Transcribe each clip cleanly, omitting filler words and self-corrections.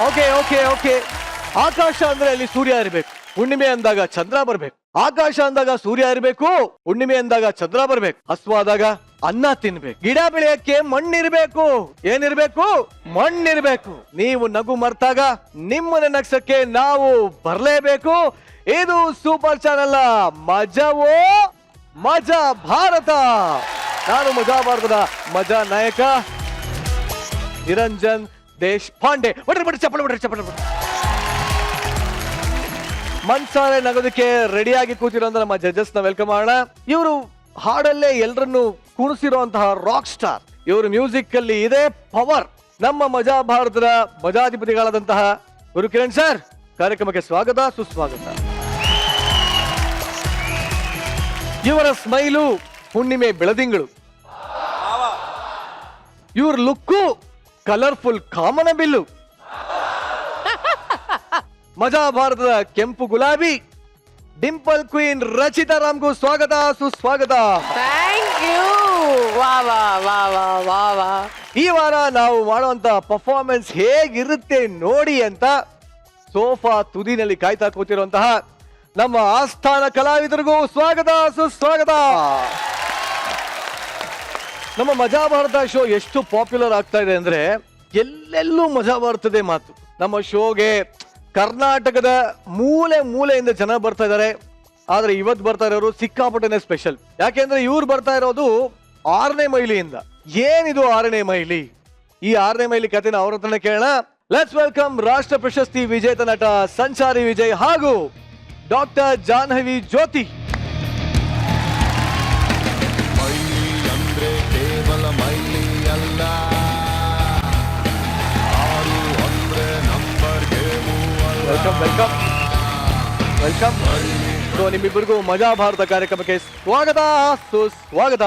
Okay okay okay. ಆಕಾಶ ಅಂದ್ರೆ ಅಲ್ಲಿ ಸೂರ್ಯ ಇರ್ಬೇಕು, ಹುಣ್ಣಿಮೆ ಅಂದಾಗ ಚಂದ್ರ ಬರ್ಬೇಕು. ಆಕಾಶ ಅಂದಾಗ ಸೂರ್ಯ ಇರ್ಬೇಕು, ಹುಣ್ಣಿಮೆ ಅಂದಾಗ ಚಂದ್ರ ಬರ್ಬೇಕು. ಹಸ್ವಾದಾಗ ಅನ್ನ ತಿನ್ಬೇಕು. ಗಿಡ ಬೆಳೆಯಕ್ಕೆ ಮಣ್ಣಿರ್ಬೇಕು. ಏನಿರ್ಬೇಕು? ಮಣ್ಣಿರ್ಬೇಕು. ನೀವು ನಗು ಮರ್ತಾಗ ನಿಮ್ಮನ್ನ ನಗ್ಸಕ್ಕೆ ನಾವು ಬರ್ಲೇಬೇಕು. ಇದು ಸೂಪರ್ ಚಾನೆಲ್ ಮಜವೋ ಮಜಾ ಭಾರತ. ನಾನು ಮಜಾ ಭಾರತದ ಮಜಾ ನಾಯಕ ನಿರಂಜನ್ ದೇಶಪಾಂಡೆ. ಚಪ್ಪಳ ಮನ್ಸಾರೆ ನಗೋದಕ್ಕೆ ರೆಡಿಯಾಗಿ ಕೂತಿರೋ ನಮ್ಮ ಜಡ್ಜಸ್ ನ ವೆಲ್ಕಮ್ ಮಾಡೋಣ. ಇವರು ಹಾಡಲ್ಲೇ ಎಲ್ಲರನ್ನು ಕುಣಿಸಿರುವಂತಹ ರಾಕ್ ಸ್ಟಾರ್. ಇವರು ಮ್ಯೂಸಿಕ್ ಅಲ್ಲಿ ಇದೆ ಪವರ್. ನಮ್ಮ ಮಜಾ ಭಾರತದ ಮಜಾಧಿಪತಿಗಳಾದಂತಹ ಗುರು ಕಿರಣ್ ಸರ್ ಕಾರ್ಯಕ್ರಮಕ್ಕೆ ಸ್ವಾಗತ ಸುಸ್ವಾಗತ. ಇವರ ಸ್ಮೈಲು ಹುಣ್ಣಿಮೆ ಬೆಳದಿಂಗಳು. ಇವ್ರ ಲುಕ್ಕು ಕಲರ್ಫುಲ್ ಕಾಮನ ಬಿಲ್ಲು. ಮಜಾ ಭಾರತದ ಕೆಂಪು ಗುಲಾಬಿ ಡಿಂಪಲ್ ಕ್ವೀನ್ ರಚಿತಾ ರಾಮ್ಗೂ ಸ್ವಾಗತ ಸುಸ್ವಾಗತ. Thank you. ವಾ ವಾ ವಾ ವಾ ವಾ ವಾ. ಈ ವಾರ ನಾವು ಮಾಡುವಂತ ಪರ್ಫಾರ್ಮೆನ್ಸ್ ಹೇಗಿರುತ್ತೆ ನೋಡಿ ಅಂತ ಸೋಫಾ ತುದಿನಲ್ಲಿ ಕಾಯ್ತಾ ಕೂತಿರುವಂತಹ ನಮ್ಮ ಆಸ್ಥಾನ ಕಲಾವಿದರಿಗೂ ಸ್ವಾಗತ ಸುಸ್ವಾಗತ. ನಮ್ಮ ಮಜಾ ಭಾರತ ಶೋ ಎಷ್ಟು ಪಾಪ್ಯುಲರ್ ಆಗ್ತಾ ಇದೆ ಅಂದ್ರೆ ಎಲ್ಲೆಲ್ಲೂ ಮಜಾ ಭಾರತದೇ ಮಾತು. ನಮ್ಮ ಶೋಗೆ ಕರ್ನಾಟಕದ ಮೂಲೆ ಮೂಲೆಯಿಂದ ಜನ ಬರ್ತಾ ಇದ್ದಾರೆ. ಆದ್ರೆ ಇವತ್ತು ಬರ್ತಾ ಇರೋರು ಸಿಕ್ಕಾಪಟ್ಟೆನೆ ಸ್ಪೆಷಲ್. ಯಾಕೆಂದ್ರೆ ಇವ್ರು ಬರ್ತಾ ಇರೋದು 6ನೇ ಮೈಲಿಯಿಂದ. ಏನಿದು 6ನೇ ಮೈಲಿ? ಈ 6ನೇ ಮೈಲಿ ಕಥೆನ ಅವ್ರ ಹತ್ರನೇ ಕೇಳೋಣ. ಲೆಟ್ಸ್ ವೆಲ್ಕಮ್ ರಾಷ್ಟ್ರ ಪ್ರಶಸ್ತಿ ವಿಜೇತ ನಟ ಸಂಚಾರಿ ವಿಜಯ್ ಹಾಗೂ ಡಾಕ್ಟರ್ ಜಾಹ್ನವಿ ಜ್ಯೋತಿ. ಕೇವಲ ಮೈಲಿ ಅಲ್ಲ, ವೆಲ್ಕಮ್ ವೆಲ್ಕಮ್ ವೆಲ್ಕಮ್. ಸೊ ನಿಮ್ಮಿಬ್ಬರಿಗೂ ಮಜಾ ಭಾರತ ಕಾರ್ಯಕ್ರಮಕ್ಕೆ ಸ್ವಾಗತ ಸುಸ್ವಾಗತ.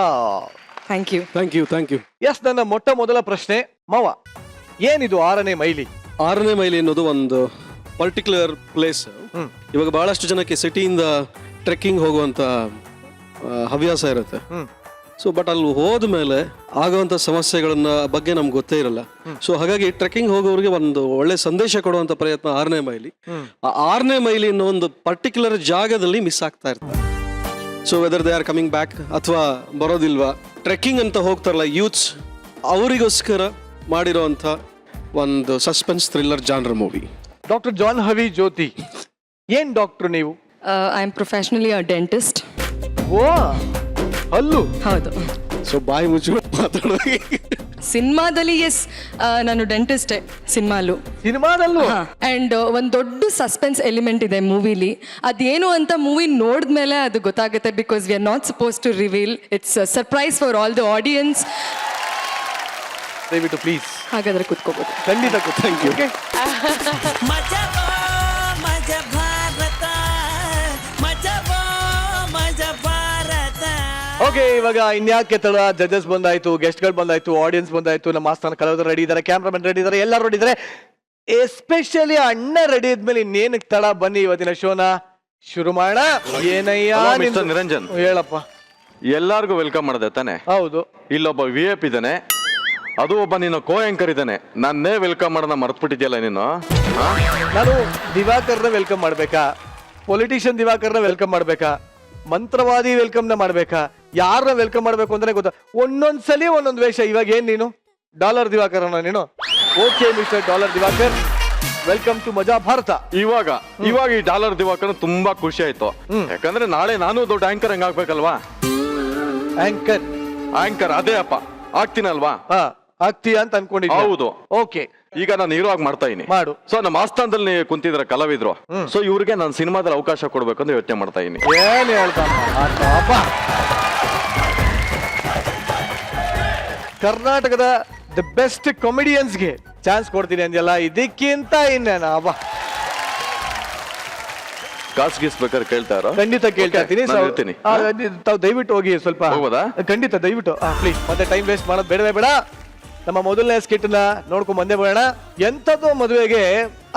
Thank you. Thank you thank you. Yes, ನನ್ನ ಮೊಟ್ಟ ಮೊದಲ ಪ್ರಶ್ನೆ ಮಾವ, ಏನಿದು 6ನೇ ಮೈಲಿ? 6ನೇ ಮೈಲಿ ಅನ್ನೋದು ಒಂದು ಪರ್ಟಿಕ್ಯುಲರ್ ಪ್ಲೇಸ್. ಇವಾಗ ಬಹಳಷ್ಟು ಜನಕ್ಕೆ ಸಿಟಿಯಿಂದ ಟ್ರೆಕ್ಕಿಂಗ್ ಹೋಗುವಂತ ಹವ್ಯಾಸ ಇರುತ್ತೆ. ಸೊ ಬಟ್ ಅಲ್ಲಿ ಹೋದ್ಮೇಲೆ ಆಗುವಂತ ಸಮಸ್ಯೆಗಳನ್ನ ಬಗ್ಗೆ ನಮ್ಗೆ ಗೊತ್ತೇ ಇರಲ್ಲ. ಸೊ ಹಾಗಾಗಿ ಟ್ರೆಕ್ಕಿಂಗ್ ಹೋಗೋರಿಗೆ ಒಂದು ಒಳ್ಳೆ ಸಂದೇಶ ಕೊಡುವಂತ ಪ್ರಯತ್ನ 6ನೇ ಮೈಲಿ. ಆ 6ನೇ ಮೈಲಿ ಅನ್ನೋ ಒಂದು ಪರ್ಟಿಕ್ಯುಲರ್ ಜಾಗದಲ್ಲಿ ಮಿಸ್ ಆಗ್ತಾ ಇರ್ತಾರೆ. So whether they are coming back ಅಥವಾ ಬರೋದಿಲ್ವಾ, ಟ್ರೆಕ್ಕಿಂಗ್ ಅಂತ ಹೋಗ್ತಾರಲ್ಲ ಯೂತ್ಸ್, ಅವರಿಗೋಸ್ಕರ ಮಾಡಿರೋಂಥ ಒಂದು suspense thriller genre movie. Doctor Jahnavi Jyoti, ಏನ್ ಡಾಕ್ಟರ್ ನೀವು? I am professionally a dentist. ಓ, ಅಲ್ಲು? ಹೌದು. ಸೊ ಬಾಯಿ ಮುಚ್ಚಿಬಿಟ್ಟು ಮಾತಾಡೋಗಿ. ಸಿನಿಮಾದಲ್ಲಿ ಎಸ್, ನಾನು ಡೆಂಟಿಸ್ಟೇ ಸಿನಿಮಾಲು. ಸಿನಿಮಾದಲ್ಲೂ? ಅಂಡ್ ಒಂದು ದೊಡ್ಡ ಸಸ್ಪೆನ್ಸ್ ಎಲಿಮೆಂಟ್ ಇದೆ ಮೂವಿಲಿ. ಅದೇನು ಅಂತ ಮೂವಿ ನೋಡಿದ್ಮೇಲೆ ಅದು ಗೊತ್ತಾಗುತ್ತೆ. Because we are not suppose to reveal. It's surprise for all the audience. ದಯವಿಟ್ಟು ಪ್ಲೀಸ್. ಹಾಗಾದ್ರೆ ಕೂತ್ಕೋಬಹುದು. ಖಂಡಿತ ಥ್ಯಾಂಕ್ ಯು. ಓಕೆ, ಇವಾಗ ಇನ್ಯಾಕೆ ತಡ, ಜಡ್ಜಸ್ ಬಂದಾಯ್ತು, ಗೆಸ್ಟ್ಗಳು ಬಂದಾಯ್ತು, ಆಡಿಯನ್ಸ್ ಬಂದಾಯ್ತು, ನಮ್ಮ ಆಸ್ಥಾನ ಕಲಾವಿದರು ರೆಡಿ ಇದ್ದಾರೆ, ಕ್ಯಾಮ್ರಾಮನ್ ರೆಡಿ ಇದ್ದಾರೆ, ಎಲ್ಲರೂ ರೆಡಿ ಇದ್ದಾರೆ. ಎಸ್ಪೆಷಲಿ ಅಣ್ಣ ರೆಡಿ ಇದ್ಮೇಲೆ ಇನ್ನೇನಕ್ಕೆ ತಡ, ಬನ್ನಿ ಇವತ್ತಿನ ಶೋನ ಶುರು ಮಾಡೋಣ. ಏನಯ್ಯ ನಿರಂಜನ್, ಹೇಳಪ್ಪ. ಎಲ್ಲಾರ್ಗು ವೆಲ್ಕಮ್ ಮಾಡಿದೆ ತಾನೆ? ಹೌದು. ಇಲ್ಲೊಬ್ಬ VIP ಇದ್ದಾನೆ, ಅದು ಒಬ್ಬ ನೀನು ಕೋ ಆಂಕರ್ ಇದ್ದಾನೆ. ನನ್ನೇ ವೆಲ್ಕಮ್ ಮಾಡೋಣ ಮರ್ತ್ಬಿಟ್ಟಿದ್ಯಲ್ಲ ನೀನು. ನಾನು ದಿವಾಕರ್ನ ವೆಲ್ಕಮ್ ಮಾಡ್ಬೇಕಾ, ಪೊಲಿಟಿಷಿಯನ್ ದಿವಾಕರ್ನ ವೆಲ್ಕಮ್ ಮಾಡ್ಬೇಕಾ, ಮಂತ್ರವಾದಿ ವೆಲ್ಕಮ್ನ ಮಾಡ್ಬೇಕಾ, ಯಾರನ್ನ ವೆಲ್ಕಮ್ ಮಾಡ್ಬೇಕು ಅಂತಾನೆ ಗೊತ್ತಾ. ಒಂದೊಂದ್ಸಲಿ ಒಂದೊಂದು ವೇಷ. ಇವಾಗ ಏನ್ ನೀನು ಡಾಲರ್ ದಿವಾಕರ್ನ ನೀನು? Okay mister Dollar Diwakar, welcome to Maja Bharatha. ಇವಾಗ ಈ ಡಾಲರ್ ದಿವಾಕರ್ ತುಂಬಾ ಖುಷಿ ಆಯ್ತು. ಯಾಕಂದ್ರೆ ನಾಳೆ ನಾನು ದೊಡ್ಡ ಆಂಕರ್ ಹಂಗ ಆಗ್ಬೇಕಲ್ವಾ? ಆಂಕರ್ ಅದೇ ಅಪ್ಪ, ಆಗ್ತೀನಲ್ವಾ? ಆಗ್ತೀಯ ಅಂತ ಅನ್ಕೊಂಡಿದ್ದೆ. ಹೌದು. ಓಕೆ, ಈಗ ನಾನು ಹೀರೋ ಆಗಿ ಮಾಡ್ತಾ ಇದೀನಿ. ಮಾಡು. ಸೊ ನಮ್ಮ ಆಸ್ಥಾನದಲ್ಲಿ ಕುಂತಿದ್ರ ಕಲಾವಿದ್ರು, ಸೊ ಇವ್ರಿಗೆ ನಾನು ಸಿನಿಮಾದಲ್ಲಿ ಅವಕಾಶ ಕೊಡ್ಬೇಕು ಅಂತ ಯೋಚನೆ ಮಾಡ್ತಾ ಇದೀನಿ. ಏನ್ ಹೇಳ್ತಾನ ಕರ್ನಾಟಕದ ದ ಬೆಸ್ಟ್ ಕಾಮಿಡಿಯನ್ಸ್ಗೆ ಚಾನ್ಸ್ ಕೊಡ್ತೀನಿ ಅಂದ್ಯಲ್ಲ, ಇದಕ್ಕಿಂತ ಇನ್ನೇನ? ಕಾಸು ಗೀಸ್ಬೇಕಾದ್ರೆ ಕೇಳ್ತಾ ಇರೋ? ಖಂಡಿತ ಕೇಳ್ತಾ ಇರ್ತೀನಿ. ತಾವು ದಯವಿಟ್ಟು ಹೋಗಿ ಸ್ವಲ್ಪ. ಹೋಗೋದಾ? ಖಂಡಿತ ದಯವಿಟ್ಟು ಪ್ಲೀಸ್. ಮತ್ತೆ ಟೈಮ್ ವೇಸ್ಟ್ ಮಾಡೋದು ಬೇಡವೇ ಬೇಡ. ನಮ್ಮ ಮೊದಲನೇ ಸ್ಕಿಟ್ ನ ನೋಡ್ಕೊಂಡ್ ಬಂದೇ ಬೇಡ. ಎಂಥದ್ದು ಮದುವೆಗೆ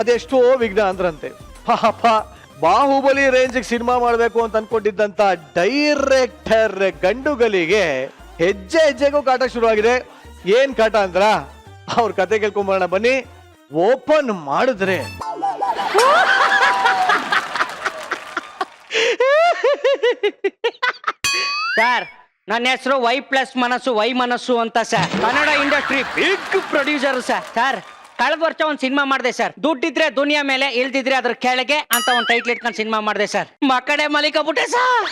ಅದೆಷ್ಟೋ ವಿಘ್ನ ಅಂದ್ರಂತೆ. ಪಾಪ ಬಾಹುಬಲಿ ರೇಂಜ್ ಸಿನಿಮಾ ಮಾಡ್ಬೇಕು ಅಂತ ಅನ್ಕೊಂಡಿದ್ದಂತ ಡೈರೆಕ್ಟರ್ ಗಂಡುಗಲಿಗೆ ಹೆಜ್ಜೆ ಹೆಜ್ಜೆಗೂ ಕಾಟ ಶುರುವಾಗಿದೆ. ಏನ್ ಕಾಟ ಅಂದ್ರ ಅವ್ರ ಕತೆ ಕೇಳ್ಕೊಂಬರೋಣ ಬನ್ನಿ. ಓಪನ್ ಮಾಡಿದ್ರೆ ಸರ್ ನನ್ನ ಹೆಸರು ವೈ ಪ್ಲಸ್ ಮನಸ್ಸು ವೈ ಮನಸ್ಸು ಅಂತ sir. Kannada industry big producer sir. ಕಳೆದ ವರ್ಷ ಒಂದು ಸಿನಿಮಾ ಮಾಡಿದೆ ಸರ್. ದುಡ್ಡಿದ್ರೆ ದುನಿಯಾ ಮೇಲೆ, ಇಲ್ದಿದ್ರೆ ಅದ್ರ ಕೆಳಗೆ ಅಂತ ಒಂದು ಟೈಟ್ಲ್ ಇಟ್ಕೊಂಡು ಸಿನಿಮಾ ಮಾಡಿದೆ ಸರ್. ಮಕ್ಕಳೇ ಮಲಿಕಬಿಟ್ಟೆ ಸರ್.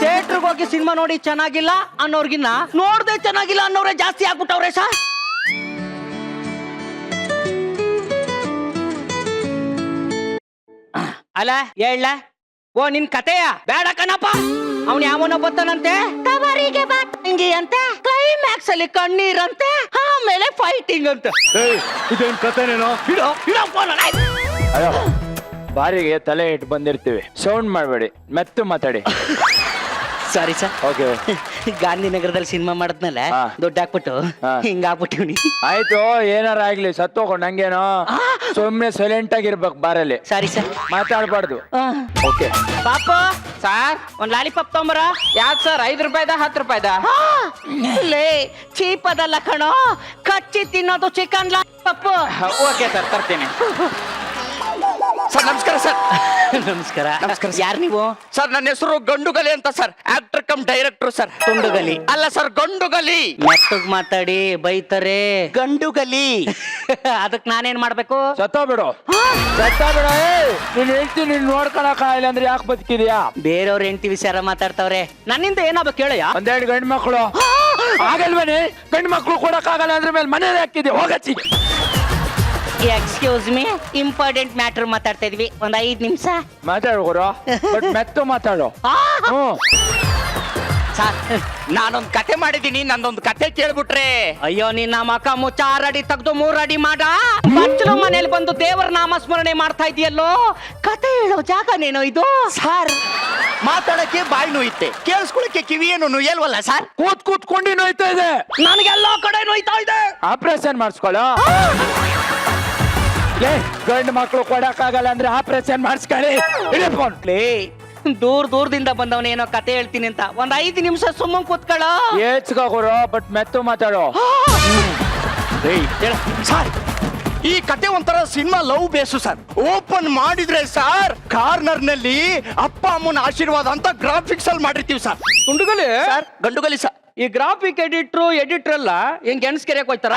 ಥಿಯೇಟರ್ಗೆ ಹೋಗಿ ಸಿನಿಮಾ ನೋಡಿ ಚೆನ್ನಾಗಿಲ್ಲ ಅನ್ನೋರ್ಗಿನ್ನ ನೋಡ್ದೆ ಚೆನ್ನಾಗಿಲ್ಲ ಅನ್ನೋರೇ ಜಾಸ್ತಿ ಆಗ್ಬಿಟ್ಟವ್ರೆ ಸರ್. ಅಲ್ಲ ಹೇಳ, ಓ ನಿನ್ ಕತೆಯ ಬೇಡ ಕಣಪ್ಪ. ಅವನ್ ಯಾವನ ಬತ್ತಾನಂತೆ ಕಬರಿಗೆ ಬಾಟಂಗಿ ಅಂತೆ, ಕ್ಲೈಮ್ಯಾಕ್ಸ್ ಅಲ್ಲಿ ಕಣ್ಣೀರಂತೆ, ಆಮೇಲೆ ಫೈಟಿಂಗ್ ಅಂತ. ಇದೇನ್ ಕತೆನೇನೋ? ಅಯ್ಯೋ ಬಾರಿಗೆ ತಲೆ ಇಟ್ಟು ಬಂದಿರ್ತೀವಿ, ಸೌಂಡ್ ಮಾಡಬೇಡಿ, ಮೆತ್ತು ಮಾತಾಡಿ. Sorry sir. ಓಕೆ ಗಾಂಧಿನಗರದಲ್ಲಿ ಸಿನಿಮಾ ಮಾಡಿದ್ಮೇಲೆ ಹಾ. ದುಡ್ಡು ಹಾಕ್ಬಿಟ್ಟು ಹಿಂಗಾಗ್ಬಿಟ್ಟಿವ್ನಿ. ಆಯ್ತು, ಏನಾರ ಆಗ್ಲಿ, ಸತ್ತೋಗೊಂಡು ಹಂಗೇನೋ ಸುಮ್ನೆ ಸೈಲೆಂಟ್ ಆಗಿರ್ಬೇಕು ಬಾರಲ್ಲಿ, ಸಾರಿ ಸರ್. ಮಾತಾಡ್ಬಾರ್ದು. ಓಕೆ ಪಾಪ ಸರ್ ಒಂದ್ ಲಾಲಿಪಾಪ್ ತೊಂಬರ. ಯಾಕೆ ಸರ್, 5 ರೂಪಾಯಿದ 10 ರೂಪಾಯಿದ? ಲೇ ಚೀಪ್ ಅದಲ್ಲ ಕಣೋ, ಕಚ್ಚಿ ತಿನ್ನೋದು ಚಿಕನ್ ಲಾಲಿಪಾಪ್. ಓಕೆ ಸರ್, ತರ್ತೀನಿ. ಸರ್ ನಮಸ್ಕಾರ ಸರ್. ನಮಸ್ಕಾರ. ನಮಸ್ಕಾರ. ಯಾರು ನೀವು? ಸರ್ ನನ್ನ ಹೆಸರು ಗಂಡುಗಲಿ ಅಂತ sir, actor cum director sir. Tundugali ಅಲ್ಲ ಸರ್, ಗಂಡುಗಲಿ. ಮೆತ್ತಗ್ ಮಾತಾಡಿ ಬೈತಾರೆ. ಗಂಡುಗಲಿ. ಅದಕ್ ನಾನೇನ್ ಮಾಡ್ಬೇಕು? ಸತ್ತೋಗ್ಬಿಡು, ಸತ್ತೋಗ್ಬಿಡು. ನೀನ್ ಹೇಳ್ತೀನಿ, ನೀನ್ ನೋಡ್ಕೊಳಕ್ ಆಗಿಲ್ಲ ಅಂದ್ರೆ ಯಾಕೆ ಬದುಕಿದ್ಯಾ? ಬೇರೆಯವ್ರ ಹೆಂಡತಿ ವಿಚಾರ ಮಾತಾಡ್ತಾವ್ರೆ, ನನ್ನಿಂದ ಏನಾಗ್ಬೇಕು ಕೇಳಯ್ಯ? ಒಂದೆರಡು ಗಂಡು ಮಕ್ಕಳು ಆಗಲ್ವನೇ? ಗಂಡು ಮಕ್ಕಳು ಕೊಡಕ್ ಆಗಲ್ಲ ಅಂದ್ರೆ ಮೇಲೆ ಮನೇಲಿ ಹಾಕಿದ್ಯಾ? ಹೋಗಚ್ಚಿ. ಎಕ್ಸ್ಕ್ಯೂಸ್ ಮೀ, ಇಂಪಾರ್ಟೆಂಟ್ ಮ್ಯಾಟರ್ ಮಾತಾಡ್ತಾ ಇದ್ವಿ, ಒಂದ್ 5 ನಿಮಿಷ. ಮಾತಾಡು ಗುರು, ಬಟ್ ಮೆತ್ತು ಮಾತಾಡು. ಹ್ಮ್ ಸರ್ ನಾನೊಂದ್ ಕತೆ ಮಾಡಿದೀನಿ, ನಂದೊಂದು ಕತೆ ಕೇಳ್ಬಿಟ್ರೆ. ಅಯ್ಯೋ ನಿನ್ನ ಮಕ ಮುಚ್ಚ, 6 ಅಡಿ ತೆಗ್ದು 3 ಅಡಿ ಮಾಡ. ಬಚ್ಚಲು ಮನೇಲಿ ಬಂದು ದೇವರ ನಾಮಸ್ಮರಣೆ ಮಾಡ್ತಾ ಇದೆಯಲ್ಲೋ, ಕತೆ ಹೇಳೋ ಜಾಗನೇನೋ ಇದು? ಸರ್ ಮಾತಾಡಕ್ಕೆ ಬಾಯಿ ನೋಯುತ್ತೆ, ಕೇಳಿಸ್ಕೊಳಕ್ಕೆ ಕಿವಿ ಏನು ನೋಯಲ್ವಲ್ಲ ಸರ್. ಕೂತ್ಕೊಂಡಿ ನೋಯ್ತಾ ಇದೆ, ನನಗೆಲ್ಲಾ ಕಡೆ ನೋಯ್ತಾ ಇದೆ. ಆಪರೇಷನ್ ಮಾಡಿಸ್ಕೊಳ್ಳೋ. ಗಂಡು ಮಕ್ಕಳು ಕೊಡಕ್ ಆಗಲ್ಲ ಅಂದ್ರೆ ಆಪರೇಷನ್ ಮಾಡಿಸ್ಕೊಳ್ಳಿ. ಲೇ ದೂರದಿಂದ ಬಂದವನೇನೋ ಕತೆ ಹೇಳ್ತೀನಿ ಅಂತ ಒಂದ್ 5 ನಿಮಿಷ ಸುಮ್ಮನೆ ಕೂತ್ಕೊಳ್ಳೋ. ಏಚ್ಕೋರು, ಬಟ್ ಮೆತ್ತು ಮಾತಾಡೋ. ಸರ್ ಈ ಕತೆ ಒಂಥರ cinema love base sir. Open ಮಾಡಿದ್ರೆ ಸರ್ ಕಾರ್ನರ್ ನಲ್ಲಿ ಅಪ್ಪ ಅಮ್ಮನ ಆಶೀರ್ವಾದ ಅಂತ ಗ್ರಾಫಿಕ್ಸ್ ಅಲ್ಲಿ ಮಾಡಿರ್ತೀವಿ sir. Tundugali sir Gandugali sir. ಈ ಗ್ರಾಫಿಕ್ ಎಡಿಟರ್ ಎಲ್ಲ ಹೆಂಗ್ ಗೆಣಸ್ಕೆರೆಕ್ ಹೋಯ್ತಾರ,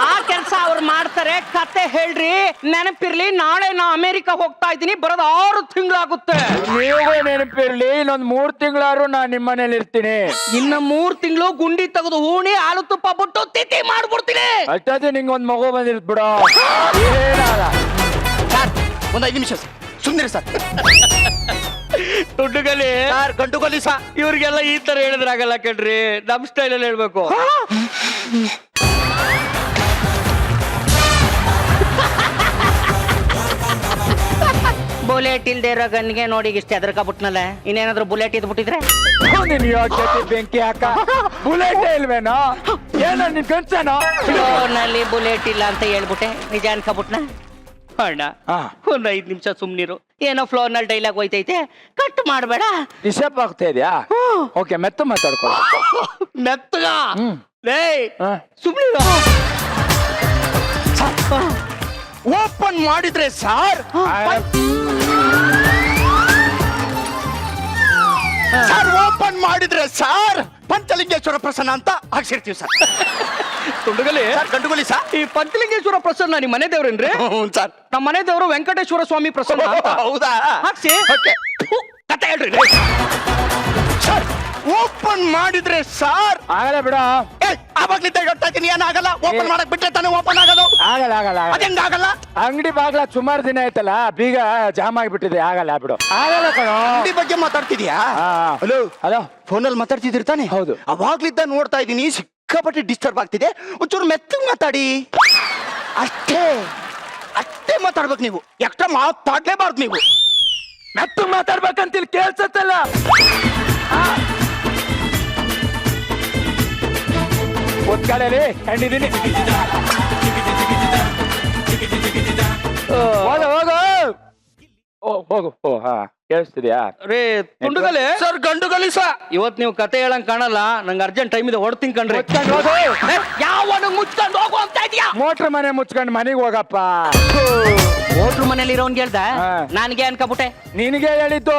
ಆ ಕೆಲಸ ಅವ್ರು ಮಾಡ್ತಾರೆ. ಕತೆ ಹೇಳ್ರಿ, ನೆನಪಿರ್ಲಿ, ನಾಳೆ ನಾ ಅಮೆರಿಕ ಹೋಗ್ತಾ ಇದ್ದೀನಿ, ಬರೋದು 6 ತಿಂಗಳಾಗುತ್ತೆ. ನೀವು ನೆನಪಿರ್ಲಿ, ಇನ್ನೊಂದ್ 3 ತಿಂಗಳಾರು ನಾನ್ ನಿಮ್ಮನೇಲಿ ಇರ್ತೀನಿ. ಇನ್ನ 3 ತಿಂಗಳು ಗುಂಡಿ ತೆಗೆದು ಹೂಣಿ ಹಾಲು ತುಪ್ಪ ಬಿಟ್ಟು ತಿಥಿ ಮಾಡ್ಬಿಡ್ತೀನಿ. ಅಷ್ಟೊತ್ತಿಗೆ ನಿಂಗೊಂದ್ ಮಗು ಬಂದಿರ್ತ್ ಬಿಡೋ. ಏನಾರ ಸರ್ ಒಂದ್ 5 ನಿಮಿಷ sir, Sundari sir. Tundugali sir Gandugali sir. ಇವ್ರಿಗೆಲ್ಲ ಈ ತರ ಹೇಳಿದ್ರಾಗಲ್ಲ ಕಣ್ರಿ, ನಮ್ ಸ್ಟೈಲ್ ಅಲ್ಲಿ ಹೇಳ್ಬೇಕು. ಬುಲೆಟ್ ಇಲ್ದೇ ಇರೋ ಗನ್ಗೆ ನೋಡಿ ಇಷ್ಟ ಎದ್ರಕಾಬಿಟ್ನಲ್ಲ, ಇನ್ನೇನಾದ್ರೂ ಬುಲೆಟ್ ಇದ್ಬಿಟ್ಟಿದ್ರೆ ನಿನ್ ಯೋಗ್ಯತೆ ಬೆಂಕಿ ಹಾಕ. ಬುಲೆಟ್ ಇಲ್ವೇನೋ? ಏನೋ ನಿನ್ ಕನ್ಸೇನೋ? ನಲ್ಲಿ ಬುಲೆಟ್ ಇಲ್ಲ ಅಂತ ಹೇಳ್ಬಿಟ್ಟೆ, ನಿಜ ಅನ್ಕಬಿಟ್ನ. ಅಣ್ಣ ಒಂದ್ 5 ನಿಮಿಷ ಸುಮ್ನಿರು, ಏನೋ ಫ್ಲೋರ್ ನಲ್ಲಿ ಡೈಲಾಗ್ ಹೋಯ್ತೈತೆ, ಕಟ್ ಮಾಡ್ಬೇಡ. ಡಿಸ್ಟರ್ಬ್ ಆಗ್ತಾ ಇದೆಯಾ? ಓಕೆ, ಮೆತ್ತು ಮಾತಾಡ್ಕೊ. ಮೆತ್ತಗ ಲೇ ಸುಮ್ನಿರು. ಓಪನ್ ಮಾಡಿದ್ರೆ ಸರ್ ಸರ್ ಓಪನ್ ಮಾಡಿದ್ರೆ ಸರ್ ಪಂಚಲಿಂಗೇಶ್ವರ ಪ್ರಸನ್ನ ಅಂತ ಹಾಕ್ಸಿರ್ತೀವಿ sir. Tundugali sir Gandugali sir. ಈ ಪಂಚಲಿಂಗೇಶ್ವರ ಪ್ರಸನ್ನ ನಿಮ್ಮ ಮನೆ ದೇವ್ರೇನ್ರಿ? ಹ್ಞೂ ಸರ್. ನಮ್ಮ ಮನೆ ದೇವರು ವೆಂಕಟೇಶ್ವರ ಸ್ವಾಮಿ ಪ್ರಸನ್ನ ಅಂತ. ಹೌದಾ? ಹಾಕ್ಸಿ. ಓಕೆ ಕತೆ ಹೇಳ್ರಿ ಸರ್. ಓಪನ್ ಮಾಡಿದ್ರೆ ಸರ್ ಆಗಲ್ಲ ಬಿಡ. ಆವಾಗ್ಲಿದ್ದ ಹೇಳ್ತಾ ಇದ್ದೀನಿ, ಏನಾಗಲ್ಲ. ಓಪನ್ ಮಾಡಕ್ ಬಿಟ್ರೆ ತಾನೇ ಓಪನ್ ಆಗೋದು. ಆಗಲ್ಲ ಆಗಲ್ಲ ಅದೇಂಗ ಆಗಲ್ಲ? ಅಂಗಡಿ ಬಾಗ್ಲ ಸುಮಾರು ದಿನ ಆಯ್ತಲ್ಲ, ಬೀಗ ಜಾಮ್ ಆಗಿಬಿಟ್ಟಿದೆ. ಆಗಲ್ಲ ಬಿಡು, ಆಗಲ್ಲ ಕಣೋ. ಅಂಗಡಿ ಬಗ್ಗೆ ಮಾತಾಡ್ತಿದ್ಯಾ? ಹಲೋ ಹಲೋ, ಫೋನಲ್ಲಿ ಮಾತಾಡ್ತಿದ್ದೀರಿ ತಾನೆ? ಹೌದು. ಅವಾಗ್ಲಿದ್ದ ನೋಡ್ತಾ ಇದ್ದೀನಿ, ಸಿಕ್ಕಾಪಟ್ಟೆ ಡಿಸ್ಟರ್ಬ್ ಆಗ್ತಿದೆ. ಒಂಚೂರು ಮೆತ್ತಗೆ ಮಾತಾಡಿ ಅಷ್ಟೇ. ಅಷ್ಟೇ ಮಾತಾಡ್ಬೇಕು ನೀವು, ಎಕ್ಸ್ಟ್ರಾ ಮಾತಾಡ್ಲೇಬಾರ್ದು ನೀವು. ಮೆತ್ತು ಮಾತಾಡ್ಬೇಕಂತಿಲ್ ಕೇಳ್ಸತ್ತಲ್ಲ. ಒತ್ಕಾಡಲಿ ಕಂಡಿದ್ದೀನಿ. ಹೋಗ ಹೋಗ. ಹೋಗು ಓ ಹಾ ಕೇಳಿಸ್ತಿದ್ಯಾ ರೇ ತುಂಡುಗಲೆ ಸರ್ ಗಂಡುಗಲಿ ಸರ್ ಇವತ್ ನೀವು ಕತೆ ಹೇಳಂಗ್ ಕಾಣಲ್ಲ ನಂಗೆ ಅರ್ಜೆಂಟ್ ಟೈಮ್ ಇದೆ ಹೊಡ್ತೀನಿ ಕಣ್ರಿ. ಮುಚ್ಕೊಂಡು ಹೋಗು ಯಾವನು ಮುಚ್ಕೊಂಡು ಹೋಗು ಅಂತ ಇದೀಯಾ? ಮೋಟ್ರ್ ಮನೆ ಮುಚ್ಕೊಂಡು ಮನೆಗೆ ಹೋಗಪ್ಪ. ಹೋಟ್ರು ಮನೇಲಿ ಇರೋನ್ ಹೇಳ್ದ ಹಾ. ನನ್ಗೆ ಅನ್ಕಬಿಟ್ಟೆ. ನಿನಗೆ ಹೇಳಿದ್ದು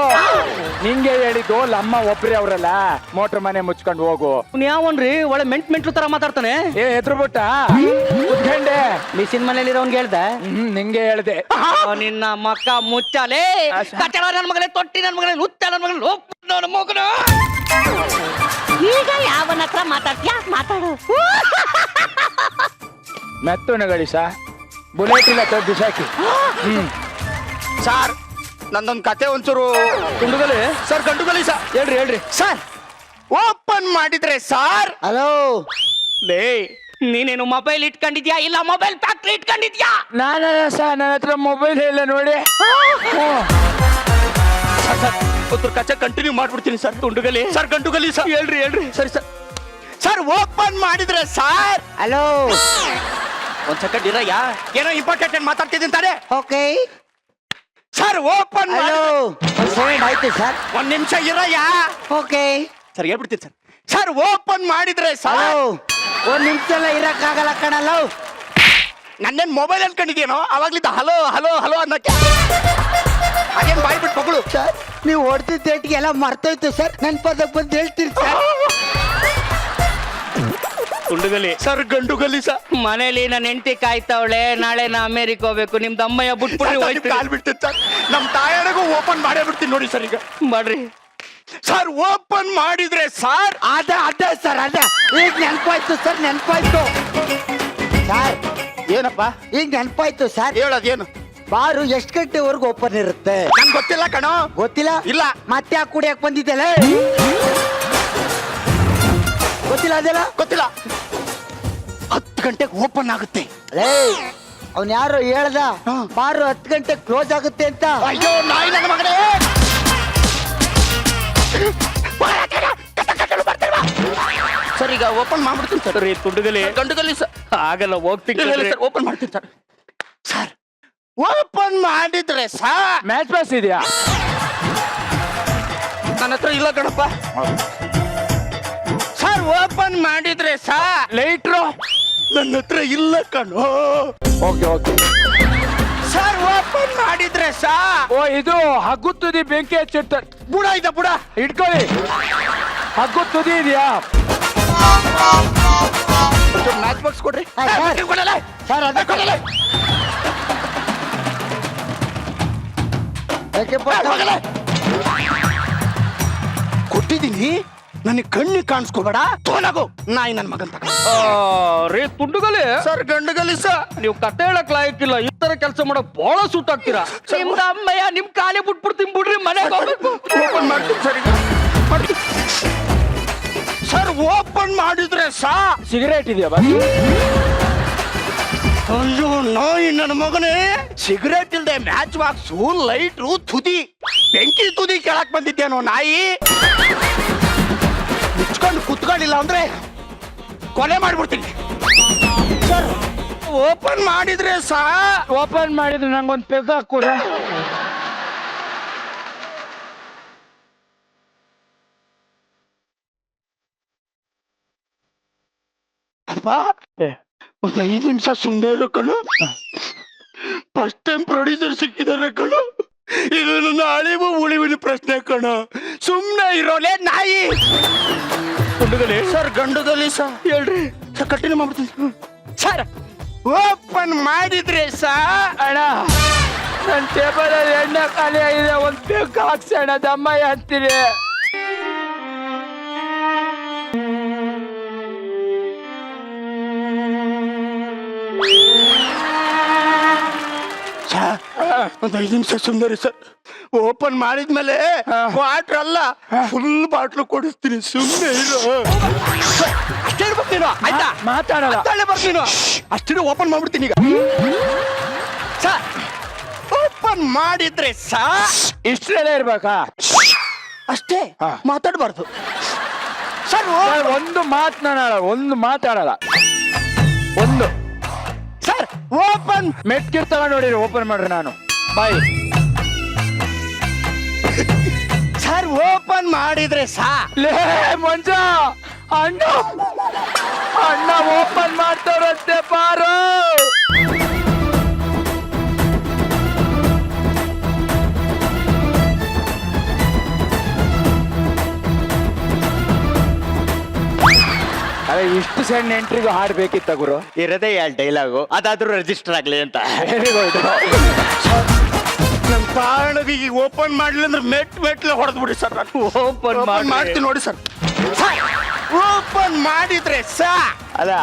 ನಿಂಗೆ ಹೇಳಿದ್ದು ಲಮ್ಮ ಒಬ್ರೇ ಅವ್ರಲ್ಲ ಮೋಟ್ರ್ ಮನೆ ಮುಚ್ಕೊಂಡು ಹೋಗು. ಯಾವನ್ರಿ ಒಳ್ಳೆ ಮೆಂಟ್ಲು ತರ ಮಾತಾಡ್ತಾನೆ. ಏ ಹೆದ್ರು ಬಿಟ್ಟ ಕುತ್ಕೊಂಡೆ ಮಿಸಿನ್ ಮನೇಲಿ ಇರೋನ್ ಹೇಳ್ದ ನಿಂಗೆ ಹೇಳ್ದೆ. ನಿನ್ನ ಮಕ್ಕ ಮುಚ್ಚಾಲೆ ಕಚ್ಚಡ ನನ್ ಮಗನೇ ತೊಟ್ಟಿ ನನ್ ಮಗನೇ ನುಚ್ಚ ನನ್ ಮಗನೇ ನನ್ನ ಮಗನ. ಈಗ ಯಾವನ ಹತ್ರ ಮಾತಾಡ್ತೀಯಾ ಮಾತಾಡು. ಮೆತ್ತುನಗಳಿ ಸಾ ಬುಲೆಟ್ ಇಲ್ಲ ತೊಡ್ ಬಿಸಾಕಿ. ಸರ್ ನಂದೊಂದು ಕತೆ ಒಂಚೂರು ತುಂಡುಗಲೆ ಸರ್ ಗಂಡುಗಲಿ ಸರ್ ಹೇಳ್ರಿ ಹೇಳ್ರಿ. ಸರ್ ಓಪನ್ ಮಾಡಿದ್ರೆ ಸರ್ ಹಲೋ ಲೇ ನೀನೇನು ಮೊಬೈಲ್ ಇಟ್ಕೊಂಡಿದ್ಯಾ ಇಲ್ಲ ಮೊಬೈಲ್ ಫ್ಯಾಕ್ಟ್ರಿ ಇಟ್ಕೊಂಡಿದ್ಯಾ? ನಾನಲ್ಲ ಸರ್ ನನ್ನ ಹತ್ರ ಮೊಬೈಲ್ ಇಲ್ಲ ನೋಡಿ. ಸರ್ ಕಚ್ಚೆ ಕಂಟಿನ್ಯೂ ಮಾಡ್ಬಿಡ್ತೀನಿ sir. Tundugali sir Gandugali sir ಹೇಳ್ರಿ ಹೇಳ್ರಿ. ಸರಿ ಸರ್ ಸರ್ ಓಪನ್ ಮಾಡಿದ್ರೆ ಸರ್ ಹಲೋ ಒಂದ್ ಸೆಕೆಂಡ್ ಇರಯ್ಯ ಏನೋ ಇಂಪಾರ್ಟೆಂಟ್ ಏನ್ ಮಾತಾಡ್ತಿದ್ದೀನಿ ತಾನೆ. ಓಕೆ ಸರ್ ಓಪನ್ ಆಯ್ತು ಸರ್. ಒಂದ್ ನಿಮಿಷ ಇರಯ್ಯ. ಓಕೆ ಸರ್ ಹೇಳ್ಬಿಡ್ತೀನಿ ಸರ್. ಸರ್ ಓಪನ್ ಮಾಡಿದ್ರೆ ಸರ್ ಒಂದ್ ನಿಮಿಷ ಎಲ್ಲ ಇರಕ್ಕಾಗಲ್ಲ ಕಣಲ್ಲ. ನನ್ನೇನ್ ಮೊಬೈಲ್ ಅನ್ಕೊಂಡಿದ್ಯೇನೋ ಅವಾಗ್ಲಿದ್ದ ಹಲೋ ಹಲೋ ಹಲೋ ಅನ್ನಕ್ಕೆ ಹಾಗೇನ್ ಬಾಯ್ ಬಿಟ್ಟು ಮಗಳು. ಸರ್ ನೀವು ಹೊಡೆದಿದ್ದ ಡೇಟ್ಗೆ ಎಲ್ಲ ಮರ್ತೋಯ್ತು ಸರ್. ನನ್ ಪದಕ್ಕೆ ಬಂದು ಹೇಳ್ತೀರಿ sir. Tundugali sir Gandugali sir ಮನೇಲಿ ನನ್ನ ಹೆಂಡತಿ ಕಾಯ್ತಾವಳೆ. ನಾಳೆ ನಾ ಅಮೇರಿಕ ಹೋಗ್ಬೇಕು. ನಿಮ್ದು ಅಮ್ಮಯ್ಯ ಬಿಟ್ಬಿಟ್ರಿ ಕಾಲ್ ಬಿಡ್ತೀನಿ ಸರ್. ನಮ್ ತಾಯಣಗೂ ಓಪನ್ ಮಾಡೇ ಬಿಡ್ತೀನಿ ನೋಡಿ ಸರ್. ಈಗ ಮಾಡ್ರಿ ಸರ್ ಓಪನ್ ಮಾಡಿದ್ರೆ ಸರ್ ಅದೇ ಸರ್ ಅದೇ ಈಗ ನೆನ್ಪಾಯ್ತು ಸರ್. ನೆನ್ಪಾಯ್ತು ಸರ್. ಏನಪ್ಪ ಈಗ ನೆನ್ಪಾಯ್ತು ಸರ್. ಹೇಳೋದೇನು? ಬಾರು ಎಷ್ಟು ಗಂಟೆವರೆಗೂ ಓಪನ್ ಇರುತ್ತೆ? ನನ್ ಗೊತ್ತಿಲ್ಲ ಕಣೋ. ಗೊತ್ತಿಲ್ಲ? ಇಲ್ಲ. ಮತ್ತೆ ಯಾಕೆ ಕುಡಿಯಕ್ ಬಂದಿದ್ದಲ್ಲ? ಗೊತ್ತಿಲ್ಲ ಅದೆಲ್ಲ? ಗೊತ್ತಿಲ್ಲ. 10 ಗಂಟೆಗೆ ಓಪನ್ ಆಗುತ್ತೆ. ಅವ್ನ್ ಯಾರು ಹೇಳ್ದ ಬಾರು 10 ಗಂಟೆಗೆ ಕ್ಲೋಸ್ ಆಗುತ್ತೆ ಅಂತ? ಅಯ್ಯೋ ನಾಯಿ ನನ್ನ ಮಗನೇ. ಸರ್ ಈಗ ಓಪನ್ ಮಾಡ್ಬಿಡ್ತೀನಿ ಸರ್. ರೀ ತುಂಡುಗಲಿ ಗಂಡುಗಲಿ ಸರ್ ಆಗಲ್ಲ ಹೋಗ್ತೀನಿ ಸರ್. ಓಪನ್ ಮಾಡ್ತೀನಿ ಸರ್. ಸರ್ ಓಪನ್ ಮಾಡಿದ್ರೆ ಸರ್ ಮ್ಯಾಚ್ ಪಾಸ್ ಇದೆಯಾ? ನನ್ನ ಹತ್ರ ಇಲ್ಲ ಕಣಪ್ಪ. ಸರ್ ಓಪನ್ ಮಾಡಿದ್ರೆ ಸರ್ ಲೈಟ್ರು ನನ್ನ ಹತ್ರ ಇಲ್ಲ ಕಣೋ. Okay okay. ಸರ್ ಓಪನ್ ಮಾಡಿದ್ರೆ ಸರ್ ಓ ಇದು ಹಗ್ಗು ತುದಿ ಬೆಂಕಿ ಹಚ್ಚಿರ್ತಾರೆ. ಬುಡ ಇದೆ ಬುಡ ಇಟ್ಕೊಳ್ಳಿ. ಹಗ್ಗು ತುದಿ ಇದೆಯಾ? ಮ್ಯಾಚ್ ಬಾಕ್ಸ್ ಕೊಡ್ರಿ. ಸರ್ ಅದೇ ಕೊಟ್ಟಿದ್ದೀನಿ. ನನಗೆ ಕಣ್ಣಿ ಕಾಣಿಸ್ಕೋಬೇಡ. ತೋನಾಗು ನಾಯಿ ನನ್ನ ಮಗನ್ ತಗ. ರೀ ತುಂಡುಗಲಿ ಸರ್ ಗಂಡುಗಲಿ ಸರ್ ನೀವು ಕತೆ ಹೇಳಕ್ ಲಾಯಕ್ಕಿಲ್ಲ. ಈ ತರ ಕೆಲಸ ಮಾಡಕ್ ಬಹಳ ಸೂಟ್ ಆಗ್ತೀರಾ. ನಿಮ್ದ ಅಮ್ಮಯ್ಯ ನಿಮ್ ಕಾಲಿ ಬಿಟ್ಬಿಡ್ತೀನಿ ಬಿಡ್ರಿ. ಮನೆಗೆ ಹೋಗ್ಬೇಕು. ಓಪನ್ ಮಾಡ್ತೀನಿ ಸರ್. ಈಗ ಮಾಡ್ತೀನಿ. ಸರ್ ಓಪನ್ ಮಾಡಿದ್ರೆ ಸಾ ಸಿಗರೇಟ್ ಇದೆಯಾ ಬಸ್? ಅಯ್ಯೋ ನಾಯಿ ನನ್ನ ಮಗನೇ. ಸಿಗರೇಟ್ ಇಲ್ದೆ ಮ್ಯಾಚ್ ಬಾಕ್ಸು ಲೈಟ್ರು ತುದಿ ಬೆಂಕಿ ತುದಿ ಕೆಳಕ್ ಬಂದಿದ್ದೇನೋ ನಾಯಿ. ಮುಚ್ಕೊಂಡು ಕುತ್ಕೊಂಡಿಲ್ಲ ಅಂದ್ರೆ ಕೊಲೆ ಮಾಡ್ಬಿಡ್ತೀನಿ. ಸರ್ ಓಪನ್ ಮಾಡಿದ್ರೆ ಸಾ ಓಪನ್ ಮಾಡಿದ್ರೆ ನಂಗೊಂದು ಪೆಗ್ ಹಾಕೂರ. ಅಪ್ಪ ಒಂದು 5 ನಿಮಿಷ ಸುಮ್ಮನೆ ಇರೋ ಕಣು. ಫಸ್ಟ್ ಟೈಮ್ ಪ್ರೊಡ್ಯೂಸರ್ ಸಿಕ್ಕಿದಾರೆ ಕಣು. ಇದು ನನ್ನ ಅಳಿವು ಉಳಿವಿನ ಪ್ರಶ್ನೆ ಕಣು. ಸುಮ್ಮನೆ ಇರೋಲೆ ನಾಯಿ. ತುಂಡುಗಲಿ ಸರ್ ಗಂಡುಗಲಿ ಸರ್ ಹೇಳ್ರಿ. ಸರ್ ಕಂಟಿನ್ಯೂ ಮಾಡ್ಬಿಡ್ತೀನಿ ಸರ್. ಓಪನ್ ಮಾಡಿದ್ರೆ ಸಾ ಅಣ್ಣ ನನ್ನ ಟೇಬಲಲ್ಲಿ ಎಣ್ಣೆ ಖಾಲಿ ಆಗಿದೆ. ಒಂದು ಪೆಗ್ ಹಾಕ್ಸೋಣ ದಮ್ಮಯ್ಯ ಅಂತೀರಿ. ಒಂದು 5 ನಿಮಿಷ ಸುಮ್ಮನೆ ಸರ್. ಓಪನ್ ಮಾಡಿದ್ಮೇಲೆ ವಾಟರ್ ಅಲ್ಲ ಫುಲ್ ಬಾಟ್ಲು ಕೊಡಿಸ್ತೀನಿ. ಸುಮ್ಮನೆ ಇರೋ. ಅಷ್ಟೇ ಬರ್ತೀನೋ ಆಯ್ತಾ? ಮಾತಾಡಲ್ಲ. ಬರ್ತೀನೋ ಅಷ್ಟೇ ಓಪನ್ ಮಾಡ್ಬಿಡ್ತೀನಿ ಈಗ. ಸರ್ ಓಪನ್ ಮಾಡಿದ್ರೆ ಸಾ ಇಷ್ಟರಲ್ಲೇ ಇರ್ಬೇಕಾ? ಅಷ್ಟೇ ಮಾತಾಡಬಾರ್ದು ಸರ್. ಒಂದು ಮಾತನಾಡಲ್ಲ. ಒಂದು ಮಾತಾಡಲ್ಲ. ಒಂದು ಸರ್ ಓಪನ್ ಮೆಟ್ಕಿರ್ತಾವ ನೋಡಿರಿ. ಓಪನ್ ಮಾಡ್ರಿ ನಾನು ಬಾಯ್. ಸರ್ ಓಪನ್ ಮಾಡಿದ್ರೆ ಸಾ ಲೇ ಮಂಜ, ಅಣ್ಣ ಅಣ್ಣ ಓಪನ್ ಮಾಡ್ತಾರಂತೆ ಬಾರೋ. ಅದೇ ಇಷ್ಟು ಸಣ್ಣ ಎಂಟ್ರಿಗೂ ಹಾಡ್ಬೇಕಿತ್ತ ಗುರು. ಇರದೇ ಡೈಲಾಗು ಅದಾದ್ರೂ ರಿಜಿಸ್ಟರ್ ಆಗ್ಲಿ ಅಂತ. Very good. ನಮ್ ಕಾರಣಕ್ಕೆ ಈಗ ಓಪನ್ ಮಾಡ್ಲಿ ಅಂದ್ರೆ ಮೆಟ್ಲೆ ಹೊಡೆದ್ ಬಿಡಿ ಸರ್. ಓಪನ್ ಮಾಡ್ತೀನಿ ನೋಡಿ ಸರ್. ಓಪನ್ ಮಾಡಿದ್ರೆ ಸಾ ಅಲ್ಲ,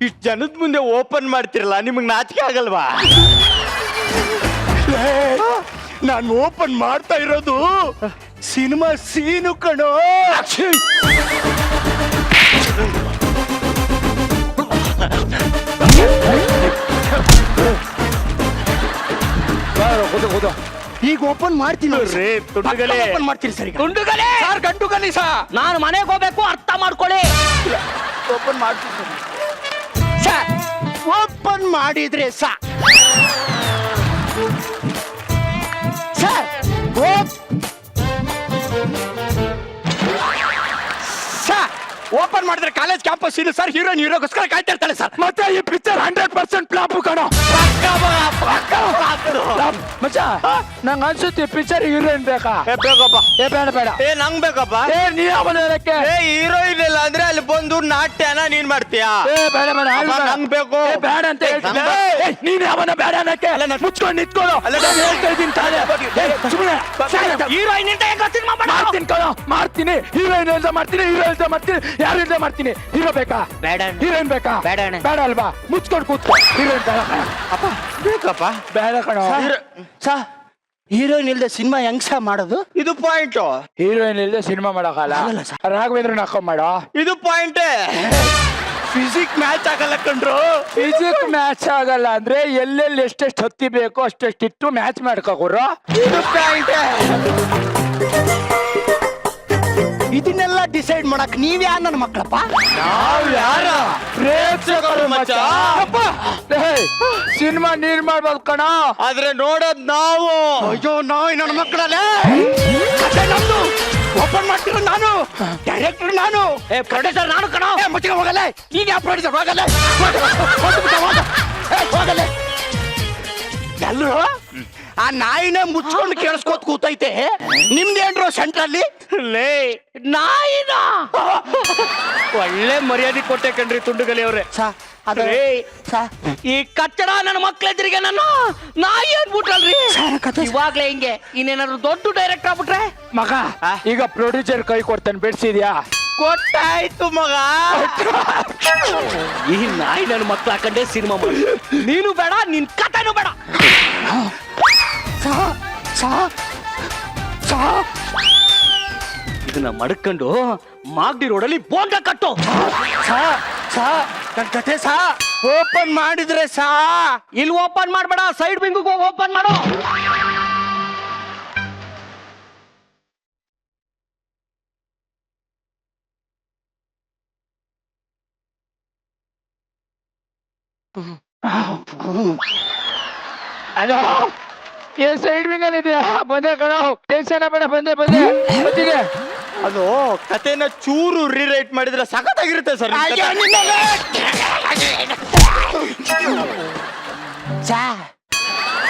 ಇಷ್ಟು ಜನದ ಮುಂದೆ ಓಪನ್ ಮಾಡ್ತಿರಲ್ಲ, ನಿಮಗ್ ನಾಚಿಕೆ ಆಗಲ್ವಾ? ನಾನು ಓಪನ್ ಮಾಡ್ತಾ ಇರೋದು ಸಿನಿಮಾ ಸೀನು ಕಣೋ. ಈಗ ಓಪನ್ ಮಾಡ್ತೀನಿ ಓಪನ್ ಮಾಡ್ತೀನಿ ಸರ್. ಗುಂಡುಗಲೇ ಸರ್ ಗಂಟುಗಲಿ ಸಾ ನಾನು ಮನೆಗೆ ಹೋಗ್ಬೇಕು, ಅರ್ಥ ಮಾಡ್ಕೊಳ್ಳಿ. ಓಪನ್ ಮಾಡ್ತೀನಿ ಸರ್. ಓಪನ್ ಮಾಡಿದ್ರೆ ಸಾ ಸರ್ ಓಪನ್ ಮಾಡಿದ್ರೆ ಕಾಲೇಜ್ ಕ್ಯಾಂಪಸ್ ಇದೆ ಸರ್. ಹೀರೋಯಿನ್ ಹೀರೋಗೋಸ್ಕರ ಕಾಯ್ತಾ ಇರ್ತಾಳೆ ಸರ್. ಮತ್ತೆ ಈ ಪಿಕ್ಚರ್ 100% ಫ್ಲಾಪ್ ಕಣೋ. ಮಚ್ಚ, ನಂಗೆ ಅನ್ಸುತ್ತೆ ಪಿಕ್ಚರ್ ಹೀರೋಯಿನ್ ಬೇಕಾ? ಬೇಕಪ್ಪ. ಬೇಡ ಬೇಡ. ನಂಗ್ ಬೇಕಪ್ಪ. ನೀ ಅವನ ಹೇಳಕ್ಕೆ. ಹೀರೋಯಿನ್ ಇಲ್ಲ ಅಂದ್ರೆ ಅಲ್ಲಿ ಬಂದು ನಾಟ್ಯನ ನೀನ್ ಮಾಡ್ತೀಯಾ? ಬೇಡ ಬೇಡ. ನಂಗ್ ಬೇಕು. ಬೇಡ ಅಂತ ಹೇಳ್ತೀನಿ. ನೀನ್ ಅವನ ಬೇಡ ಅನ್ನಕ್ಕೆ ಮುಚ್ಕೊಂಡು ನಿಂತ್ಕೊಳ್ಳೋ. ನಾನು ಹೇಳ್ತಾ ಇದ್ದೀನಿ ತಾನೇ. ಸುಮ್ಮನೆ ಹೀರೋಯಿನ್ ಅಂತ ಹೇಗೆ ಸಿನಿಮಾ ಮಾಡ್ತೀನಿ ಕಣೋ, ಮಾಡ್ತೀನಿ. ಹೀರೋಯಿನ್ ಇಲ್ದ ಮಾಡ್ತೀನಿ, ಹೀರೋ ಇಲ್ದ ಮಾಡ್ತೀನಿ, ಯಾರು ಇಲ್ದ ಮಾಡ್ತೀನಿ. ಹೀರೋ ಬೇಕಾ? ಬೇಡ. ಹೀರೋಯಿನ್ ಬೇಕಾ? ಬೇಡ ಅಣ್ಣ. ಬೇಡ ಅಲ್ವಾ? ಮುಚ್ಕೊಂಡು ಕೂತ್ಕೋ. ಹೀರೋಯಿನ್ ಬೇಡ ಕಣ. ಅಪ್ಪ ಬೇಕಪ್ಪ. ಬೇಡ ಕಣೋ. ಹೀರೋಯಿನ್ ಇಲ್ದೆ ಸಿನಿಮಾ ಹೆಂಗ್ ಸಾ ಮಾಡೋದು? ಇದು ಪಾಯಿಂಟ್. ಹೀರೋಯಿನ್ ಇಲ್ದೆ ಸಿನಿಮಾ ಮಾಡಕಲ್ಲ. ರಾಘವೇಂದ್ರ ಹಾಕೊಂಡ್ ಮಾಡೋ. ಇದು ಪಾಯಿಂಟ್. ಫಿಸಿಕ್ ಮ್ಯಾಚ್ ಆಗಲ್ಲ ಕಣ್ರು. ಫಿಸಿಕ್ ಮ್ಯಾಚ್ ಆಗಲ್ಲ ಅಂದ್ರೆ ಎಲ್ಲೆಲ್ಲಿ ಎಷ್ಟೆಷ್ಟು ಹತ್ತಿ ಬೇಕೋ ಅಷ್ಟೆಷ್ಟು ಇಟ್ಟು ಮ್ಯಾಚ್ ಮಾಡ್ಕೋರು. ಇದು ಪಾಯಿಂಟ್. ಇದನ್ನೆಲ್ಲ ಡಿಸೈಡ್ ಮಾಡಕ್ ನೀವ್ ಯಾರ ನನ್ನ ಮಕ್ಕಳಪ್ಪ? ನಾವ್ ಯಾರ? ಪ್ರೇಕ್ಷಕರು ಮಚ್ಚ. ಸಿನಿಮಾ ನೀರ್ ಮಾಡ್ಬೋದು ಕಣ, ಆದ್ರೆ ನೋಡೋದ್ ನಾವು. ಅಯ್ಯೋ ನಾವು ನನ್ನ ಮಕ್ಕಳಲ್ಲೇ. ನಮ್ದು ಓಪನ್ ಮಾಡ್ತಿರೋ ನಾನು, ಡೈರೆಕ್ಟರ್ ನಾನು, ಪ್ರೊಡ್ಯೂಸರ್ ನಾನು ಕಣ. ಮುಚ್ಚಿಗೆ ಹೋಗಲ್ಲ. ನೀನ್ ಯಾವ ಪ್ರೊಡ್ಯೂಸರ್? ಹೋಗಲ್ಲ ಹೋಗಲ್ಲ. ಎಲ್ಲರೂ ಆ ನಾಯಿನ ಮುಚ್ಕೊಂಡು ಕೇಳಿಸ್ಕೋತ ಕೂತೈತೆ. ನಿಮ್ದೇನ್ರೋ ಸೆಂಟ್ರಲ್ಲಿ ಲೇ ನಾಯಿನ ಒಳ್ಳೆ ಮರ್ಯಾದೆ ಕೊಟ್ಟೆ ಕಣ್ರಿ ತುಂಡುಗಲಿ ಅವ್ರೆ. ಅದೇ ಈ ಕಚ್ಚಡ ನನ್ನ ಮಕ್ಳೆದ್ರಿಗೆ ನಾನು ನಾಯಿ ಅನ್ಬಿಟ್ರಲ್ರಿ. ಇವಾಗ್ಲೇ ಹಿಂಗೆ ಇನ್ನೇನಾದ್ರು ದೊಡ್ಡ ಡೈರೆಕ್ಟರ್ ಆಗ್ಬಿಟ್ರೆ ಮಗ ಈಗ ಪ್ರೊಡ್ಯೂಸರ್ ಕೈ ಕೊಡ್ತಾನೆ. ಬಿಡ್ಸಿದ್ಯಾ? ಕೊಟ್ಟಾಯ್ತು ಮಗ. ಈ ನಾಯಿ ನನ್ನ ಮಕ್ಳು ಹಾಕೊಂಡೆ ಸಿನಿಮಾ ಮಾಡಿ. ನೀನು ಬೇಡ, ನಿನ್ ಕಥೆನೂ ಬೇಡ. ಇದನ್ನ ಮಡ್ಕೊಂಡು ಮಾಗಡಿ ರೋಡಲ್ಲಿ ಬೋಂಡ ಕಟ್ಟು. ನನ್ ಕತೆ ಸಾ ಓಪನ್ ಮಾಡಿದ್ರೆ ಸಾ. ಇಲ್ಲಿ ಓಪನ್ ಮಾಡ್ಬೇಡ, ಸೈಡ್ ವಿಂಗ್ ಹೋಗಿ ಓಪನ್ ಮಾಡು. ಅಲೋ, ಏನ್ ಸೈಡ್ ವಿಂಗ್ ಅಲ್ಲಿ ಇದೆಯಾ? ಬಂದೆ ಕಣ, ಟೆನ್ಷನ್ ಬೇಡ. ಬಂದಿದೆ. ಅದು ಕತೆನ ಚೂರು ರೀರೈಟ್ ಮಾಡಿದ್ರೆ ಸಖತ್ತಾಗಿರುತ್ತೆ ಸರ್.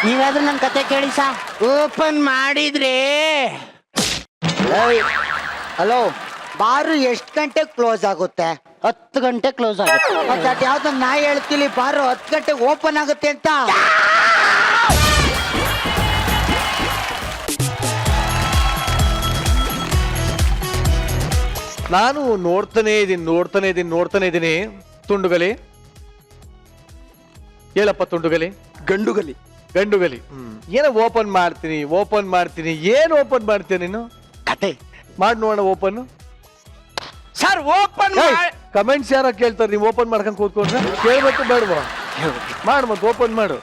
ನೀವಾದ್ರೂ ನನ್ ಕತೆ ಕೇಳಿ ಸಾ. ಓಪನ್ ಮಾಡಿದ್ರೆ ಹಲೋ, ಬಾರು ಎಷ್ಟು ಗಂಟೆಗೆ ಕ್ಲೋಸ್ ಆಗುತ್ತೆ? 10 ಗಂಟೆ ಕ್ಲೋಸ್ ಆಗುತ್ತೆ. ಮತ್ತೆ ಅದ್ ಯಾವ್ದೋ ನಾಯಿ ಹೇಳ್ತೀಲಿ ಬಾರು 10 ಗಂಟೆಗೆ ಓಪನ್ ಆಗುತ್ತೆ ಅಂತ. ನಾನು ನೋಡ್ತಾನೆ ಇದ್ದೀನಿ. ತುಂಡುಗಲಿ ಹೇಳಪ್ಪ ತುಂಡುಗಲಿ. ಗಂಡುಗಲಿ ಏನೋ ಓಪನ್ ಮಾಡ್ತೀನಿ. ಏನು ಓಪನ್ ಮಾಡ್ತೀಯ ನೀನು? ಕತೆ ಮಾಡಿ ನೋಡೋಣ ಓಪನ್. ಸರ್ ಓಪನ್ ಕಮೆಂಟ್ಸ್ ಯಾರ ಕೇಳ್ತಾರೆ? ನೀವು ಓಪನ್ ಮಾಡ್ಕೊಂಡು ಕೂತ್ಕೊಂಡ್ರೆ ಕೇಳ್ಬೇಕು ಬೇಡವಾ? ಮಾಡು ಮತ್ತೆ ಓಪನ್ ಮಾಡು.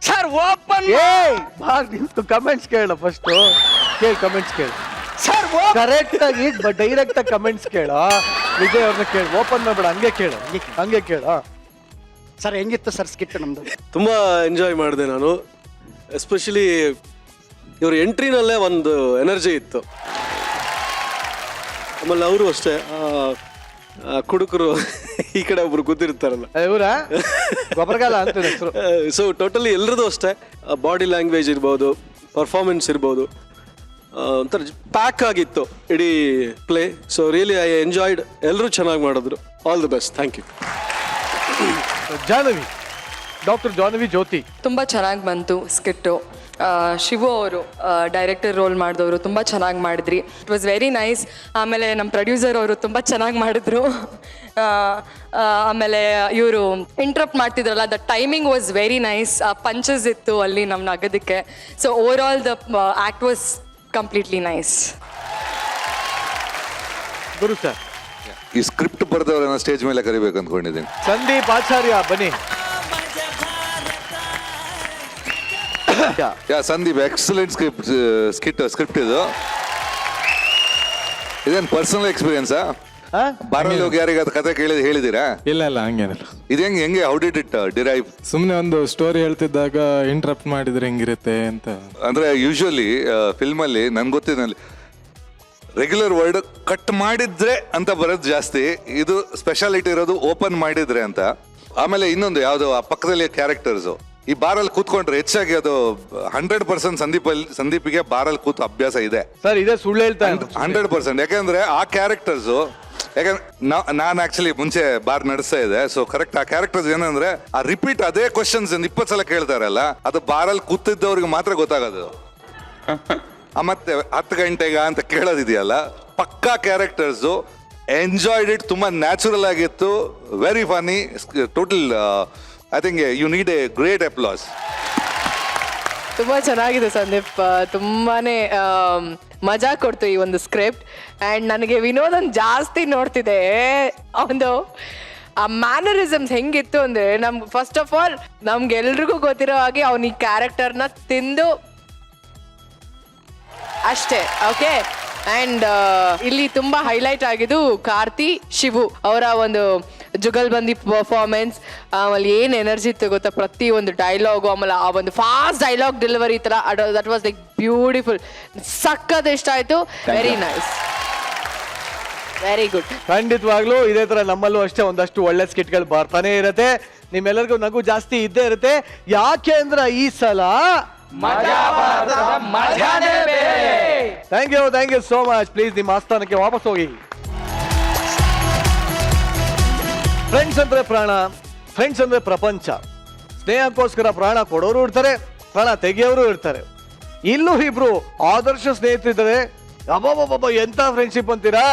ಸರ್ ಓಪನ್ ಕಮೆಂಟ್ಸ್ ಕೇಳ ಫಸ್ಟ್. ಕಮೆಂಟ್ಸ್ ಕೇಳು ಸರ್. ಕರೆಕ್ಟ್ ಆಗಿ ಡೈರೆಕ್ಟ್ ಆಗಿ ಕಮೆಂಟ್ಸ್ ಕೇಳ. ವಿಜಯ್ ಅವ್ರನ್ನ ಕೇಳು, ಓಪನ್ ಮಾಡ್ಬೇಡ. ಹಂಗೆ ಕೇಳು. ಸರ್ ಹೆಂಗಿತ್ತು ಸರ್ ಸ್ಕಿಟ್ ನಮ್ದು? ತುಂಬ ಎಂಜಾಯ್ ಮಾಡಿದೆ ನಾನು. ಎಸ್ಪೆಷಲಿ ಇವ್ರ ಎಂಟ್ರಿನಲ್ಲೇ ಒಂದು ಎನರ್ಜಿ ಇತ್ತು. ಆಮೇಲೆ ಅವರು ಅಷ್ಟೇ ಕುಡುಕರು ಈ ಕಡೆ ಒಬ್ರು ಕೂತಿರ್ತಾರಲ್ಲ ಇವರ ಗೊಬ್ಬರಗಾಲ ಅಂತ ಹೆಸರು. ಸೊ ಟೋಟಲಿ ಎಲ್ರದ್ದು ಅಷ್ಟೇ, ಬಾಡಿ ಲ್ಯಾಂಗ್ವೇಜ್ ಇರ್ಬೋದು, ಪರ್ಫಾರ್ಮೆನ್ಸ್ ಇರ್ಬೋದು, ಒಂಥರ ಪ್ಯಾಕ್ ಆಗಿತ್ತು ಇಡೀ play. So really I enjoyed. ಎಲ್ಲರೂ ಚೆನ್ನಾಗಿ ಮಾಡಿದ್ರು. All the best. Thank you. Jahnavi, doctor Jahnavi Jyoti. ತುಂಬ ಚೆನ್ನಾಗಿ ಬಂತು ಸ್ಕಿಟ್ಟು. ಶಿವು ಅವರು ಡೈರೆಕ್ಟರ್ ರೋಲ್ ಮಾಡಿದವರು ತುಂಬ ಚೆನ್ನಾಗಿ ಮಾಡಿದ್ರಿ. It was very nice. ಆಮೇಲೆ ನಮ್ಮ ಪ್ರೊಡ್ಯೂಸರ್ ಅವರು ತುಂಬ ಚೆನ್ನಾಗಿ ಮಾಡಿದ್ರು. ಆಮೇಲೆ ಇವರು ಇಂಟ್ರಪ್ಟ್ ಮಾಡ್ತಿದ್ರಲ್ಲ, the timing was very nice. Punches ಇತ್ತು ಅಲ್ಲಿ ನಮ್ಮ ನಗದಕ್ಕೆ. So overall the act was completely nice. Guru sir, ಈ ಸ್ಕ್ರಿಪ್ಟ್ ಬರೆದವರನ್ನ ಸ್ಟೇಜ್ ಮೇಲೆ ಕರಿಬೇಕು ಅಂದ್ಕೊಂಡಿದ್ದೀನಿ. ಸಂದೀಪ್ ಆಚಾರ್ಯ ಬನ್ನಿ. ಯಾ ಸಂದೀಪ್, ಎಕ್ಸಲೆಂಟ್ ಸ್ಕ್ರಿಪ್ಟ್ ಇದು. ಇದೇನು ಪರ್ಸನಲ್ ಎಕ್ಸ್ಪೀರಿಯನ್ಸಾ? ಬಾರಲ್ಲಿ ಹೋಗಿ ಯಾರಿಗಾದ ಕತೆ ಹೇಳಿದೀರಾ? ಇಲ್ಲ ಹಂಗೇನಿಲ್ಲ. ಇದು ಹೆಂಗೆ ಹೌ ಡಿಡ್ ಇಟ್ ಡಿರೈವ್? ಸುಮ್ಮನೆ ಒಂದು ಸ್ಟೋರಿ ಹೇಳ್ತಿದ್ದಾಗ ಇಂಟ್ರಪ್ಟ್ ಮಾಡಿದ್ರೆ ಹೆಂಗಿರುತ್ತೆ ಅಂತ. ಅಂದ್ರೆ ಯೂಶುವಲಿ ಫಿಲ್ಮಲ್ಲಿ ನನ್ಗೆ ಗೊತ್ತಿದ್ದಲ್ಲಿ ರೆಗ್ಯುಲರ್ ವರ್ಡ್ ಕಟ್ ಮಾಡಿದ್ರೆ ಅಂತ ಬರೋದು ಜಾಸ್ತಿ. ಇದು ಸ್ಪೆಷಾಲಿಟಿ ಇರೋದು ಓಪನ್ ಮಾಡಿದ್ರೆ ಅಂತ. ಆಮೇಲೆ ಇನ್ನೊಂದು ಯಾವ್ದು ಆ ಪಕ್ಕದಲ್ಲಿ ಕ್ಯಾರೆಕ್ಟರ್ಸು ಈ ಬಾರಲ್ಲಿ ಕೂತ್ಕೊಂಡ್ರೆ ಹೆಚ್ಚಾಗಿ ಅದು 100% ಸಂದೀಪಿಗೆ ಬಾರಲ್ಲಿ ಕೂತು ಅಭ್ಯಾಸ ಇದೆ ಸರ್. ಇದೇ ಸುಳ್ಳು ಹೇಳ್ತಾ 100%. ಯಾಕಂದ್ರೆ ಆ ಕ್ಯಾರೆಕ್ಟರ್ಸು, ಯಾಕಂದ್ರೆ ನಾನು ಆಕ್ಚುಲಿ ಮುಂಚೆ ಬಾರ್ ನಡೆಸ್ತಾ ಇದೆ. ಸೊ ಕರೆಕ್ಟ್ ಆ ಕ್ಯಾರೆಕ್ಟರ್ಸ್ ಏನಂದ್ರೆ ಆ ರಿಪೀಟ್ ಅದೇ ಕ್ವಶನ್ಸ್ 20 ಸಲ ಕೇಳ್ತಾರಲ್ಲ, ಅದು ಬಾರಲ್ಲಿ ಕೂತಿದ್ದವ್ರಿಗೆ ಮಾತ್ರ ಗೊತ್ತಾಗೋದು. ಮತ್ತೆ 10 ಗಂಟೆಗ ಅಂತ ಕೇಳೋದಿದೆಯಲ್ಲ, ಪಕ್ಕಾ ಕ್ಯಾರೆಕ್ಟರ್ಸು. Enjoyed it. ತುಂಬಾ ನ್ಯಾಚುರಲ್ ಆಗಿತ್ತು. Very funny. Total I think you need a great applause. ತುಂಬ ಚೆನ್ನಾಗಿದೆ ಸಂದೀಪ್. ತುಂಬಾ ಮಜಾ ಕೊಡ್ತು ಈ ಒಂದು ಸ್ಕ್ರಿಪ್ಟ್. ಆ್ಯಂಡ್ ನನಗೆ ವಿನೋದನ್ ಜಾಸ್ತಿ ನೋಡ್ತಿದೆ. ಒಂದು ಆ ಮ್ಯಾನರಿಸಮ್ಸ್ ಹೆಂಗಿತ್ತು ಅಂದರೆ, ನಮ್ಗೆ ಫಸ್ಟ್ ಆಫ್ ಆಲ್ ನಮ್ಗೆಲ್ರಿಗೂ ಗೊತ್ತಿರೋ ಹಾಗೆ ಅವ್ನು ಈ ಕ್ಯಾರೆಕ್ಟರ್ನ ತಿಂದು ಅಷ್ಟೇ. ಓಕೆ. ಆ್ಯಂಡ್ ಇಲ್ಲಿ ತುಂಬ ಹೈಲೈಟ್ ಆಗಿದ್ದು ಕಾರ್ತಿ, ಶಿವು ಅವರ ಒಂದು ಜುಗಲ್ಬಂದಿ ಪರ್ಫಾರ್ಮೆನ್ಸ್. ಆಮೇಲೆ ಏನು ಎನರ್ಜಿ ಇತ್ತು ಗೊತ್ತಾ, ಪ್ರತಿ ಒಂದು ಡೈಲಾಗು, ಆಮೇಲೆ ಆ ಒಂದು ಫಾಸ್ಟ್ ಡೈಲಾಗ್ ಡೆಲಿವರಿ ಥರ, ದಟ್ ವಾಸ್ ಲೈಕ್ ಬ್ಯೂಟಿಫುಲ್. ಸಕ್ಕತ್ ಇಷ್ಟ ಆಯಿತು. Very nice, very good. ಖಂಡಿತವಾಗ್ಲೂ ಇದೇ ತರ ನಮ್ಮಲ್ಲೂ ಅಷ್ಟೇ ಒಂದಷ್ಟು ಒಳ್ಳೆ ಸ್ಕಿಟ್ಗಳು ಬರ್ತಾನೆ ಇರುತ್ತೆ. ನಿಮ್ಮೆಲ್ಲರಿಗೂ ನಗು ಜಾಸ್ತಿ ಇದ್ದೇ ಇರುತ್ತೆ. ಯಾಕೆ ಅಂದ್ರೆ ಈ ಸಲ thank you so much. Please ನಿಮ್ಮ ಆಸ್ಥಾನಕ್ಕೆ ವಾಪಸ್ ಹೋಗಿ. ಫ್ರೆಂಡ್ಸ್ ಅಂದ್ರೆ ಪ್ರಾಣ, ಫ್ರೆಂಡ್ಸ್ ಅಂದ್ರೆ ಪ್ರಪಂಚ. ಸ್ನೇಹಕ್ಕೋಸ್ಕರ ಪ್ರಾಣ ಕೊಡೋರು ಇರ್ತಾರೆ, ಪ್ರಾಣ ತೆಗೆಯೋರು ಇರ್ತಾರೆ. ಇಲ್ಲೂ ಇಬ್ರು ಆದರ್ಶ ಸ್ನೇಹಿತರಿದ್ದಾರೆ. ಅಬ್ಬಬ್ಬಬ್ಬ ಎಂತ ಫ್ರೆಂಡ್ಶಿಪ್ ಅಂತೀರಾ?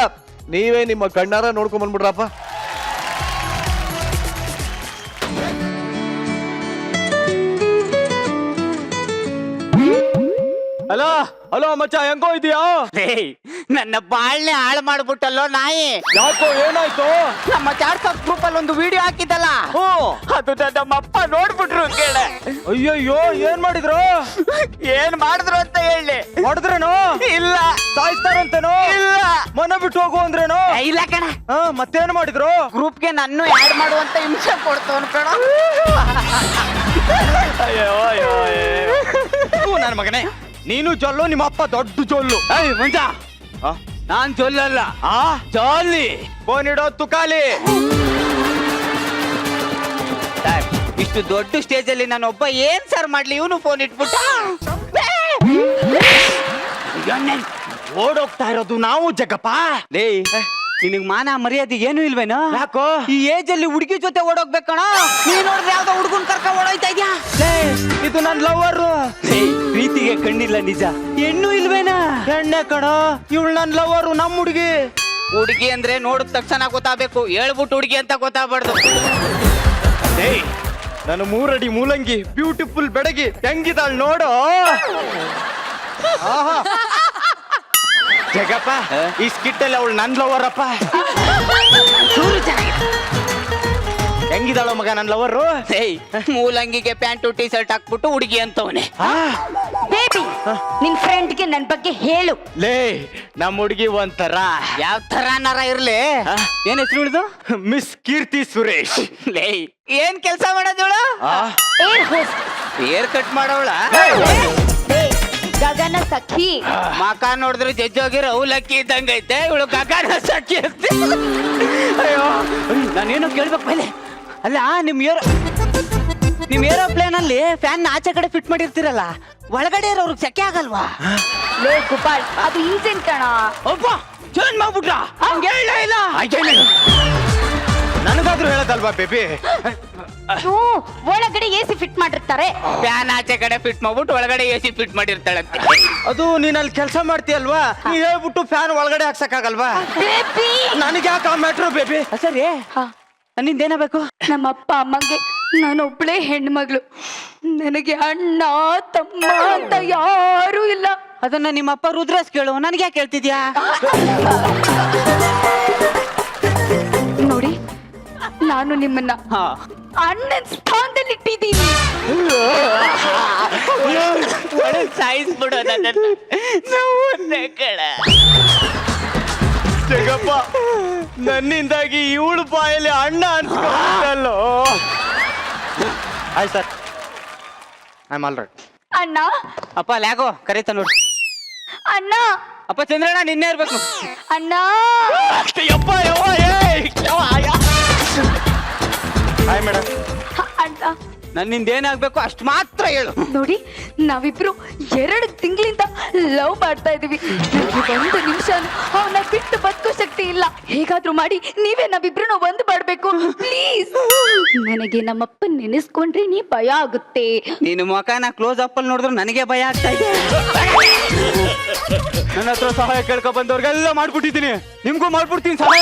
ನೀವೇ ನಿಮ್ಮ ಕಣ್ಣಾರ ನೋಡ್ಕೊಂಡ್ ಬಂದ್ಬಿಡ್ರಪ್ಪ. ಹಲೋ ಹಲೋ ಮಚ್ಚ, ಹೆಂಗೋ ಇದೆಯಾ? ನನ್ನ ಬಾಳ್ನೆ ಹಾಳು ಮಾಡ್ಬಿಟ್ಟಲ್ಲೋ ನಾಯಿ. ಯಾಕೋ ಏನಾಯ್ತು? ನಮ್ಮ ವಾಟ್ಸ್ಆಪ್ ಗ್ರೂಪ್ ಅಲ್ಲಿ ಒಂದು ವಿಡಿಯೋ ಹಾಕಿದ್ದಲ್ಲ, ಅದು ನಮ್ಮಪ್ಪ ನೋಡ್ಬಿಟ್ರು ಕೇಳೆ. ಅಯ್ಯಯ್ಯೋ, ಏನ್ ಮಾಡಿದ್ರು? ಏನ್ ಮಾಡಿದ್ರು ಅಂತ ಹೇಳಿ. ಹೊಡೆದ್ರೇನೋ? ಇಲ್ಲ. ಸಾಯಿಸ್ತಾರಂತೇನೋ? ಇಲ್ಲ. ಮನೆ ಬಿಟ್ಟು ಹೋಗು ಅಂದ್ರೇನೋ? ಇಲ್ಲ ಕಣ. ಮತ್ತೇನ್ ಮಾಡಿದ್ರು? ಗ್ರೂಪ್ಗೆ ನನ್ನೂ ಆಡ್ ಮಾಡುವಂತ ಹಿಂಸೆ ಕೊಡ್ತು ಅನ್ಕಣ. ನನ್ನ ಮಗನೇ, ನೀನು ಜೊಲ್ಲು, ನಿಮ್ಮ ಅಪ್ಪ ದೊಡ್ಡ ಜೊಲ್ಲು. ಮಂಜ, ನಾನ್ ಜೊಲ್ಲಲ್ಲ, ಜಾಲಿ. ಫೋನ್ ಇಡೋ ತುಕಾಲಿ. ಇಷ್ಟು ದೊಡ್ಡ ಸ್ಟೇಜ್ ಅಲ್ಲಿ ನಾನು ಒಬ್ಬ ಏನ್ ಸರ್ ಮಾಡ್ಲಿ? ಇವನು ಫೋನ್ ಇಟ್ಬಿಟ್ಟ. ಓಡೋಗ್ತಾ ಇರೋದು ನಾವು ಜಗಪ್ಪ. ಲೇ, ನಿನಗ್ ಮಾನ ಮರ್ಯಾದೆ ಏನು ಇಲ್ವೇನೋ? ಯಾಕೋ? ಈ ಏಜ್ ಅಲ್ಲಿ ಹುಡುಗಿ ಜೊತೆ ಓಡೋಗ್ಬೇಕಣ. ನೀನ್ ನೋಡಿದ್ರೆ ಯಾವ್ದೋ ಹುಡುಗನ್ ಕರ್ಕ ಓಡೋಯ್ತಾ ಇದ್ಯಾ? ಇದು ನನ್ ಲವರ್. ಪ್ರೀತಿಗೆ ಕಣ್ಣಿಲ್ಲ ನಿಜ. ಹೆಣ್ಣು ಇಲ್ವೇನಾ? ಹೆಣ್ಣೆ ಕಣ, ಇವಳು ನನ್ ಲವರ್, ನಮ್ ಹುಡುಗಿ. ಹುಡುಗಿ ಅಂದ್ರೆ ನೋಡಿದ ತಕ್ಷಣ ಗೊತ್ತಾಗಬೇಕು, ಹೇಳ್ಬಿಟ್ಟು ಹುಡುಗಿ ಅಂತ ಗೊತ್ತಾಗ್ಬಾರ್ದು. ನಾನು 3 ಅಡಿ ಮೂಲಂಗಿ, ಬ್ಯೂಟಿಫುಲ್ ಬೆಡಗಿ, ಹೆಂಗಿದಾಳ್ ನೋಡು. ಜಗಪ್ಪ, ಈ ಸ್ಕಿಟ್ ಅಲ್ಲಿ ಅವಳು ನನ್ ಲವರ್ ಅಪ್ಪ. ಹೆಂಗಿದಾಳೋ ಮಗ ನನ್ ಲವರು? ಮೂಲಂಗಿಗೆ ಪ್ಯಾಂಟು ಟೀ ಶರ್ಟ್ ಹಾಕ್ಬಿಟ್ಟು ಹುಡುಗಿ ಅಂತವನೆ. ಬೇಬಿ, ನಿನ್ ಫ್ರೆಂಡ್ಗೆ ನನ್ ಬಗ್ಗೆ ಹೇಳು. ಲೇ, ನಮ್ ಹುಡುಗಿ ಒಂಥರ. ಯಾವ ತರನಾರ ಇರ್ಲಿ. ಏನ್ ಹೆಸರು ಉಳಿದು? ಮಿಸ್ ಕೀರ್ತಿ ಸುರೇಶ್. ಲೇ, ಏನ್ ಕೆಲ್ಸ ಮಾಡೋದವಳು? Air hostess. ಏರ್ ಕಟ್ ಮಾಡೋವಳ? ಗಗನ ಸಖಿ. ಮಕ ನೋಡಿದ್ರೆ ಜಜ್ಜೋಗಿರೋ ಅವಲಕ್ಕಿ ಇದ್ದಂಗೈತೆ ಇವಳು ಗಗನ ಸಖಿ ಅಂತ. ಅಯ್ಯೋ ನಾನೇನು ಕೇಳ್ಬೇಕು ಮೇಲೆ. ಅಲ್ಲ ನಿಮ್ ಏರೋಪ್ಲೇನ್ ಅಲ್ಲಿ ಫ್ಯಾನ್ ಆಚೆ ಕಡೆ ಫಿಟ್ ಮಾಡಿರ್ತೀರಲ್ಲ, ಒಳಗಡೆ ಇರೋರ್ಗೆ ಸೆಕೆ ಆಗಲ್ವಾ? ಲೇ ಗೋಪಾಲ್, ಅದು ಇಂಜಿನ್ ಕಣ. ಒಬ್ಬ ಚೇಂಜ್ ಮಾಡ್ಬಿಟ್ರ, ಹಂಗೆ ಹೇಳ ಇಲ್ಲ. ನನಗಾದ್ರೂ ಹೇಳದಲ್ವಾ ಬೇಬಿ? ಒಳಗಡೆ ಎಸಿ ಫಿಟ್ ಮಾಡಿರ್ತಾರೆ. ಫ್ಯಾನ್ ಆಚೆ ಕಡೆ ಫಿಟ್ ಮಾಡ್ಬಿಟ್ಟು ಒಳಗಡೆ ಎಸಿ ಫಿಟ್ ಮಾಡಿರ್ತಾಳಂತೆ. ಅದು ನೀನ್ ಅಲ್ಲಿ ಕೆಲಸ ಮಾಡ್ತೀಯಲ್ವಾ, ನೀ ಹೇಳ್ಬಿಟ್ಟು ಫ್ಯಾನ್ ಒಳಗಡೆ ಹಾಕ್ಸಕ್ಕಾಗಲ್ವಾ? ಬೇಬಿ, ನನಗೆ ಯಾಕೆ ಆ ಮ್ಯಾಟ್ರು ಬೇಬಿ? ಸರಿ ನಿಂದೇನಬೇಕು? ನಮ್ಮಪ್ಪ ಅಮ್ಮಗೆ ನಾನೊಬ್ಳೇ ಹೆಣ್ಮಗಳು. ನನಗೆ ಅಣ್ಣ ತಮ್ಮ ಅಂತ ಯಾರು ಇಲ್ಲ. ಅದನ್ನ ನಿಮ್ಮಪ್ಪ ರುದ್ರಸ್ ಕೇಳು, ನನಗೆ ಯಾಕೆ ಹೇಳ್ತಿದ್ಯಾ? ನೋಡಿ, ನಾನು ನಿಮ್ಮನ್ನ ಅಣ್ಣನ ಸ್ಥಾನದಲ್ಲಿ ಇಟ್ಟಿದ್ದೀನಿ. ಸಾಯಿಸ್ಬಿಡು ಜಗಪ್ಪ, ನನ್ನಿಂದಾಗಿ ಇವಳು ಬಾಯಲ್ಲಿ ಅಣ್ಣ ಅನ್ಸ್ಕೊಳ್ಳೋ. ಆಯ್ತು sir, I am all right. ಅಣ್ಣ, ಅಪ್ಪ ಲ್ಯಾಗೋ ಕರೀತ ನೋಡಿ. ಅಣ್ಣ, ಅಪ್ಪ ಚಂದ್ರಣ್ಣ ನಿನ್ನೆ ಇರ್ಬೇಕು. ಅಣ್ಣ, ಹಾಯ್ ಮೇಡಮ್. ಅಣ್ಣ, ನನ್ನಿಂದ ಏನಾಗ್ಬೇಕು ಅಷ್ಟು ಮಾತ್ರ ಹೇಳು. ನೋಡಿ, ನಾವಿಬ್ರು 2 ತಿಂಗಳಿಂದ ಲವ್ ಮಾಡ್ತಾ ಇದೀವಿ. ನನಗೆ 1 ನಿಮಿಷ ಅವನ ಬಿಟ್ಟು ಬದುಕೋ ಶಕ್ತಿ ಇಲ್ಲ. ಹೇಗಾದ್ರೂ ಮಾಡಿ ನೀವೇ ನಾವಿಬ್ರು ಒಂದು ಮಾಡ್ಬೇಕು ಪ್ಲೀಸ್. ನನಗೆ ನಮ್ಮಪ್ಪ ನೆನೆಸ್ಕೊಂಡ್ರೆ ನೀ ಭಯ ಆಗುತ್ತೆ. ನೀನು ಮುಖನ ಕ್ಲೋಸ್ ಅಪ್ ಅಲ್ಲಿ ನೋಡಿದ್ರೆ ನನಗೆ ಭಯ ಆಗ್ತಾ ಇದೆ. ನನ್ನ ಹತ್ರ ಸಹಾಯ ಕೇಳ್ಕೊ ಬಂದವ್ರಿಗೆಲ್ಲ ಮಾಡ್ಬಿಟ್ಟಿದ್ದೀನಿ, ನಿಮ್ಗೂ ಮಾಡ್ಬಿಡ್ತೀನಿ ಸಹಾಯ.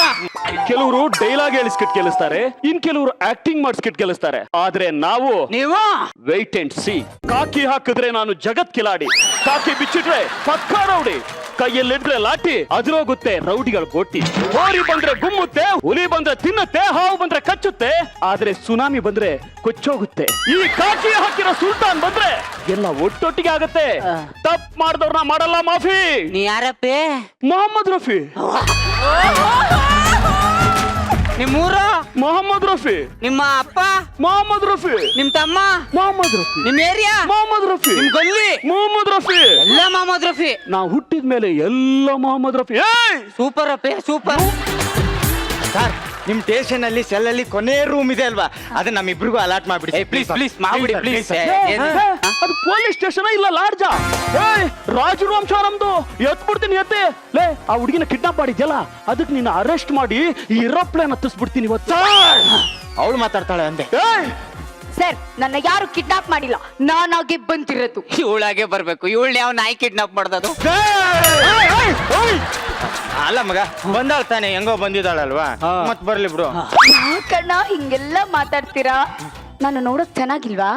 ಕೆಲವರು ಡೈಲಾಗ್ ಹೇಳಿ ಸ್ಕಿಟ್ ಗೆಲ್ಲಿಸ್ತಾರೆ, ಇನ್ ಕೆಲವರು ಆಕ್ಟಿಂಗ್ ಮಾಡಿ ಸ್ಕಿಟ್ ಗೆಲ್ಲಿಸ್ತಾರೆ. ಆದ್ರೆ ನೀವು ವೇಟ್ ಅಂಡ್ ಸಿ. ಕಾಕಿ ಹಾಕಿದ್ರೆ ನಾನು ಜಗತ್ ಕಿಲಾಡಿ, ಕಾಕಿ ಬಿಚ್ಚಿಟ್ರೆ ಪಕ್ಕ ರೌಡಿ, ಕೈಯಲ್ಲಿಡ್ರೆ ಲಾಠಿ ಅದ್ರೋಗುತ್ತೆ ರೌಡಿಗಳ ಬೋಟಿ. ಹೋರಿ ಬಂದ್ರೆ ಗುಮ್ಮುತ್ತೆ, ಹುಲಿ ಬಂದ್ರೆ ತಿನ್ನುತ್ತೆ, ಹಾವು ಬಂದ್ರೆ ಕಚ್ಚುತ್ತೆ, ಆದ್ರೆ ಸುನಾಮಿ ಬಂದ್ರೆ ಕೊಚ್ಚೋಗುತ್ತೆ. ಈ ಕಾಕಿ ಹಾಕಿರೋ ಸುಲ್ತಾನ್ ಬಂದ್ರೆ ಎಲ್ಲ ಒಟ್ಟೊಟ್ಟಿಗೆ ಆಗತ್ತೆ. ತಪ್ಪು ಮಾಡಿದವ್ರನ್ನ ಮಾಡಲ್ಲ ಮಾಫಿ. ನೀ ಯಾರಪ್ಪೆ? ಮೊಹಮ್ಮದ್ ರಫಿ. ನಿಮ್ಮೂರು? ಮೊಹಮ್ಮದ್ ರಫಿ. ನಿಮ್ಮ ಅಪ್ಪ? ಮೊಹಮ್ಮದ್ ರಫಿ. ನಿಮ್ ತಮ್ಮ? ಮೊಹಮ್ಮದ್ ರಫಿ. ನಿಮ್ ಏರಿಯಾ? ಮೊಹಮ್ಮದ್ ರಫಿ. ನಿಮ್ ಗಲ್ಲಿ? ಮೊಹಮ್ಮದ್ ರಫಿ. ಎಲ್ಲ ಮೊಹಮ್ಮದ್ ರಫಿ. ನಾವು ಹುಟ್ಟಿದ ಮೇಲೆ ಎಲ್ಲ ಮೊಹಮ್ಮದ್ ರಫಿ. ಸೂಪರ್ ಅಪ್ಪೆ, ಸೂಪರ್. ಸರ್, ನಿಮ್ ಸ್ಟೇಷನ್ ಅಲ್ಲಿ ಸೆಲ್ ಅಲ್ಲಿ ಕೊನೆ ರೂಮ್ ಇದೆ ಅಲ್ವಾ, ಅದನ್ನ ನಮ್ಮಿಬ್ರಿಗೂ ಅಲಾಟ್ ಮಾಡ್ಬಿಡಿ ಪ್ಲೀಸ್ ಪ್ಲೀಸ್ ಮಾಡ್ಬಿಡಿ ಪ್ಲೀಸ್. ಅದು ಪೊಲೀಸ್ ಸ್ಟೇಷನ್ ಇಲ್ಲ ಲಾಡ್ಜಾ? ರಾಜರು ವಂಶ ನಮ್ದು. ಎತ್ಬಿಡ್ತೀನಿ ಎತ್ತೆ. ಲೇ, ಆ ಹುಡುಗಿನ ಕಿಡ್ನಾಪ್ ಮಾಡಿದ್ಯಲ್ಲ, ಅದಕ್ಕೆ ನಿನ್ನ ಅರೆಸ್ಟ್ ಮಾಡಿ ಈ ಏರೋಪ್ಲೇನ್ ಹತ್ತಿಸ್ಬಿಡ್ತೀನಿ ಇವತ್ತು. ಅವಳು ಮಾತಾಡ್ತಾಳೆ ಅಂದೆ. ಸರ್, ನನ್ನ ಯಾರು ಕಿಡ್ನಾಪ್ ಮಾಡಿಲ್ಲ, ನಾನಾಗೆ ಬಂದಿರೋದು. ಇವಳಾಗೆ ಬರ್ಬೇಕು. ಇವಳನ್ನ ಯಾವ ನಾಯಿ ಕಿಡ್ನಾಪ್ ಮಾಡ್ದದು? ಅಲ್ಲ ಮಗ, ಬಂದಾಳ ತಾನೆ, ಹೆಂಗೋ ಬಂದಿದ್ದಾಳಲ್ವಾ, ಮತ್ ಬರ್ಲಿ ಬಿಡು. ಯಾಕಣ್ಣ ಹಿಂಗೆಲ್ಲ ಮಾತಾಡ್ತೀರಾ? ನಾನು ನೋಡೋಕ್ ಚೆನ್ನಾಗಿಲ್ವಾ?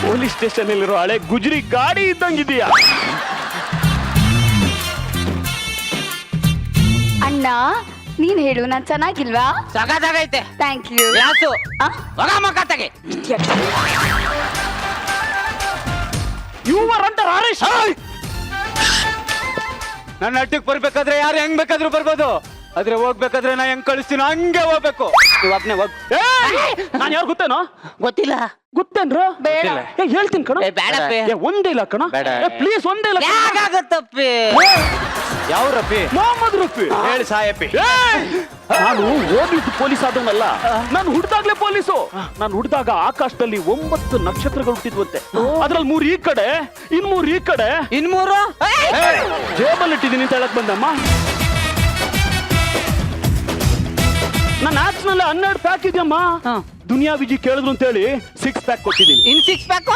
ಪೊಲೀಸ್ ಸ್ಟೇಷನ್ ಅಲ್ಲಿರೋ ಹಳೆ ಗುಜರಿ ಗಾಡಿ ಇದ್ದಂಗಿದೀಯಾ? ಅಣ್ಣ, ನೀನ್ ಹೇಳು, ನಾನ್ ಚೆನ್ನಾಗಿಲ್ವಾ? ಸಗದಾಗೈತೆ. Thank you. ಯಾಸು ಮಗ ಮಗ ತಗೆ. Your under arrest. ನನ್ನ ಅಡ್ಡಕ್ಕೆ ಬರ್ಬೇಕಾದ್ರೆ ಯಾರು ಹೆಂಗ್ ಬೇಕಾದ್ರೂ ಬರ್ಬೋದು, ಆದ್ರೆ ಹೋಗ್ಬೇಕಾದ್ರೆ ನಾ ಹೆಂಗ್ ಕಳಿಸ್ತೀನೋ ಹಂಗೆ ಹೋಗ್ಬೇಕು. ನೀವು ಒಬ್ನೇ ಹೋಗ್. ನಾನು ಯಾರು ಗೊತ್ತೇನೋ? ಗೊತ್ತಿಲ್ಲ. ಗೊತ್ತೇನ್ರ? ಬೇಡ. ಹೇಳ್ತೀನಿ ಕಣ. ಬೇಡಪ್ಪೆ. ಒಂದೇ ಇಲ್ಲ ಕಣ, ಪ್ಲೀಸ್ ಒಂದೇ ಇಲ್ಲ. ಯಾಕಾಗತ್ತಪ್ಪೆ? ಯಾವ ರಫಿ? ಮೊಹಮ್ಮದ್ ರಫಿ. ಹೇಳಿ ಸಾಯಪ್ಪಿ. ನಾನು ಓದಿದ್ದು ಪೊಲೀಸ್ ಆದವನಲ್ಲ, ನಾನು ಹುಡ್ದಾಗ್ಲೇ ಪೊಲೀಸು. ನಾನು ಹುಡ್ದಾಗ ಆಕಾಶದಲ್ಲಿ 9 ನಕ್ಷತ್ರಗಳು ಹುಟ್ಟಿದ್ವಂತೆ. ಅದ್ರಲ್ಲಿ 3 ಈ ಕಡೆ, ಇನ್ 3 ಈ ಕಡೆ, ಇನ್ 3 ಜೇಬಲ್ಲಿ ಇಟ್ಟಿದ್ದೀನಿ ಅಂತ ಹೇಳಕ್ ಬಂದಮ್ಮ. ನನ್ನ ಆಪ್ಸ್ ನಲ್ಲಿ 12 ಪ್ಯಾಕ್ ಇದೆಯಮ್ಮ. ದುನಿಯಾ ವಿಜಿ ಕೇಳಿದ್ರು ಅಂತ ಹೇಳಿ 6 ಪ್ಯಾಕ್ ಕೊಟ್ಟಿದ್ದೀನಿ. ಇನ್ 6 ಪ್ಯಾಕ್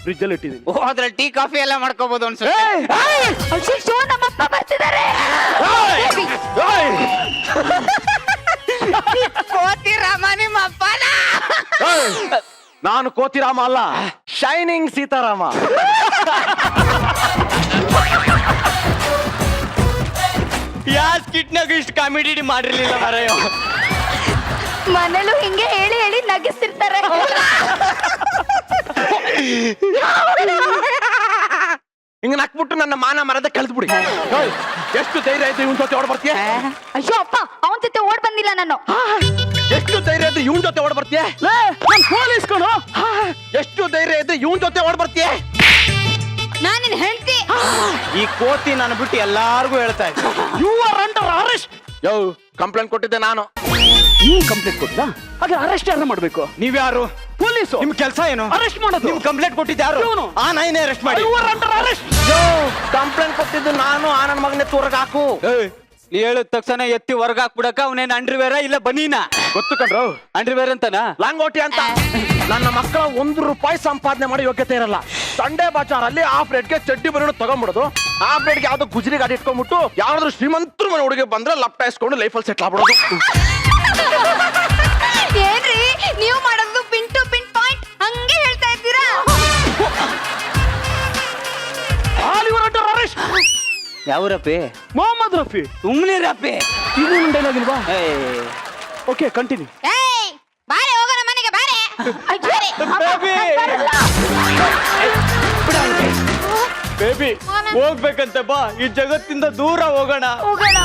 ಫ್ರಿಜ್ ಅಲ್ಲಿ ಇಟ್ಟಿದ್ದೀನಿ. ಓ, ಅದ್ರಲ್ಲಿ ಟೀ ಕಾಫಿ ಎಲ್ಲ ಮಾಡ್ಕೋಬಹುದು ಅನ್ಸುತ್ತೆ. ಅಯ್ಯೋ, ನಮ್ಮಪ್ಪ ಬರ್ತಿದ್ದಾರೆ. ಕೋತಿ ರಾಮ ನಿಮ್ಮ ಅಪ್ಪನ. ನಾನು ಕೋತಿರಾಮ ಅಲ್ಲ, ಶೈನಿಂಗ್ ಸೀತಾರಾಮ. ಯಾವ ಸ್ಕಿಟ್ನಾಗ ಇಷ್ಟು ಕಾಮಿಡಿ ಮಾಡಿರ್ಲಿಲ್ಲ ಮಾರಾಯ. ಮನೇಲೂ ಹಿಂಗೆ ಹೇಳಿ ಹೇಳಿ ನಗಿಸ್ತಿರ್ತಾರೆ. ಹಿಂಗ ನಕ್ಬಿಟ್ಟು ನನ್ನ ಮಾನ ಮರದ ಕಳೆದ್ಬಿಡಿ. ಎಷ್ಟು ಧೈರ್ಯ ಐತೆ ಇವನ್ ಜೊತೆ ಓಡ್ ಬರ್ತೀಯ? ಅಯ್ಯೋ ಅಪ್ಪ, ಅವನ ಜೊತೆ ಓಡ್ ಬಂದಿಲ್ಲ ನಾನು. ಎಷ್ಟು ಧೈರ್ಯ ಇದ್ರೆ ಇವನ್ ಜೊತೆ ಓಡ್ ಬರ್ತೀಯ? ಪೊಲೀಸ್ ಕಣೋ. ಎಷ್ಟು ಧೈರ್ಯ ಇದ್ರೆ ಇವನ್ ಜೊತೆ ಓಡ್ ಬರ್ತೀಯ? ಈ ಕೋತಿ ನಾನು ಬಿಟ್ಟು ಎಲ್ಲಾರ್ಗು ಹೇಳ್ತಾ ಇದ್ದೆ. You are under arrest. ಯೋ ಕಂಪ್ಲೇಂಟ್ ಕೊಟ್ಟಿದ್ದೆ ನಾನು. ನೀವು ಕಂಪ್ಲೇಂಟ್ ಕೊಟ್ಟಿಲ್ಲ, ಹಾಗೆ ಅರೆಸ್ಟ್ ಯಾರು ಮಾಡ್ಬೇಕು? ನೀವ್ಯಾರು? ಪೊಲೀಸು. ನಿಮ್ ಕೆಲಸ ಏನು? ಅರೆಸ್ಟ್ ಮಾಡೋದು. ನಿಮ್ ಕಂಪ್ಲೇಂಟ್ ಕೊಟ್ಟಿದ್ದೆ ಯಾರು? ಇವ್ನು. ಆ ನಾಯಿನೇ ಅರೆಸ್ಟ್ ಮಾಡಿ. You are under arrest. ಯೋ ಕಂಪ್ಲೇಂಟ್ ಕೊಟ್ಟಿದ್ದು ನಾನು, ಆ ನನ್ನ ಮಗನೇ ತೂರಗ್ ಹಾಕು. ನೀ ಹೇಳಿದ ತಕ್ಷಣ ಎತ್ತಿ ಹೊರಗೆ ಹಾಕ್ಬಿಡಕ ಅವನೇನ್ ಅಂಡ್ರಿವೇರ ಇಲ್ಲ ಬನೀನಾ? ಗೊತ್ತು ಕಣ್ರು, ಅಂಡ್ರಿವೇರ್ ಅಂತನಾ? ಲಾಂಗೋಟಿ ಅಂತ. ನನ್ನ ಮಕ್ಕಳ ₹1 ಸಂಪಾದನೆ ಮಾಡೋ ಯೋಗ್ಯತೆ ಇರಲ್ಲ. ಸಂಡೇ ಬಾಚಾರ್ ಅಲ್ಲಿ ಹಾಫ್ ರೇಟ್ಗೆ ಚಡ್ಡಿ ಬರೋಣ ತಗೊಂಡ್ಬಿಡೋದು, ಹಾಫ್ ರೇಟ್ಗೆ ಯಾವ್ದೋ ಗುಜರಿ ಗಾಡಿ ಇಟ್ಕೊಂಡ್ಬಿಟ್ಟು ಯಾವ್ದಾದ್ರು ಶ್ರೀಮಂತರು ಮನೆ ಹುಡುಗಿ ಬಂದ್ರೆ ಲಪ್ಟಾಯಿಸ್ಕೊಂಡು ಲೈಫಲ್ಲಿ ಸೆಟ್ಲ್ ಆಗ್ಬಿಡೋದು. ಏನ್ರಿ ನೀವು ಮಾಡೋದು ಪಿನ್ ಟು ಪಿನ್ ಪಾಯಿಂಟ್ ಹಂಗೆ ಹೇಳ್ತಾ ಇದ್ದೀರಾ? All you are under arrest. ಯಾವ ರಪಿ? ಮೊಹಮ್ಮದ್ ರಫಿ. ಸುಮ್ನೆ ರಪಿ. ಇದು ನನ್ನ ಡೈಲಾಗ್ ಇಲ್ವಾ? Okay continue. ಏಯ್ ಬಾರೆ ಹೋಗೋಣ ಮನೆಗೆ ಬಾರೆ. ಬೇಬಿ ಹೋಗ್ಬೇಕಂತೆ ಬಾ, ಈ ಜಗತ್ತಿಂದ ದೂರ ಹೋಗೋಣ. ಹೋಗೋಣ.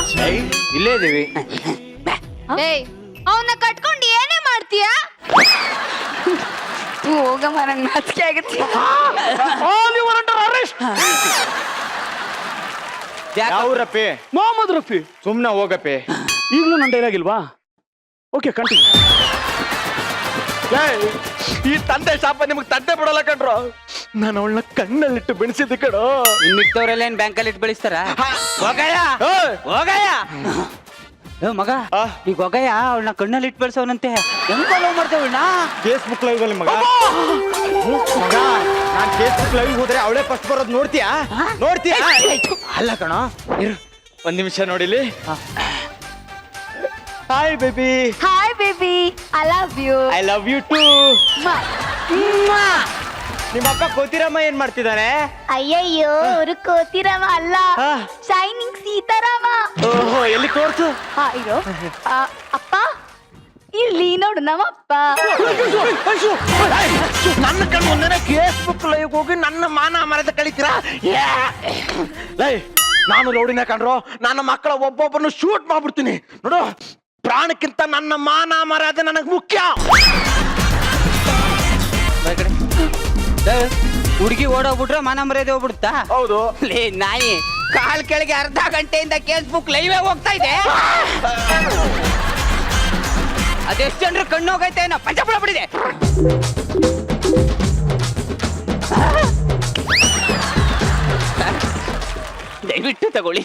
ಇಲ್ಲೇ ಇದೀವಿ. ಏಯ್ ಅವನ್ನ ಕಟ್ಕೊಂಡು ಏನೇ ಮಾಡ್ತೀಯಾ? ಹೋಗಮ್ಮ, ನಂಗೆ ನಾಚಿಕೆ ಆಗುತ್ತೆ. All you are under arrest. ಯಾವ ರಪಿ? ಮೊಹಮ್ಮದ್ ರಫಿ. ಸುಮ್ನೆ ಹೋಗಪ್ಪಿ. ಈಗಲೂ ನನ್ನ ಡೈಲಾಗ್ ಇಲ್ವಾ? Okay continue. ಈ ತಂದೆ ಶಾಪ ನಿಮ್ಗೆ ತಟ್ಟೆ ಬಿಡಲ್ಲ ಕಣ್ರು. ನಾನು ಅವಳನ್ನ ಕಣ್ಣಲ್ಲಿಟ್ಟು ಬೆಳೆಸಿದ್ದೆ ಕಣೋ. ಮಿಕ್ತವ್ರೆಲ್ಲ ಏನ್ ಬ್ಯಾಂಕಲ್ಲಿ ಇಟ್ಟು ಬೆಳೆಸ್ತಾರ? ಹೋಗಯ್ಯ ಹೋಗಯ್ಯ. ಮಗ ಈಗ ಹೋಗಯ್ಯ ಅವಳನ್ನ ಕಣ್ಣಲ್ಲಿ ಇಟ್ಟು ಬೆಳೆಸವನಂತೆ. ಹೆಂಗ್ ಫಾಲೋ ಮಾಡ್ತೇವಣ್ಣ? ಫೇಸ್ಬುಕ್ ಲೈವ್ ಅಲ್ಲಿ ಮಗ. ಮಗ ನಾನ್ ಫೇಸ್ಬುಕ್ ಲೈವ್ ಹೋದ್ರೆ ಅವಳೇ ಫಸ್ಟ್ ಬರೋದು ನೋಡ್ತೀಯಾ? ನೋಡ್ತೀಯಾ? ಅಲ್ಲ ಕಣ, ಇರು ಒಂದ್ ನಿಮಿಷ ನೋಡಿಲಿ. Hi baby. Hi baby, I love you. I love you too. ನಿಮ್ಮ ಅಪ್ಪ ಕೋತಿರಮ್ಮ ಏನ್ ಮಾಡ್ತಿದ್ದಾನೆ? ಅಯ್ಯಯ್ಯೋ, ಅವ್ರು ಕೋತಿರಾಮ ಅಲ್ಲ, ಶೈನಿಂಗ್ ಸೀತಾರಾಮ. ಓಹೋ, ಎಲ್ಲಿ ತೋರ್ಸು. ಇರೋ ಅಪ್ಪ ಇಲ್ಲಿ ನೋಡು ನಮ್ಮಪ್ಪ. ನನ್ನ ಕಣ್ಣು ಮುಂದೆ ಫೇಸ್ಬುಕ್ ಲೈವ್ ಹೋಗಿ ನನ್ನ ಮಾನ ಮರ್ಯಾದೆ ಕಳಿತೀರಾ? ಲೈ ನಾನು ಲೌಡಿನ ಕಂಡ್ರು, ನನ್ನ ಮಕ್ಕಳ ಒಬ್ಬೊಬ್ಬರನ್ನು ಶೂಟ್ ಮಾಡ್ಬಿಡ್ತೀನಿ ನೋಡು. ಪ್ರಾಣಕ್ಕಿಂತ ನನ್ನ ಮಾನ ಮರ್ಯಾದೆ ನನಗೆ ಮುಖ್ಯ. ಹುಡುಗಿ ಓಡೋಗ್ಬಿಟ್ರೆ ಮಾನ ಮರ್ಯಾದೆ ಹೋಗ್ಬಿಡುತ್ತಾ? ಹೌದು. ಲೇ ನಾಯಿ, ಕಾಲ್ ಕೆಳಗೆ ಅರ್ಧ ಗಂಟೆಯಿಂದ ಫೇಸ್ಬುಕ್ ಲೈವ್ ಹೋಗ್ತಾ ಇದೆ. ಅದೆಷ್ಟು ಜನರು ಕಣ್ಣು ಹೋಗೈತೆ, ನಾ ಪಂಚಪುಳ ಬಿಡಿದೆ. ದಯವಿಟ್ಟು ತಗೊಳ್ಳಿ.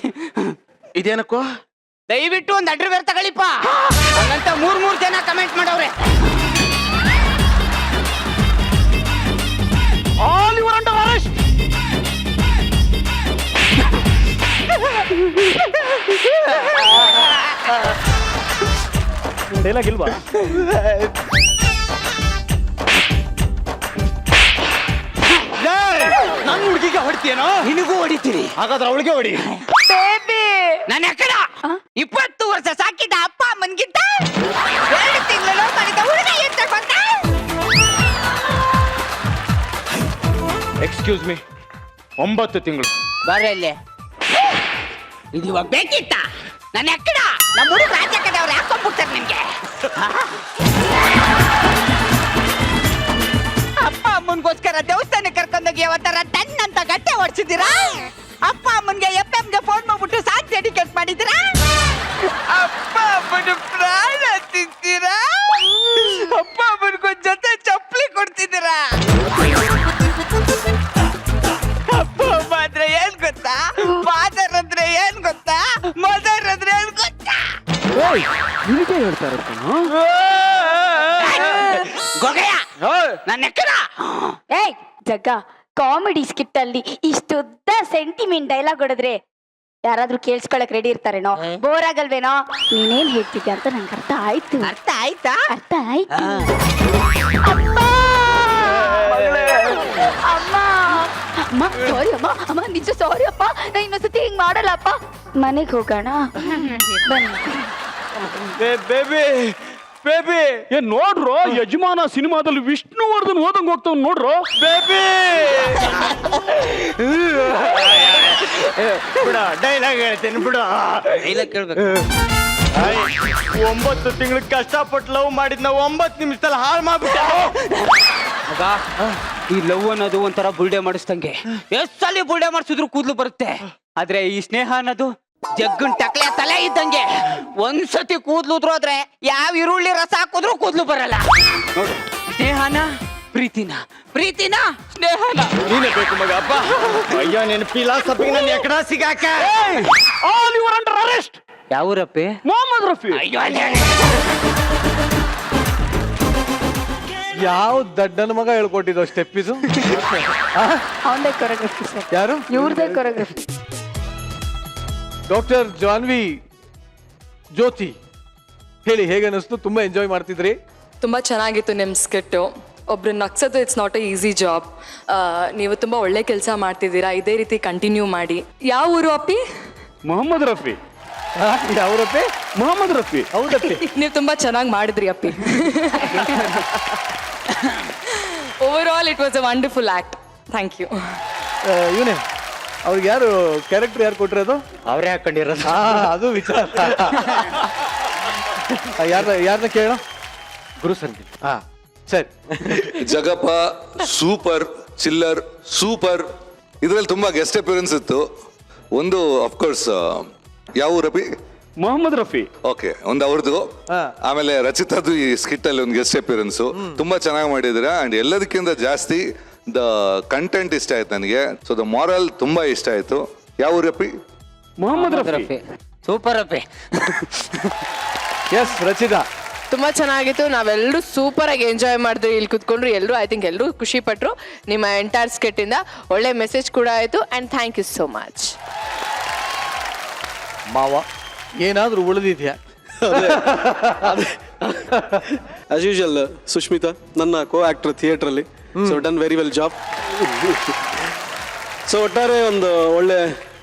ಇದೇನಕ್ಕೋ? ದಯವಿಟ್ಟು ಒಂದು ಅಂಡರ್ವೇರ್ ತಗೊಳ್ಳಿಪ್ಪ. ಹಂಗಂತ 3 ಜನ ಕಮೆಂಟ್ ಮಾಡವ್ರೆ. All you are under arrest. Dialogue ಇಲ್ವಾ? ನನ್ನ ಹುಡುಗಿಗೆ ಹೊಡಿತೀನೋ? ನಿನಗೂ ಹೊಡಿತೀನಿ. ಹಾಗಾದ್ರೆ ಅವಳಿಗೆ ಹೊಡಿ. ನನ್ನ ಅಕ್ಕಡ 20 ವರ್ಷ ಸಾಕಿದ ಅಪ್ಪ ಅಮ್ಮನ್ಗಿಂತ 2 ತಿಂಗಳು ಮಾಡಿದ ಹುಡುಗ ಎಂತ ಗೊತ್ತಾ? ಎಕ್ಸ್ಕ್ಯೂಸ್ ಮೀ, 9 ತಿಂಗಳು. ಬಾರೆ ಅಲ್ಲಿ. ಇದು ಇವಾಗ ಬೇಕಿತ್ತ? ನನ್ನ ಅಕ್ಕಡ ನಮ್ಮ ಹುಡುಗ ರಾಜ್ಯ ಕಡೆ ಅವ್ರು ಹಾಕೊಂಡ್ಬಿಡ್ತಾರೆ ನಿಮ್ಗೆ. ಅಪ್ಪ ಅಮ್ಮನ್ಗೋಸ್ಕರ ದೇವಸ್ಥಾನಕ್ಕೆ ಕರ್ಕೊಂಡೋಗಿ ಯಾವತ್ತರ ಟನ್ ಅಂತ ಗಟ್ಟೆ ಹೊಡ್ಸಿದ್ದೀರಾ? ಅಪ್ಪ ಅಮ್ಮನ್ಗೆ FM-ಗೆ ಫೋನ್ ಮಾಡ್ಬಿಟ್ಟು ಸಾಥ್ ಡೆಡಿಕೇಟ್ ಮಾಡಿದ್ದೀರಾ? ಅಪ್ಪ ಅಮ್ಮನ ಪ್ರಾಣ ತಿಂತೀರಾ? ಅಪ್ಪ ಅಮ್ಮನ್ಗೊಂದ್ ಜೊತೆ ಚಪ್ಪಲಿ ಕೊಡ್ತಿದ್ದೀರಾ? ಅಪ್ಪ ಅಮ್ಮ ಅಂದ್ರೆ ಏನ್ ಗೊತ್ತಾ? ಫಾದರ್ ಅಂದ್ರೆ ಏನ್ ಗೊತ್ತಾ? ಮದರ್ ಅಂದ್ರೆ ಏನ್ ಗೊತ್ತಾ? ನಿನಗೆ ಹೇಳ್ತಾ ಇರೋದು ಕಣೋ. ಗೊಗಯ್ಯ ನನ್ನ ಎಕ್ಕಡ. ಏಯ್ ಜಗ್ಗ, ಕಾಮಿಡಿ ಸ್ಕಿಟ್ ಅಲ್ಲಿ ಇಷ್ಟುದ್ದ ಸೆಂಟಿಮೆಂಟ್ ಡೈಲಾಗ್ ಹೊಡೆದ್ರೆ ಯಾರಾದ್ರೂ ಕೇಳಿಸ್ಕೊಳಕ್ ರೆಡಿ ಇರ್ತಾರೇನೋ? ಬೋರ್ ಆಗಲ್ವೇನೋ? ನೀನೇನ್ ಹೇಳ್ತಿದ್ದೆ ಅಂತ ನಂಗೆ ಅರ್ಥ ಆಯ್ತು. ಅರ್ಥ ಆಯ್ತಾ? ಅರ್ಥ ಆಯ್ತು. ಅಮ್ಮ ಅಮ್ಮ ಅಮ್ಮ ಸಾರಿ ಅಮ್ಮ. ಅಮ್ಮ ನಿಜ ಸಾರಿ ಅಪ್ಪ, ನಾ ಇನ್ನೊಂದ್ಸತಿ ಹಿಂಗ್ ಮಾಡಲ್ಲಪ್ಪ. ಮನೆಗೆ ಹೋಗೋಣ ಬನ್ನಿ. ಬೇಬಿ ಬೇಬಿ ಏನ್ ನೋಡ್ರೋ, ಯಜಮಾನ ಸಿನಿಮಾದಲ್ಲಿ ವಿಷ್ಣುವರ್ಧನ್ ಹೋದಂಗ್ ಹೋಗ್ತಾವ್ ನೋಡ್ರೋ. ಬೇಬಿ ಬಿಡ, ಡೈಲಾಗ್ ಹೇಳ್ತೇನೆ ಬಿಡ. ಡೈಲಾಗ್ ಕೇಳ್ಬೇಕು. 9 ತಿಂಗಳು ಕಷ್ಟಪಟ್ಟು ಲವ್ ಮಾಡಿದ್ನ 9 ನಿಮಿಷದಲ್ಲಿ ಹಾಳು ಮಾಡ್ಬಿಟ್ಟೆ. ಈ ಲವ್ ಅನ್ನೋದು ಒಂಥರ ಬುಲ್ಡೆ ಮಾಡಿಸ್ದಂಗೆ ಎಷ್ಟ್ ಸಲ ಬುಲ್ಡೆ ಮಾಡಿಸಿದ್ರು ಕೂದ್ಲು ಬರುತ್ತೆ. ಆದ್ರೆ ಈ ಸ್ನೇಹ ಅನ್ನೋದು ಜಗ್ಗನ್ ಟಕ್ಲೆ ತಲೆ ಇದ್ದಂಗೆ ಒಂದ್ಸತಿ ಕೂದ್ಲು ಉದ್ರೋದ್ರೆ ಯಾವ ಈರುಳ್ಳಿ ರಸ ಹಾಕಿದ್ರು ಕೂದ್ಲು ಬರಲ್ಲ. ನೋಡು, ಸ್ನೇಹನ ಪ್ರೀತಿನ, ಪ್ರೀತಿನ ಸ್ನೇಹನ. ನೀನೇ ಬೇಕು ಮಗ. ಅಪ್ಪ ಅಯ್ಯೋ ನಿನ್ನ ಫಿಲಾಸಫಿ ನನ್ನ ಎಕಡ ಸಿಗಾಕ. All you're under arrest. ಯಾವೂರಪ್ಪಿ? ಮೊಹಮ್ಮದ್ ರಫಿ. ಅಯ್ಯೋ ಯಾವ ದಡ್ಡನ ಮಗ ಹೇಳ್ಕೊಟ್ಟಿದ್ದು ಸ್ಟೆಪ್ ಇದು? ಅವನದೇ ಕೊರಿಯೋಗ್ರಫಿ ಸರ್, ಯಾರು? ಇವ್ರದೇ ಕೊರಿಯೋಗ್ರಫಿ. ಡಾಕ್ಟರ್ ಜಾನ್ವಿ ಜ್ಯೋತಿ, ಹೇಳಿ ಹೇಗೆ ಅನಿಸ್ತು? ತುಂಬಾ ಎಂಜಾಯ್ ಮಾಡ್ತಿದ್ರಿ? ತುಂಬ ಚೆನ್ನಾಗಿತ್ತು ನಿಮ್ಮ ಸ್ಕಿಟ್ಟು. ಒಬ್ರನ್ನ ನಗ್ಸೋದು it's not a easy job. ನೀವು ತುಂಬ ಒಳ್ಳೆ ಕೆಲಸ ಮಾಡ್ತಿದ್ದೀರಾ, ಇದೇ ರೀತಿ ಕಂಟಿನ್ಯೂ ಮಾಡಿ. ಯಾವ ಊರು ಅಪ್ಪಿ? ಮೊಹಮ್ಮದ್ ರಫಿ. ಯಾವ್ರಪ್ಪೆ? ಮೊಹಮ್ಮದ್ ರಫಿ. ಹೌದಪ್ಪಿ. ನೀವು ತುಂಬ ಚೆನ್ನಾಗಿ ಮಾಡಿದ್ರಿ ಅಪ್ಪಿ. Overall it was a wonderful act. Thank you. ಇವನೇ ಅವ್ರಿಗೆ ಯಾರು ಕ್ಯಾರೆಕ್ಟರ್ ಯಾರು ಕೊಟ್ಟಿರೋದು? ಅವರೇ ಹಾಕೊಂಡಿರೋದು. ಅದು ವಿಚಾರ. ಯಾರನ್ನ ಕೇಳ? ಗುರು ಸರ್. ಹಾ ಸರಿ. ಜಗಪ್ಪ ಸೂಪರ್, ಚಿಲ್ಲರ್ ಸೂಪರ್. ಇದ್ರಲ್ಲಿ ತುಂಬಾ ಗೆಸ್ಟ್ ಅಪಿಯರೆನ್ಸ್ ಇತ್ತು. ಒಂದು ಅಫ್ಕೋರ್ಸ್ ಯಾವ ರಫಿ? ಮೊಹಮ್ಮದ್ ರಫಿ. ಓಕೆ, ಒಂದು ಅವ್ರದ್ದು. ಆಮೇಲೆ ರಚಿತಾದು ಈ ಸ್ಕಿಟ್ ಅಲ್ಲಿ ಒಂದು ಗೆಸ್ಟ್ ಅಪಿಯರೆನ್ಸ್. ತುಂಬಾ ಚೆನ್ನಾಗಿ ಮಾಡಿದಿರಾ. ಅಂಡ್ ಎಲ್ಲದಕ್ಕಿಂತ ಜಾಸ್ತಿ ದ ಕಂಟೆಂಟ್ ಇಷ್ಟ ಆಯ್ತು ನನಗೆ. ಸೊ ದ ಮಾರಲ್ ತುಂಬಾ ಇಷ್ಟ ಆಯ್ತು. ಯಾವ ರಫಿ? ಮೊಹಮ್ಮದ್ ರಫಿ. ಸೂಪರ್ ಅಪ್ಪಿ. ಎಸ್ ರಚಿತಾ. ತುಂಬಾ ಚೆನ್ನಾಗಿತ್ತು. ನಾವೆಲ್ಲರೂ ಸೂಪರ್ ಆಗಿ ಎಂಜಾಯ್ ಮಾಡಿದ್ವಿ. ಇಲ್ಲಿ ಕುತ್ಕೊಂಡ್ರು ಎಲ್ಲರೂ, ಐ ಥಿಂಕ್ ಎಲ್ಲರೂ ಖುಷಿ ಪಟ್ರು ನಿಮ್ಮ ಎಂಟೈರ್ ಸ್ಕಿಟ್ ಇಂದ. ಒಳ್ಳೆ ಮೆಸೇಜ್ ಕೂಡ ಆಯ್ತು. And thank you so much. ಮಾವ ಏನಾದ್ರೂ ಉಳಿದಿದ್ಯಾ? ಆಸ್ ಯೂಶುವಲ್ ಸುಷ್ಮಿತಾ ನನ್ನ ಕೋ ಆಕ್ಟರ್ ಥಿಯೇಟ್ರಲ್ಲಿ. So done very well job. So ಒಟ್ಟಾರೆ ಒಂದು ಒಳ್ಳೆ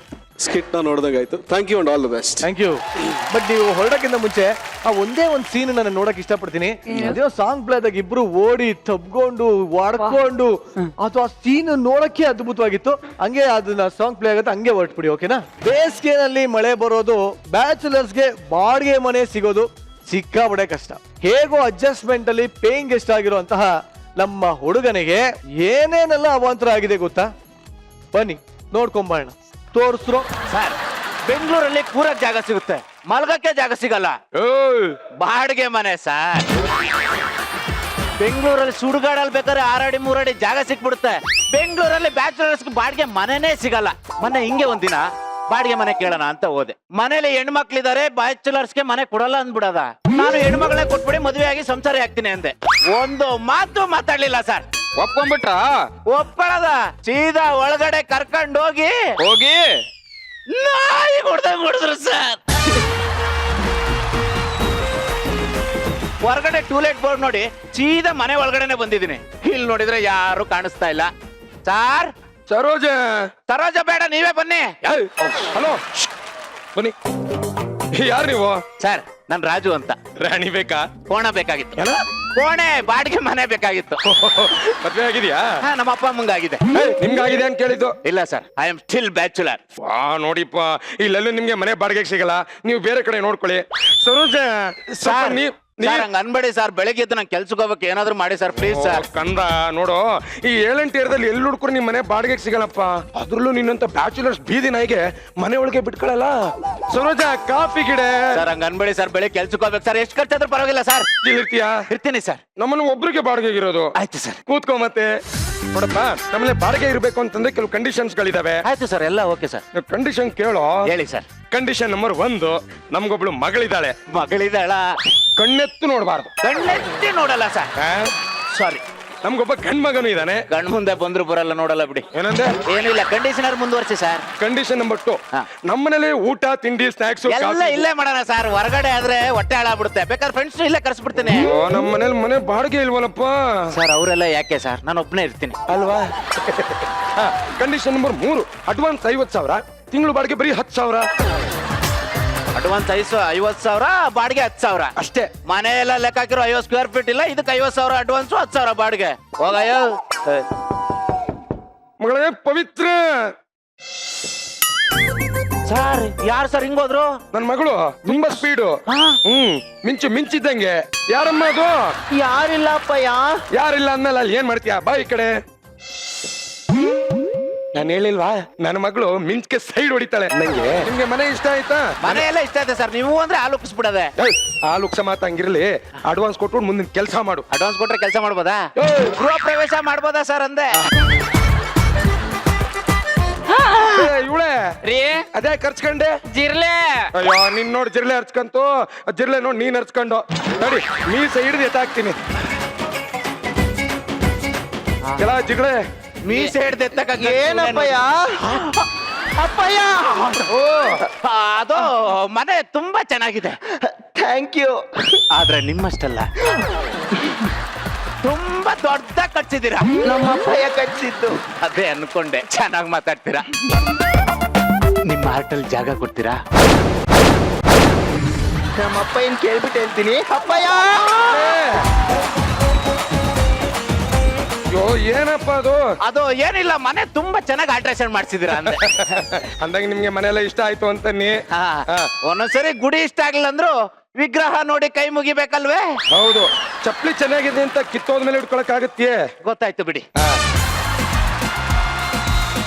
ಸ್ಕಿಟ್ನ ನೋಡಿದಾಗಾಯ್ತು. Thank you and all the best. Thank you. But ನೀವು ಹೊರಡಕ್ಕಿಂತ ಮುಂಚೆ ಆ ಒಂದೇ ಒಂದು ಸೀನ್ ನಾನು ನೋಡಕ್ ಇಷ್ಟಪಡ್ತೀನಿ. ಅದೇ ಸಾಂಗ್ ಪ್ಲೇ ಆದಾಗ ಇಬ್ರು ಓಡಿ ತಬ್ಕೊಂಡು ವಾಡ್ಕೊಂಡು ಅದು ಆ ಸೀನ್ ನೋಡಕ್ಕೆ ಅದ್ಭುತವಾಗಿತ್ತು. ಹಂಗೆ ಅದನ್ನ ಸಾಂಗ್ ಪ್ಲೇ ಆಗುತ್ತೆ, ಹಂಗೆ ಹೊರಟ್ಬಿಡಿ. ಓಕೆನಾ? ಬೇಸಿಗೆನಲ್ಲಿ ಮಳೆ ಬರೋದು, ಬ್ಯಾಚುಲರ್ಸ್ಗೆ ಬಾಡಿಗೆ ಮನೆ ಸಿಗೋದು ಸಿಕ್ಕಾಬಡೆ ಕಷ್ಟ. ಹೇಗೋ ಅಡ್ಜಸ್ಟ್ಮೆಂಟ್ ಅಲ್ಲಿ ಪೇಯಿಂಗ್ ಗೆಸ್ಟ್ ಆಗಿರುವಂತಹ ನಮ್ಮ ಹುಡುಗನಿಗೆ ಏನೇನೆಲ್ಲ ಅವಾಂತರ ಆಗಿದೆ ಗೊತ್ತಾ? ಬನ್ನಿ ನೋಡ್ಕೊಂಬರೋಣ. ತೋರಿಸ್ರು ಸರ್, ಬೆಂಗಳೂರಲ್ಲಿ ಕೂರಕ್ ಜಾಗ ಸಿಗುತ್ತೆ, ಮಲ್ಗಕ್ಕೆ ಜಾಗ ಸಿಗಲ್ಲ. ಬಾಡಿಗೆ ಮನೆ ಸರ್. ಬೆಂಗಳೂರಲ್ಲಿ ಸುಡುಗಾಡಲ್ಲಿ ಬೇಕಾದ್ರೆ 6 ಅಡಿ 3 ಅಡಿ ಜಾಗ ಸಿಕ್ಬಿಡುತ್ತೆ. ಬೆಂಗಳೂರಲ್ಲಿ ಬ್ಯಾಚುಲರ್ಸ್ ಬಾಡಿಗೆ ಮನೆನೇ ಸಿಗಲ್ಲ. ಮೊನ್ನೆ ಹಿಂಗೆ ಒಂದಿನ ಬಾಡಿಗೆ ಮನೆ ಕೇಳೋಣ ಅಂತ ಹೋದೆ. ಮನೇಲಿ ಹೆಣ್ಮಕ್ಳಿದಾರೆ, ಬ್ಯಾಚುಲರ್ಸ್ಗೆ ಮನೆ ಕೊಡಲ್ಲ ಅಂದ್ಬಿಡದ. ನಾನು ಹೆಣ್ಮಗಳೇ ಕೊಟ್ಬಿಡಿ ಮದುವೆ ಆಗಿ ಸಂಸಾರ ಆಗ್ತೀನಿ ಅಂದೆ. ಒಂದು ಮಾತು ಮಾತಾಡ್ಲಿಲ್ಲ ಸರ್. ಒಪ್ಕೊಂಡ್ಬಿಟ್ರ? ಒಪ್ಪಳದ ಸೀದಾ ಒಳಗಡೆ ಕರ್ಕೊಂಡು ಹೋಗಿ ನಾಯಿ ಹೊಡೆದ್ರು ಸರ್. ಹೊರಗಡೆ ಟೂಲೆಟ್ ಬೋರ್ಡ್ ನೋಡಿ ಸೀದಾ ಮನೆ ಒಳಗಡೆನೆ ಬಂದಿದ್ದೀನಿ. ಇಲ್ಲಿ ನೋಡಿದ್ರೆ ಯಾರು ಕಾಣಿಸ್ತಾ ಇಲ್ಲ. ಸಾರ್, ಸರೋಜ. ಸರೋಜ ಬೇಡ, ನೀವೇ ಬನ್ನಿ. ಹಲೋ, ಬನ್ನಿ. ಯಾರು ನೀವು? ಸರ್, ನಾನ್ ರಾಜು ಅಂತ. ರಾಣಿ ಬೇಕಾ? ಕೋಣ ಬೇಕಾಗಿತ್ತು. ಕೋಣೆ ಬಾಡಿಗೆ ಮನೆ ಬೇಕಾಗಿತ್ತು. ಮದ್ವೆ ಆಗಿದ್ಯಾ? ನಮ್ಮ ಅಪ್ಪ ಅಮ್ಮಂಗಾಗಿದೆ. ನಿಮ್ಗಾಗಿದೆ ಅಂತ ಕೇಳಿದ್ದು. ಇಲ್ಲ sir, I am still bachelor. ನೋಡಿಪ್ಪ, ಇಲ್ಲೆಲ್ಲೂ ನಿಮ್ಗೆ ಮನೆ ಬಾಡಿಗೆಗೆ ಸಿಗಲ್ಲ. ನೀವು ಬೇರೆ ಕಡೆ ನೋಡ್ಕೊಳ್ಳಿ. ಸರೋಜ ಸರ್, ಸರ್ ಹಂಗ ಅನ್ಬೇಡಿ ಸರ್. ಬೆಳಗ್ಗೆ ಎದ್ದು ನಂಗೆ ಕೆಲ್ಸಕ್ಕೆ ಹೋಗ್ಬೇಕು, ಏನಾದ್ರು ಮಾಡಿ ಸರ್ ಪ್ಲೀಸ್ ಸರ್. ಕಂದ ನೋಡು, ಈ 7-8 ಏರಿಯಾದಲ್ಲಿ ಎಲ್ಲಿ ಹುಡ್ಕರು ನಿಮ್ ಮನೆ ಬಾಡಿಗೆಗೆ ಸಿಗಲ್ಲಪ್ಪ. ಅದ್ರಲ್ಲೂ ನಿನ್ನಂತ ಬ್ಯಾಚುಲರ್ಸ್ ಬೀದಿ ನಾಯಿಗೆ ಮನೆ ಒಳಗೆ ಬಿಟ್ಕೊಳ್ಳಲ್ಲ. ಸರೋಜ, ಕಾಫಿ ಗಿಡ. ಸರ್ ಹಂಗ ಅನ್ಬೇಡಿ ಸರ್, ಬೆಳಗ್ಗೆ ಕೆಲ್ಸಕ್ಕೆ ಹೋಗ್ಬೇಕು ಸರ್. ಎಷ್ಟು ಖರ್ಚಾದ್ರೂ ಪರವಾಗಿಲ್ಲ ಸರ್. ಇರ್ತೀಯಾ? ಇರ್ತೀನಿ ಸರ್. ನಮ್ಮನ್ನು ಒಬ್ರಿಗೆ ಬಾಡಿಗೆಗೆ ಇರೋದು. ಆಯ್ತು ಸರ್. ಕೂತ್ಕೋ. ಮತ್ತೆ ನೋಡಪ್ಪ, ನಮ್ಮಲ್ಲಿ ಬಾಡಿಗೆ ಇರ್ಬೇಕು ಅಂತಂದ್ರೆ ಕೆಲವು ಕಂಡೀಷನ್ಸ್ ಗಳಿದಾವೆ. ಆಯ್ತು ಸರ್, ಎಲ್ಲ ಓಕೆ ಸರ್. ಕಂಡೀಷನ್ ಕೇಳೋ. ಹೇಳಿ ಸರ್. Condition number 1, ನಮ್ಗೊಬ್ಳು ಮಗಳಿದ್ದಾಳೆ. ಮಗಳಿದಾಳ? ಕಣ್ಣೆತ್ತು ನೋಡಬಾರ್ದು. ಕಣ್ಣೆತ್ತಿ ನೋಡಲ್ಲ ಸರ್. ಸಾರಿ. ನಮ್ಗೊಬ್ಬ ಗಂಡ್ ಮಗನು ಇದ್ದಾನೆ. ಗಂಡ್ ಮುಂದೆ ಬಂದ್ರು ಬರಲ್ಲ, ನೋಡಲ್ಲ ಬಿಡಿ. ಏನಂದ್ರೆ? ಏನಿಲ್ಲ, ಕಂಡೀಷನರ್ ಮುಂದುವರ್ಸಿ ಸರ್. ಕಂಡೀಷನ್ ನಂಬರ್ 2, ನಮ್ಮನೇಲಿ ಊಟ ತಿಂಡಿ ಸ್ನಾಕ್ಸ್ ಎಲ್ಲ ಇಲ್ಲೇ ಮಾಡೋಣ ಸರ್. ಹೊರಗಡೆ ಆದ್ರೆ ಹೊಟ್ಟೆ ಹಾಳಾಗ್ಬಿಡುತ್ತೆ. ಬೇಕಾದ್ರೆ ಫ್ರೆಂಡ್ಸ್ ಇಲ್ಲೇ ಕರ್ಸ್ಬಿಡ್ತೀನಿ. ನಮ್ಮನೇಲಿ ಮನೆ ಬಾಡಿಗೆ ಇಲ್ವಲ್ಲಪ್ಪ ಸರ್. ಅವರೆಲ್ಲ ಯಾಕೆ ಸರ್, ನಾನು ಒಬ್ಬನೇ ಇರ್ತೀನಿ ಅಲ್ವಾ? ಕಂಡೀಷನ್ ನಂಬರ್ 3, ಅಡ್ವಾನ್ಸ್ 50,000, ತಿಂಗಳು ಬಾಡಿಗೆ ಬರೀ 10,000. ಅಡ್ವಾನ್ಸ್ 50,000, ಬಾಡಿಗೆ 10,000 ಅಷ್ಟೇ. ಮನೆ ಎಲ್ಲ ಲೆಕ್ಕ ಹಾಕಿರೋ 50 ಸ್ಕ್ವೇರ್ ಫೀಟ್ ಇಲ್ಲ. ಇದಕ್ಕೆ 50,000 ಅಡ್ವಾನ್ಸ್, 10,000 ಬಾಡಿಗೆ. ಹೋಗಯ್ಯೋ ಮಗಳೇ ಪವಿತ್ರ. ಸರ್, ಯಾರು ಸರ್ ಹಿಂಗೋದ್ರು? ನನ್ ಮಗಳು ತುಂಬಾ ಸ್ಪೀಡು. ಮಿಂಚಿದ್ದಂಗೆ. ಯಾರಮ್ಮ ಅದು? ಯಾರಿಲ್ಲಪ್ಪ. ಯಾರಿಲ್ಲ ಅಂದ್ಮೇಲೆ ಅಲ್ಲಿ ಏನ್ ಮಾಡ್ತೀಯಾ? ಬಾ ಈ ಕಡೆ. ನಾನು ಹೇಳಿಲ್ವಾ ನನ್ನ ಮಗಳು ಮಿಂಚ್ಗೆ ಸೈಡ್ ಹೊಡಿತಾಳೆ ನಂಗೆ. ನಿಮ್ಗೆ ಮನೆ ಇಷ್ಟ ಆಯ್ತಾ? ಮನೆ ಎಲ್ಲ ಇಷ್ಟ ಆಯ್ತು ಸರ್, ನೀವು ಅಂದ್ರೆ ಹಾಲು ಉಕ್ಸ್ಬಿಡದೆ. ಆ ಲುಕ್ಸ ಮಾತು ಹಂಗಿರ್ಲಿ, ಅಡ್ವಾನ್ಸ್ ಕೊಟ್ಬಿಟ್ಟು ಮುಂದಿನ ಕೆಲಸ ಮಾಡು. ಅಡ್ವಾನ್ಸ್ ಕೊಟ್ರೆ ಕೆಲಸ ಮಾಡ್ಬೋದಾ? ಗೃಹ ಪ್ರವೇಶ ಮಾಡ್ಬೋದಾ ಸರ್ ಅಂದೆ? ಇವಳೆ ರೀ ಅದೇ ಖರ್ಚ್ಕೊಂಡೆ. ಜಿರ್ಲೆ ಅಯ್ಯೋ ನಿನ್ ನೋಡಿ ಜಿರ್ಲೆ ಹರ್ಚ್ಕಂತು, ಜಿರ್ಲೆ ನೋಡಿ ನೀನ್ ಹರ್ಚ್ಕೊಂಡು ನೋಡಿ ಮೀಸೆ ಹಿಡಿದು ಎತ್ತಾಕ್ತೀನಿ. ಕೆಲ ಜಿಗಳೆ ಮೀಸೆ ಹಿಡ್ದು ಎತ್ತಕ್ಕ ಏನಪ್ಪಯ್ಯ? ಅಪ್ಪಯ್ಯ ಓ ಅದು ಮನೆ ತುಂಬಾ ಚೆನ್ನಾಗಿದೆ. Thank you. ಆದ್ರೆ ನಿಮ್ಮಷ್ಟಲ್ಲ, ತುಂಬಾ ದೊಡ್ಡ ಕಟ್ಸಿದ್ದೀರಾ. ನಮ್ಮ ಅಪ್ಪಯ್ಯ ಕಟ್ಸಿದ್ದು. ಅದೇ ಅನ್ಕೊಂಡೆ, ಚೆನ್ನಾಗಿ ಮಾತಾಡ್ತೀರಾ. ನಿಮ್ಮ ಹಾರ್ಟಲ್ಲಿ ಜಾಗ ಕೊಡ್ತೀರಾ? ನಮ್ಮ ಅಪ್ಪಯ್ಯನ್ ಕೇಳ್ಬಿಟ್ಟು ಹೇಳ್ತೀನಿ. ಅಪ್ಪಯ್ಯ ಅಯ್ಯೋ ಏನಪ್ಪ ಅದು? ಅದು ಏನಿಲ್ಲ, ಮನೆ ತುಂಬಾ ಚೆನ್ನಾಗಿ ಆಲ್ಟ್ರೇಷನ್ ಮಾಡ್ಸಿದೀರಾ ಅಂದೆ. ಅಂದಾಗ ನಿಮ್ಗೆ ಮನೆ ಎಲ್ಲ ಇಷ್ಟ ಆಯ್ತು ಅಂತ ನೀ. ಹಾ. ಒಂದೊಂದ್ಸರಿ ಗುಡಿ ಇಷ್ಟ ಆಗ್ಲಿಲ್ಲ ಅಂದ್ರು ವಿಗ್ರಹ ನೋಡಿ ಕೈ ಮುಗಿಬೇಕಲ್ವೇ? ಹೌದು, ಚಪ್ಲಿ ಚೆನ್ನಾಗಿದೆ ಅಂತ ಕಿತ್ತೋದ್ಮೇಲೆ ಇಟ್ಕೊಳಕ್ ಆಗತ್ತೆ. ಗೊತ್ತಾಯ್ತು ಬಿಡಿ.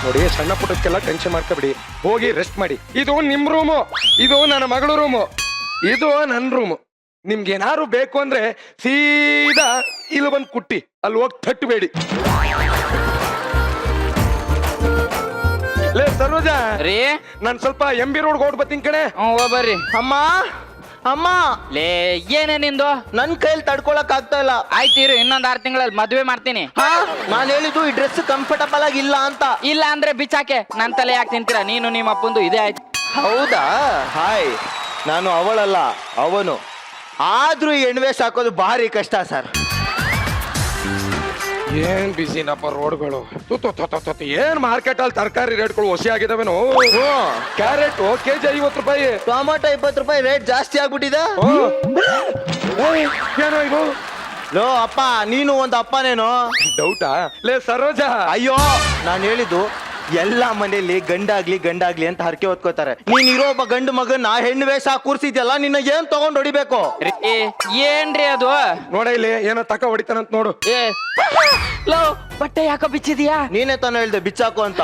ನೋಡಿ ಸಣ್ಣ ಪುಟ್ಟಕ್ಕೆಲ್ಲ ಟೆನ್ಷನ್ ಮಾಡ್ಕೊಬಿಡಿ, ಹೋಗಿ ರೆಸ್ಟ್ ಮಾಡಿ. ಇದು ನಿಮ್ ರೂಮು, ಇದು ನನ್ನ ಮಗಳು ರೂಮು, ಇದು ನನ್ನ ರೂಮು. ನಿಮ್ಗೆ ಏನಾರು ಬೇಕು ಅಂದ್ರೆ ಸೀದಾ ಇಲ್ಲಿ ಬಂದು ಕುಟ್ಟಿ, ಅಲ್ಲಿ ಹೋಗಿ ತಟ್ಟಬೇಡಿ. ಲೇ ಸರೋಜ ರೀ ನಾನ್ ಸ್ವಲ್ಪ MB ರೋಡ್ ಹೊಡ್ ಬರ್ತೀನಿ ಕಣೆ. ಬರ್ರಿ. ಅಮ್ಮ ಅಮ್ಮ ಲೇ ಏನೇ ನಿಂದು? ನನ್ ಕೈಲಿ ತಡ್ಕೊಳಕ್ ಆಗ್ತಾ ಇಲ್ಲ. ಆಯ್ತು ಇರು, ಇನ್ನೊಂದ್ 6 ತಿಂಗಳಲ್ಲಿ ಮದ್ವೆ ಮಾಡ್ತೀನಿ. ನಾನು ಹೇಳಿದ್ದು ಈ ಡ್ರೆಸ್ ಕಂಫರ್ಟಬಲ್ ಆಗಿ ಇಲ್ಲ ಅಂತ. ಇಲ್ಲ ಅಂದ್ರೆ ಬಿಚಾಕೆ ನನ್ ತಲೆ ಯಾಕೆ ತಿಂತೀರಾ? ನೀನು ನಿಮ್ಮ ಅಪ್ಪಂದು ಇದೇ ಆಯ್ತು. ಹೌದಾ? ಹಾಯ್, ನಾನು ಅವಳಲ್ಲ ಅವನು. ಆದ್ರೂ ಈ ಹೆಣ್ವೇಷ ಹಾಕೋದು ಭಾರಿ ಕಷ್ಟ ಸರ್. ಏನ್ ಬಿಸಿನಪ್ಪ ರೋಡ್ಗಳು. ಏನ್ ಮಾರ್ಕೆಟ್ ಅಲ್ಲಿ ತರಕಾರಿ ರೇಟ್ಗಳು ಹೊಸಿ ಆಗಿದಾವೇನೋ. ಕ್ಯಾರೆಟ್ ಕೆಜಿ 50 ರೂಪಾಯಿ, ಟೊಮಾಟೊ 20 ರೂಪಾಯಿ ರೇಟ್ ಜಾಸ್ತಿ ಆಗ್ಬಿಟ್ಟಿದೆ. ಏನೋ ಇದು? ಲೋ ಅಪ್ಪ, ನೀನು ಒಂದು ಅಪ್ಪನೇನೋ? ಡೌಟಾ? ಲೇ ಸರೋಜ, ಅಯ್ಯೋ ನಾನು ಹೇಳಿದ್ದು ಎಲ್ಲ ಮನೆಯಲ್ಲಿ ಗಂಡಾಗ್ಲಿ ಅಂತ ಹರಕೆ ಹೊತ್ಕೋತಾರೆ. ನೀನ್ ಇರೋ ಒಬ್ಬ ಗಂಡು ಮಗನ್ನ ಹೆಣ್ಣು ವೇಷ ಕೂರ್ಸಿದ್ಯಲ್ಲ, ನಿನ್ನ ಏನ್ ತಗೊಂಡ್ ಹೊಡಿಬೇಕು? ಏನ್ರಿ ಅದು? ನೋಡ ಇಲ್ಲಿ ಏನೋ ತಕ ಹೊಡಿತಾನಂತ ನೋಡು. ಲೋ ಬಟ್ಟೆ ಯಾಕೋ ಬಿಚ್ಚಿದ್ಯಾ? ನೀನೇ ತಾನು ಹೇಳ್ದೆ ಬಿಚ್ಚಾಕು ಅಂತ.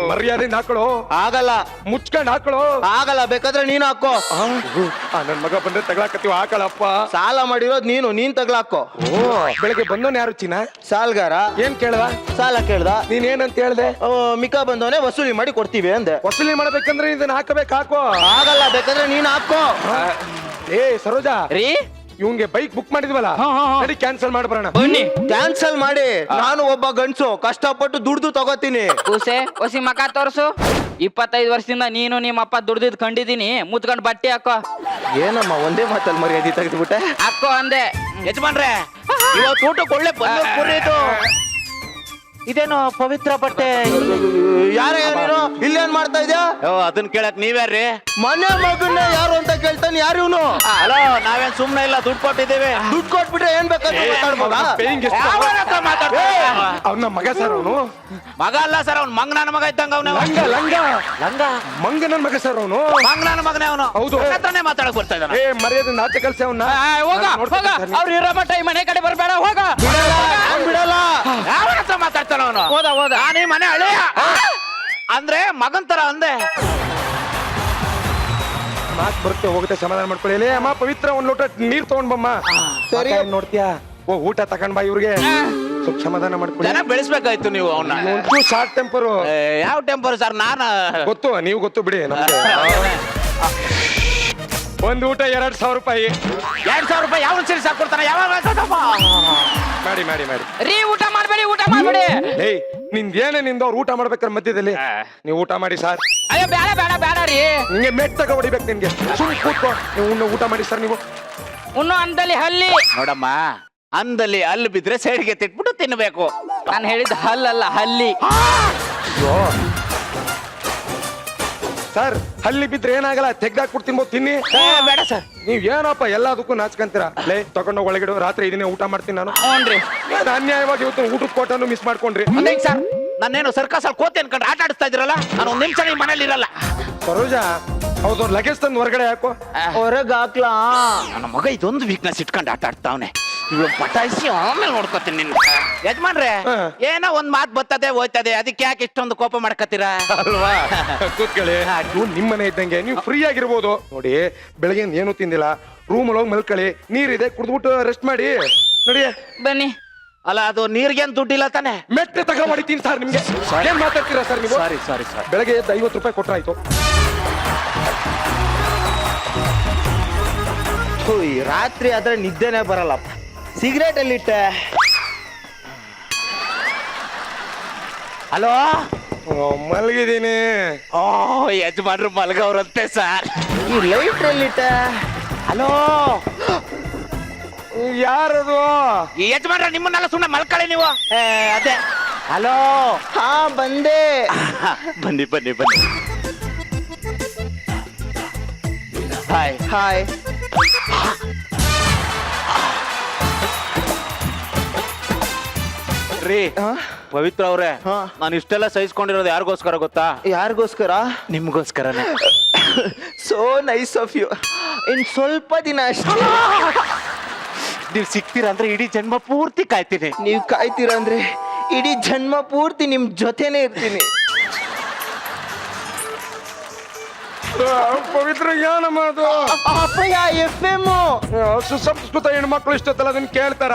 ಮರ್ಯಾದೆಯಿಂದ ಹಾಕೊಳ್ಳೋ. ಆಗಲ್ಲ. ಮುಚ್ಕೊಂಡ್ ಹಾಕೊಳ್ಳೋ. ಆಗಲ್ಲ, ಬೇಕಾದ್ರೆ ನೀನು ಹಾಕೋ. ನನ್ ಮಗ ಬಂದ್ರೆ ತಗೊಳಕತ್ತೀವ, ಹಾಕಳಪ್ಪ. ಸಾಲ ಮಾಡಿರೋದ್ ನೀನ್ ತಗ್ಲಾಕೋ. ಓ ಬೆಳಗ್ಗೆ ಬಂದೋನ್ ಯಾರು ಚಿನ್ನ? ಸಾಲ್ಗಾರ. ಏನ್ ಕೇಳ್ದ? ಸಾಲ ಕೇಳ್ದ. ನೀನ್ ಏನಂತ ಹೇಳ್ದೆ? ಮಿಕ್ಕ ಬಂದವನೇ ವಸೂಲಿ ಮಾಡಿ ಕೊಡ್ತೀವಿ ಅಂದೆ. ವಸೂಲಿ ಮಾಡ್ಬೇಕಂದ್ರೆ ಇದನ್ನ ಹಾಕೋ. ಆಗಲ್ಲ, ಬೇಕಾದ್ರೆ ನೀನ್ ಹಾಕೋ. ಏ ಸರೋಜಾ ರೀ, ಇವಂಗೆ ಬೈಕ್ ಬುಕ್ ಮಾಡಿದ್ವಲ್ಲ, ನಡಿ ಕ್ಯಾನ್ಸಲ್ ಮಾಡ್ಬರೋಣ. ಬನ್ನಿ. ಕ್ಯಾನ್ಸಲ್ ಮಾಡಿ. ನಾನು ಒಬ್ಬ ಗಂಡ್ಸು, ಕಷ್ಟಪಟ್ಟು ದುಡ್ದು ತಗೋತೀನಿ. ಕೂಸೆ ಹೊಸಿ ಮಕ ತೋರ್ಸು. 25 ವರ್ಷದಿಂದ ನೀನು ನಿಮ್ಮ ಅಪ್ಪ ದುಡ್ದಿದ್ ಕಂಡಿದ್ದೀನಿ. ಮುತ್ಕೊಂಡ್ ಬಟ್ಟೆ ಹಾಕೋ. ಏನಮ್ಮ ಒಂದೇ ಮಾತಲ್ಲಿ ಮರ್ಯಾದೆ ತೆಗೆದ್ಬಿಟ್ಟೆ? ಹಾಕೋ ಅಂದೆ. ಯಜಮಾನ್ರೆ, ಇವತ್ತು ಊಟಕ್ಕೆ ಒಳ್ಳೆ ಬಂದು ಇದೇನು ಪವಿತ್ರ ಬಟ್ಟೆ? ಯಾರ ನೀನು ಇಲ್ಲೇನ್ ಮಾಡ್ತಾ ಇದ್ಯಾ? ಅದನ್ನ ಕೇಳಕ್ ನೀವ್ಯಾರ್ರಿ? ಮನೆ ಮಗನ್ನ ಯಾರು ಅಂತ ಕೇಳ್ತಾನೆ. ಯಾರು ಇವನು? ಹಲೋ, ನಾವೇನ್ ಸುಮ್ನೆ ಇಲ್ಲ, ದುಡ್ಡು ಕೊಟ್ಟಿದ್ದೇವೆ. ದುಡ್ಡು ಕೊಟ್ಬಿಟ್ರೆ ಏನ್ ಬೇಕಾದ್ರೆ ಮಾತಾಡ್ಬೋದಾ? ಅವ್ನ ಮಗ ಸರ್, ಅವನು ಮಗ ಅಲ್ಲ ಸರ್, ಅವ್ನು ಮಂಗನ ಮಗ ಇದ್ದಂಗ. ಅವನು ಲಂಗ ಮಂಗ ನನ್ ಮಗ ಸರ್, ಅವನು ಮಂಗನ ಮಗನೇ. ಅವನು ಹೌದು. ಹತ್ರನೇ ಮಾತಾಡಕ್ ಬರ್ತಾ ಇದ್ದಾನೆ. ಏ ಮರ್ಯಾದೆ ನಾಚೆ ಕಲ್ಸಿ ಅವನ್ನ. ಅವ್ರು ಇರೋ ಮಟ್ಟ ಈ ಮನೆ ಕಡೆ ಬರ್ಬೇಡ. ಹೋಗ. ಬಿಡಲ್ಲ. ಯಾವ ಹತ್ರ ಮಾತಾಡ್ತಾನ ಅವನು? ಹೋದ ನಾನೀ ಮನೆ ಹಳೆಯ ಅಂದ್ರೆ ಮಗನ್ ತರ ಅಂದೆ. ಮಾತ್ ಬರುತ್ತೆ ಹೋಗುತ್ತೆ, ಸಮಾಧಾನ ಮಾಡ್ಕೊಳ್ಳಿ. ಅಮ್ಮ ಪವಿತ್ರ ಒಂದ್ ಲೋಟ ನೀರ್ ತಗೊಂಡ್ ಬಮ್ಮ. ಸರಿ. ನೋಡ್ತೀಯಾ? ಓ ಊಟ ತಕೊಂಡ್ ಬಾ ಇವ್ರಿಗೆ. ಸ್ವಲ್ಪ ಸಮಾಧಾನ ಮಾಡ್ಕೊಳ್ಳಿ. ಚೆನ್ನಾಗಿ ಬೆಳೆಸ್ಬೇಕಾಯ್ತು ನೀವು ಅವನ್ನ. ಒಂಚೂರು ಶಾರ್ಟ್ ಟೆಂಪರು. ಯಾವ ಟೆಂಪರ್ ಸರ್? ಗೊತ್ತು, ನೀವು ಗೊತ್ತು ಬಿಡಿ ನಮ್ಗೆ. ಒಂದ್ ಊಟ 2,000 ರೂಪಾಯಿ. 2,000 ರೂಪಾಯಿ ಯಾವ ಸರಿ ಸಾಕು ಕೊಡ್ತಾನೆ? ಯಾವಾಗ ಮಾಡಿ ರೀ, ಊಟ ಮಾಡ್ಬೇಡಿ, ಊಟ ಮಾಡ್ಬೇಡಿ. ಏಯ್ ನಿಂದೇನೆ ನಿಂದ ಅವ್ರು ಊಟ ಮಾಡ್ಬೇಕಾರೆ ಮಧ್ಯದಲ್ಲಿ ನೀವು ಊಟ ಮಾಡಿ ಸರ್. ಅಯ್ಯೋ ಬೇಡ ರೀ. ನಿಂಗೆ ಮೆತ್ತಗ ಹೊಡಿಬೇಕು ನಿನ್ಗೆ. ಸುಮ್ ಕೂತ್ಕೋ, ನೀವು ಊಟ ಮಾಡಿ ಸರ್. ನೀವು ಉಣ್ಣು ಅಂದಲ್ಲಿ ಹಲ್ಲಿ ನೋಡಮ್ಮ, ಅಂದಲ್ಲಿ ಹಲ್ಲು ಬಿದ್ರೆ ಸೈಡ್ಗೆ ತಿಟ್ಬಿಟ್ಟು ತಿನ್ಬೇಕು. ನಾನು ಹೇಳಿದ ಹಲ್ಲಲ್ಲ, ಹಲ್ಲಿ. ಸರ್ ಹಲ್ಲಿ ಬಿದ್ರೆ ಏನಾಗಲ್ಲ, ತೆಗ್ದಾಕ್ಬಿಟ್ಟು ತಿನ್ಬೋದು, ತಿನ್ನಿ. ಬೇಡ ಸರ್. ನೀವ್ ಏನಪ್ಪ ಎಲ್ಲದಕ್ಕೂ ನಾಚ್ಕಂತೀರಾ? ಲೇ ತಗೊಂಡೋಗಿ ಒಳಗಿಡು, ರಾತ್ರಿ ಇದನ್ನೇ ಊಟ ಮಾಡ್ತೀನಿ ನಾನು. ಹ್ಞೂನ್ರಿ. ಅನ್ಯಾಯವಾಗಿ ಇವತ್ತು ಊಟದ ಕೋಟನ್ನು ಮಿಸ್ ಮಾಡ್ಕೊಂಡ್ರಿ. ಸರ್, ನಾನೇನು ಸರ್ಕಸ್ ಅಲ್ಲಿ ಕೋತಿ ಅನ್ಕೊಂಡು ಆಟ ಆಡಿಸ್ತಾ ಇದ್ರಲ್ಲ, ನಾನು ಒಂದ್ ನಿಮಿಷ ನಿಮ್ಮ ಮನೇಲಿ ಇರಲ್ಲ. ಸರೋಜಾ, ಹೌದು ಲಗೇಜ್ ತಂದು ಹೊರಗಡೆ ಹಾಕೋ. ಹೊರಗ್ ಹಾಕ್ಲಾ? ನನ್ನ ಮಗ ಇದೊಂದು ವೀಕ್ನೆಸ್ ಇಟ್ಕೊಂಡು ಆಟ ಆಡ್ತಾವನೆ. ಇವಳು ಪಟಾಯಿಸಿ ಆಮೇಲೆ ನೋಡ್ಕೊತೀನಿ ನಿನ್ನ ಯಜಮಾನ್ರೆ ಏನೋ ಒಂದ್ ಮಾತು ಬರ್ತದೆ ಹೋಯ್ತದೆ ಅದಕ್ಕೆ ಯಾಕೆ ಇಷ್ಟೊಂದು ಕೋಪ ಮಾಡ್ಕತ್ತೀರಾ ಅಲ್ವಾ ಕೂತ್ಕೊಳ್ಳಿ ಅದು ನಿಮ್ಮನೆ ಇದ್ದಂಗೆ ನೀವು ಫ್ರೀ ಆಗಿರ್ಬೋದು ನೋಡಿ. ಬೆಳಗ್ಗೆ ಏನು ತಿಂದಿಲ್ಲ, ರೂಮಲ್ಲಿ ಹೋಗಿ ಮಲ್ಕೊಳ್ಳಿ, ನೀರಿದೆ ಕುಡಿದ್ಬಿಟ್ಟು ರೆಸ್ಟ್ ಮಾಡಿ ನೋಡಿ. ಬನ್ನಿ. ಅಲ್ಲ ಅದು ನೀರ್ಗೇನ್ ದುಡ್ಡಿಲ್ಲ ತಾನೆ? ಮೆಟ್ಟೆ ತಗೊಂಡಿದ್ದೀನಿ ಸರ್. ನಿಮ್ಗೆ ಏನ್ ಮಾತಾಡ್ತೀರಾ ಸರ್ ನೀವು? ಸಾರಿ ಸಾರಿ ಸಾರಿ. ಬೆಳಗ್ಗೆ ಎದ್ದು 50 ರೂಪಾಯಿ ಕೊಟ್ರಾಯ್ತು. ಈ ರಾತ್ರಿ ಆದ್ರೆ ನಿದ್ದೆನೆ ಬರಲ್ಲಪ್ಪ. ಸಿಗರೇಟ್ ಎಲ್ಲಿಟ್ಟೆ? ಹಲೋ, ಮಲಗಿದ್ದೀನಿ. ಓ ಯಜಮಾನ್ರು ಮಲಗವ್ರಂತೆ ಸರ್. ಈ ಲೈಟ್ ಎಲ್ಲಿಟ್ಟೆ? ಹಲೋ, ಯಾರದು? ಈ ಯಜಮಾನ್ರ ನಿಮ್ಮನ್ನೆಲ್ಲ ಸುಮ್ಮನೆ ಮಲ್ಕೊಳ್ಳಿ ನೀವು. ಅದೇ ಹಲೋ. ಹಾ ಬಂದೆ. ಬನ್ನಿ ಬನ್ನಿ ಬನ್ನಿ. Hi hi. ರೀ ಪವಿತ್ರ ಅವ್ರೆ, ನಾನು ಇಷ್ಟೆಲ್ಲ ಸಹಿಸ್ಕೊಂಡಿರೋದು ಯಾರಿಗೋಸ್ಕರ ಗೊತ್ತಾ? ಯಾರಿಗೋಸ್ಕರ? ನಿಮ್ಗೋಸ್ಕರನೇ. So nice of you. ಇನ್ ಸ್ವಲ್ಪ ದಿನ ಅಷ್ಟೇ ನೀವು ಸಿಗ್ತೀರಾ ಅಂದ್ರೆ ಇಡೀ ಜನ್ಮ ಪೂರ್ತಿ ಕಾಯ್ತೀನಿ. ನೀವು ಕಾಯ್ತೀರಾ ಅಂದ್ರೆ ಇಡೀ ಜನ್ಮ ಪೂರ್ತಿ ನಿಮ್ ಜೊತೆನೆ ಇರ್ತೀನಿ. ಪವಿತ್ರ ಏನಮ್ಮ ಅದು? ಅಪ್ಪಯ್ಯ FM. ಸುಸಂಸ್ಕೃತ ಹೆಣ್ಮಕ್ಳು ಇಷ್ಟೊತ್ತಲ್ಲ ಅದನ್ನ ಕೇಳ್ತಾರ?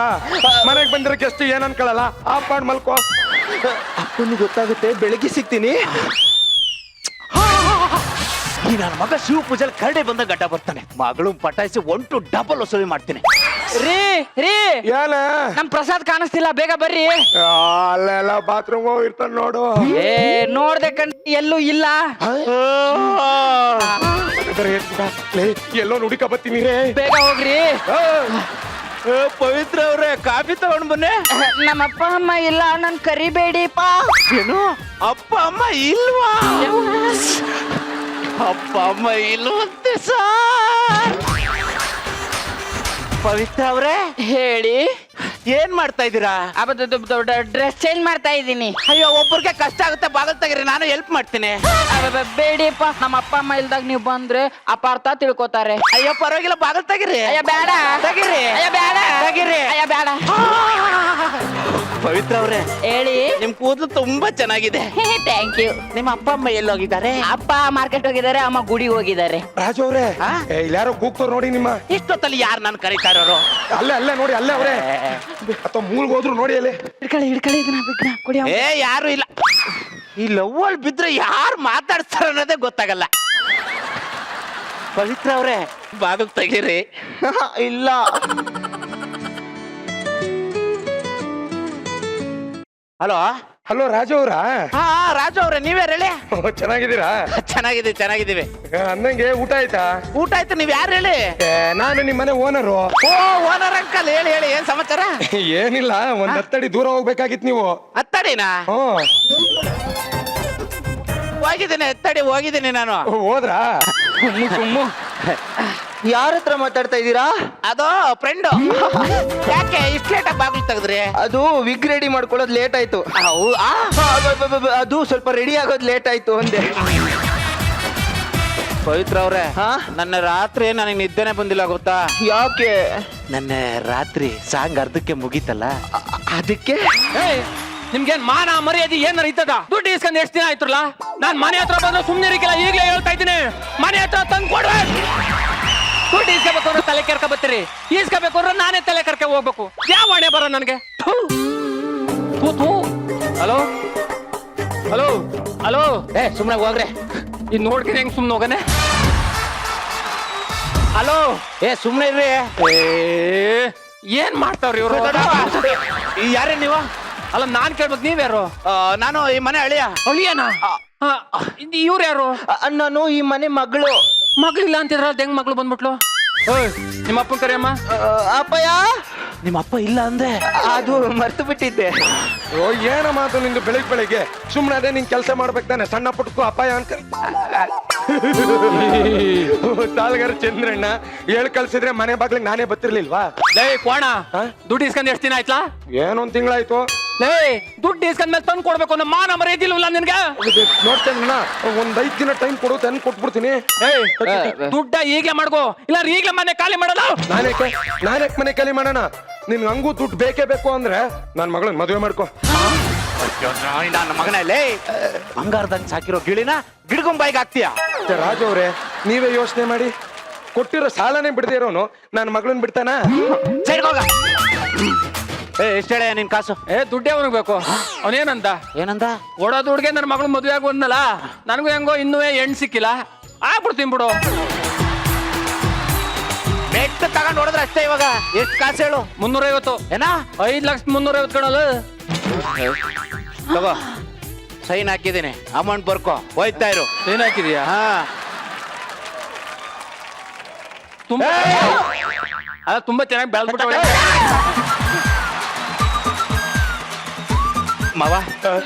ಮನೆಗೆ ಬಂದಿರೋ ಗೆಸ್ಟ್ ಏನ್ ಅನ್ಕೊಳ್ಳಲ್ಲ. ಆಫ್ ಮಾಡಿ ಮಲ್ಕೋ. ಅಪ್ಪನಿಗೆ ಗೊತ್ತಾಗುತ್ತೆ, ಬೆಳಗ್ಗೆ ಸಿಗ್ತೀನಿ. ಈ ನನ್ನ ಮಗ ಶಿವ ಪೂಜೆಲಿ ಕರಡೆ ಬಂದ ಗಡ್ಡ ಬರ್ತಾನೆ. ಮಗಳು ಪಟಾಯಿಸಿ 1 to 2 ವಸೂಲಿ ಮಾಡ್ತೀನಿ. ರೀ ರೀ ಏನ ನಮ್ ಪ್ರಸಾದ್ ಕಾಣಿಸ್ತಿಲ್ಲ, ಬೇಗ ಬರ್ರಿ. ಅಲ್ಲೆಲ್ಲ ಬಾತ್ರೂಮ್ ಹೋಗಿರ್ತಾನ ನೋಡು. ಏ ನೋಡ್ದೆ ಕಣ್, ಎಲ್ಲೂ ಇಲ್ಲ. ಎಲ್ಲೋ ನುಡಿಕ ಬತ್ತೀನಿ ರೇ. ಬೇಗ ಹೋಗ್ರಿ. ಪವಿತ್ರ ಅವ್ರೆ, ಕಾಫಿ ತಗೊಂಡ್ ಬನ್ನಿ. ನಮ್ಮ ಅಪ್ಪ ಅಮ್ಮ ಇಲ್ಲ, ನನ್ ಕರಿಬೇಡಿಪ್ಪ. ಏನು ಅಪ್ಪ ಅಮ್ಮ ಇಲ್ವಾ? ಅಪ್ಪ ಅಮ್ಮ ಇಲ್ವಂತೆ ಸಾರ್. ಪವಿತ್ರ ಅವ್ರೆ ಹೇಳಿ, ಏನ್ ಮಾಡ್ತಾ ಇದ್ದೀರಾ? ಡ್ರೆಸ್ ಚೇಂಜ್ ಮಾಡ್ತಾ ಇದ್ದೀನಿ. ಅಯ್ಯೋ, ಒಬ್ಬರಿಗೆ ಕಷ್ಟ ಆಗುತ್ತೆ, ಬಾಗಲ್ ತೆಗೀರಿ, ನಾನು ಹೆಲ್ಪ್ ಮಾಡ್ತೀನಿ. ಬೇಡಿಪ್ಪ, ನಮ್ಮ ಅಪ್ಪ ಅಮ್ಮ ಇಲ್ದಾಗ ನೀವು ಬಂದ್ರೆ ಅಪಾರ್ಥ ತಿಳ್ಕೊತಾರೆ. ಅಯ್ಯೋ ಪರವಾಗಿಲ್ಲ, ಬಾಗಲ್ ತೆಗೀರಿ. ಅಯ್ಯ ಬೇಡ ತೆಗೀರಿ. ಅಯ್ಯ ಬೇಡ ತೆಗೀರಿ. ಅಯ್ಯ ಬೇಡ. ಪವಿತ್ರ ಅವ್ರೆ ಹೇಳಿ. ನಿಮ್ ಕೂದಲು ತುಂಬಾ ಚೆನ್ನಾಗಿದೆ. Thank you. ನಿಮ್ಮ ಅಪ್ಪ ಅಮ್ಮ ಎಲ್ಲೋಗಿದ್ದಾರೆ? ಅಪ್ಪ ಮಾರ್ಕೆಟ್ ಹೋಗಿದ್ದಾರೆ, ಅಮ್ಮ ಗುಡಿಗೆ ಹೋಗಿದ್ದಾರೆ. ರಾಜು ಅವ್ರೆ, ಇಲ್ಲಿ ಯಾರೋ ಕೂಗ್ತಾರ ನೋಡಿ ನಿಮ್ಮ. ಇಷ್ಟೊತ್ತಲ್ಲಿ ಯಾರು ನಾನು ಕರೀತಾ ಇರೋರು? ಅಲ್ಲೇ ಅಲ್ಲೇ ನೋಡಿ, ಅಲ್ಲೇ ಅವ್ರೆ. ಅಥವಾ ಮೂಲ್ಗೆ ಹೋದ್ರು ನೋಡಿ ಅಲ್ಲಿ. ಹಿಡ್ಕೊಳ್ಳಿ ಇದನ್ನ ಕುಡಿ. ಏ ಯಾರು ಇಲ್ಲ. ಈ ಲವ್ವಲ್ ಬಿದ್ರೆ ಯಾರು ಮಾತಾಡ್ತಾರ ಅನ್ನೋದೇ ಗೊತ್ತಾಗಲ್ಲ. ಪವಿತ್ರ ಅವ್ರೆ ಬಾಗಿಲು ತೆಗೀರಿ. ಇಲ್ಲ. ಹಲೋ ಹಲೋ ರಾಜು ಅವ್ರ? ಹಾ ರಾಜು ಅವ್ರೆ, ನೀವೇ ಹೇಳಿ. ಚೆನ್ನಾಗಿದ್ದೀರಾ? ಚೆನ್ನಾಗಿದ್ದೀವಿ. ಅಂದಂಗೆ ಊಟ ಆಯ್ತಾ? ಊಟ ಆಯ್ತು. ನೀವ್ ಯಾರು ಹೇಳಿ? ನಾನು ನಿಮ್ಮ ಮನೆ ಓನರು. ಓ ಓನರ್ ಅಂಕಲ್, ಹೇಳಿ ಏನ್ ಸಮಾಚಾರ? ಏನಿಲ್ಲ, ಒಂದ್ 10 ಅಡಿ ದೂರ ಹೋಗ್ಬೇಕಾಗಿತ್ತು ನೀವು. ಹತ್ತಡಿನಾ? ಹೋಗಿದ್ದೀನಿ ನಾನು. ಹೋದ್ರಾ? ಯಾರ ಹತ್ರ ಮಾತಾಡ್ತಾ ಇದ್ದೀರಾ? ಅದು ಫ್ರೆಂಡ್. ಯಾಕೆ ಇಷ್ಟು ಲೇಟ್ ಆಗಿ ಬಾಗಿಲು ತೆಗೆದ್ರಿ? ಅದು ವಿಗ್ ರೆಡಿ ಮಾಡ್ಕೊಳ್ಳೋದು ಲೇಟ್ ಆಯ್ತು. ಅದು ಸ್ವಲ್ಪ ರೆಡಿ ಆಗೋದು ಲೇಟ್ ಆಯ್ತು ಅಂದೆ. ಪವಿತ್ರ ಅವ್ರೆ, ನನ್ನ ರಾತ್ರಿ ನನಗೆ ನಿದ್ದೆನೆ ಬಂದಿಲ್ಲ ಗೊತ್ತಾ? ಯಾಕೆ? ನನ್ನ ರಾತ್ರಿ ಸಾಂಗ್ ಅರ್ಧಕ್ಕೆ ಮುಗೀತಲ್ಲ, ಅದಕ್ಕೆ. ನಿಮ್ಗೇನ್ ಮಾನ ಮರ್ಯಾದೆ ಏನಾರ ಇತ್ತದ? ದುಡ್ಡು ಇಸ್ಕೊಂಡ್ ಎಷ್ಟು ದಿನ ಆಯ್ತಲ್ಲ? ನಾನ್ ಮನೆ ಹತ್ರ ಬಂದ್ರೆ ಸುಮ್ನೆ ಇರಿಕಿಲ್ಲ, ಈಗಲೇ ಹೇಳ್ತಾ ಇದ್ದೀನಿ. ಮನೆ ಹತ್ರ ತಂದು ಕೊಡ್ರೆ ದುಡ್ಡು ಇಸ್ಕೋಬೇಕು ಅಂದ್ರೆ ತಲೆ ಕೆರ್ಕ ಬರ್ತೀರಿ, ಇಸ್ಕೋಬೇಕು ಅಂದ್ರೆ ನಾನೇ ತಲೆ ಕೆರ್ಕೆ ಹೋಗ್ಬೇಕು. ಯಾವ ಹಣೆ ಬರ ನನಗೆ? ಹಲೋ ಹಲೋ ಹಲೋ, ಸುಮ್ನೆ ಹೋಗ್ರೆ. ಇದ್ ನೋಡ್ತೀನಿ ಹೆಂಗ್ ಸುಮ್ನೆ ಹೋಗನೆ. ಹಲೋ, ಸುಮ್ನೆ ಇರ್ರಿ. ಏನ್ ಮಾಡ್ತಾವ್ರಿ ಇವ್ರು? ಯಾರೇ ನೀವು? ಅಲ್ಲ ನಾನ್ ಕೇಳ್ಬೇಕು, ನೀವ್ಯಾರು? ನಾನು ಈ ಮನೆ ಅಳಿಯ. ಅಳಿಯನ? ಇವ್ರು ಯಾರು? ನಾನು ಈ ಮನೆ ಮಗಳು. ಮಗಳಿಲ್ಲ ಅಂತಿದ್ರ, ಹೆಂಗ್ ಮಗಳು ಬಂದ್ಬಿಟ್ಲು? ನಿಮ್ಮ ಅಪ್ಪನ ಕರಿಯಮ್ಮ. ಅಪ್ಪಯ್ಯ, ನಿಮ್ಮ ಅಪ್ಪ ಇಲ್ಲ ಅಂದ್ರೆ ಅದು ಮರ್ತು ಬಿಟ್ಟಿದ್ದೆ. ಓ, ಏನ ಮಾತು ನಿಂದು ಬೆಳಿಗ್ಗೆ? ಸುಮ್ನೆ ಅದೇ ನಿನ್ ಕೆಲಸ ಮಾಡ್ಬೇಕು ತಾನೆ. ಸಣ್ಣ ಪುಟ್ಟಕ್ಕೂ ಅಪಾಯ ಅನ್ಕ. ತಾಳ್ಗಾರ ಚಂದ್ರಣ್ಣ ಹೇಳ್ ಕಳ್ಸಿದ್ರೆ ಮನೆ ಬಾಗ್ಲಿಗೆ ನಾನೇ ಬರ್ತಿರ್ಲಿಲ್ವಾ? ಲೇ ಕೋಣ, ದುಡ್ಡು ಇಸ್ಕೊಂಡ್ ಎಷ್ಟು ದಿನ ಆಯ್ತಾ? ಏನೊಂದ್ ತಿಂಗಳಾಯ್ತು. ಲೇ ದುಡ್ಡು ಇಸ್ಕೊಂಡ್ಮೇಲೆ ತಂದು ಕೊಡ್ಬೇಕು ಅನ್ನೋ ಮಾನ ಮರ್ಯಾದಿಲ್ವಲ್ಲ ನಿನ್ಗೆ ನೋಡ್ತೇನೆ ಒಂದ್ 5 ದಿನ ಟೈಮ್ ಕೊಡು ತಂದು ಕೊಟ್ಬಿಡ್ತೀನಿ. ದುಡ್ಡ ಈಗಲೇ ಮಾಡ್ಕೋ ಇಲ್ಲ ಈಗಲೇ ಮನೆ ಖಾಲಿ ಮಾಡೋದು. ನಾನೇ ಮನೆ ಖಾಲಿ ಮಾಡೋಣ. ನಿನ್ ಹಂಗೂ ದುಡ್ಡು ಬೇಕೇ ಬೇಕು ಅಂದ್ರೆ ನನ್ ಮಗಳನ್ನ ಮದುವೆ ಮಾಡ್ಕೋ. ನನ್ನ ಮಗನಲ್ಲಿ ಬಂಗಾರದಂಗ್ ಸಾಕಿರೋ ಗಿಳಿನ ಗಿಡಗೊಂಬಾಯಿಗೆ ಹಾಕ್ತೀಯ. ರಾಜು ಅವ್ರೆ ನೀವೇ ಯೋಚನೆ ಮಾಡಿ. ಕೊಟ್ಟಿರೋ ಸಾಲನೇ ಬಿಡದೇ ಇರೋನು ನನ್ನ ಮಗಳನ್ನ ಬಿಡ್ತಾನ? ಸೈಡ್ ಹೋಗ. ಎಷ್ಟು ಹೇಳ ನಿನ್ ಕಾಸು? ದುಡ್ಡೇ ಅವನಿಗೆ ಬೇಕು. ಅವನೇನಂತ ಏನಂದ? ಓಡೋ ದುಡ್ಗೆ ನನ್ನ ಮಗಳು ಮದುವೆ ಆಗಿ ಬಂದಲ್ಲ, ನನಗೂ ಹೆಂಗೋ ಇನ್ನೂ ಹೆಣ್ಣು ಸಿಕ್ಕಿಲ್ಲ, ಆಗ್ಬಿಡ್ತೀನಿ ಬಿಡು. ನೆಟ್ ತಗೊಂಡ್ ಹೊಡೆದ್ರೆ ಅಷ್ಟೇ. ಇವಾಗ ಎಷ್ಟು ಕಾಸು ಹೇಳು? 350. ಏನ? 5,350,000 ಕಣಲು. ತಗೋ ಸೈನ್ ಹಾಕಿದ್ದೀನಿ, ಅಮೌಂಟ್ ಬರ್ಕೋ, ಹೋಯ್ತಾ ಇರು. ಏನ್ ಹಾಕಿದೀಯಾ? ಹಾ ತುಂಬಾ ಅದ ತುಂಬಾ ಚೆನ್ನಾಗಿ ಬೆಳೆದ್ಬಿಟ್ಟು ಮಾವ,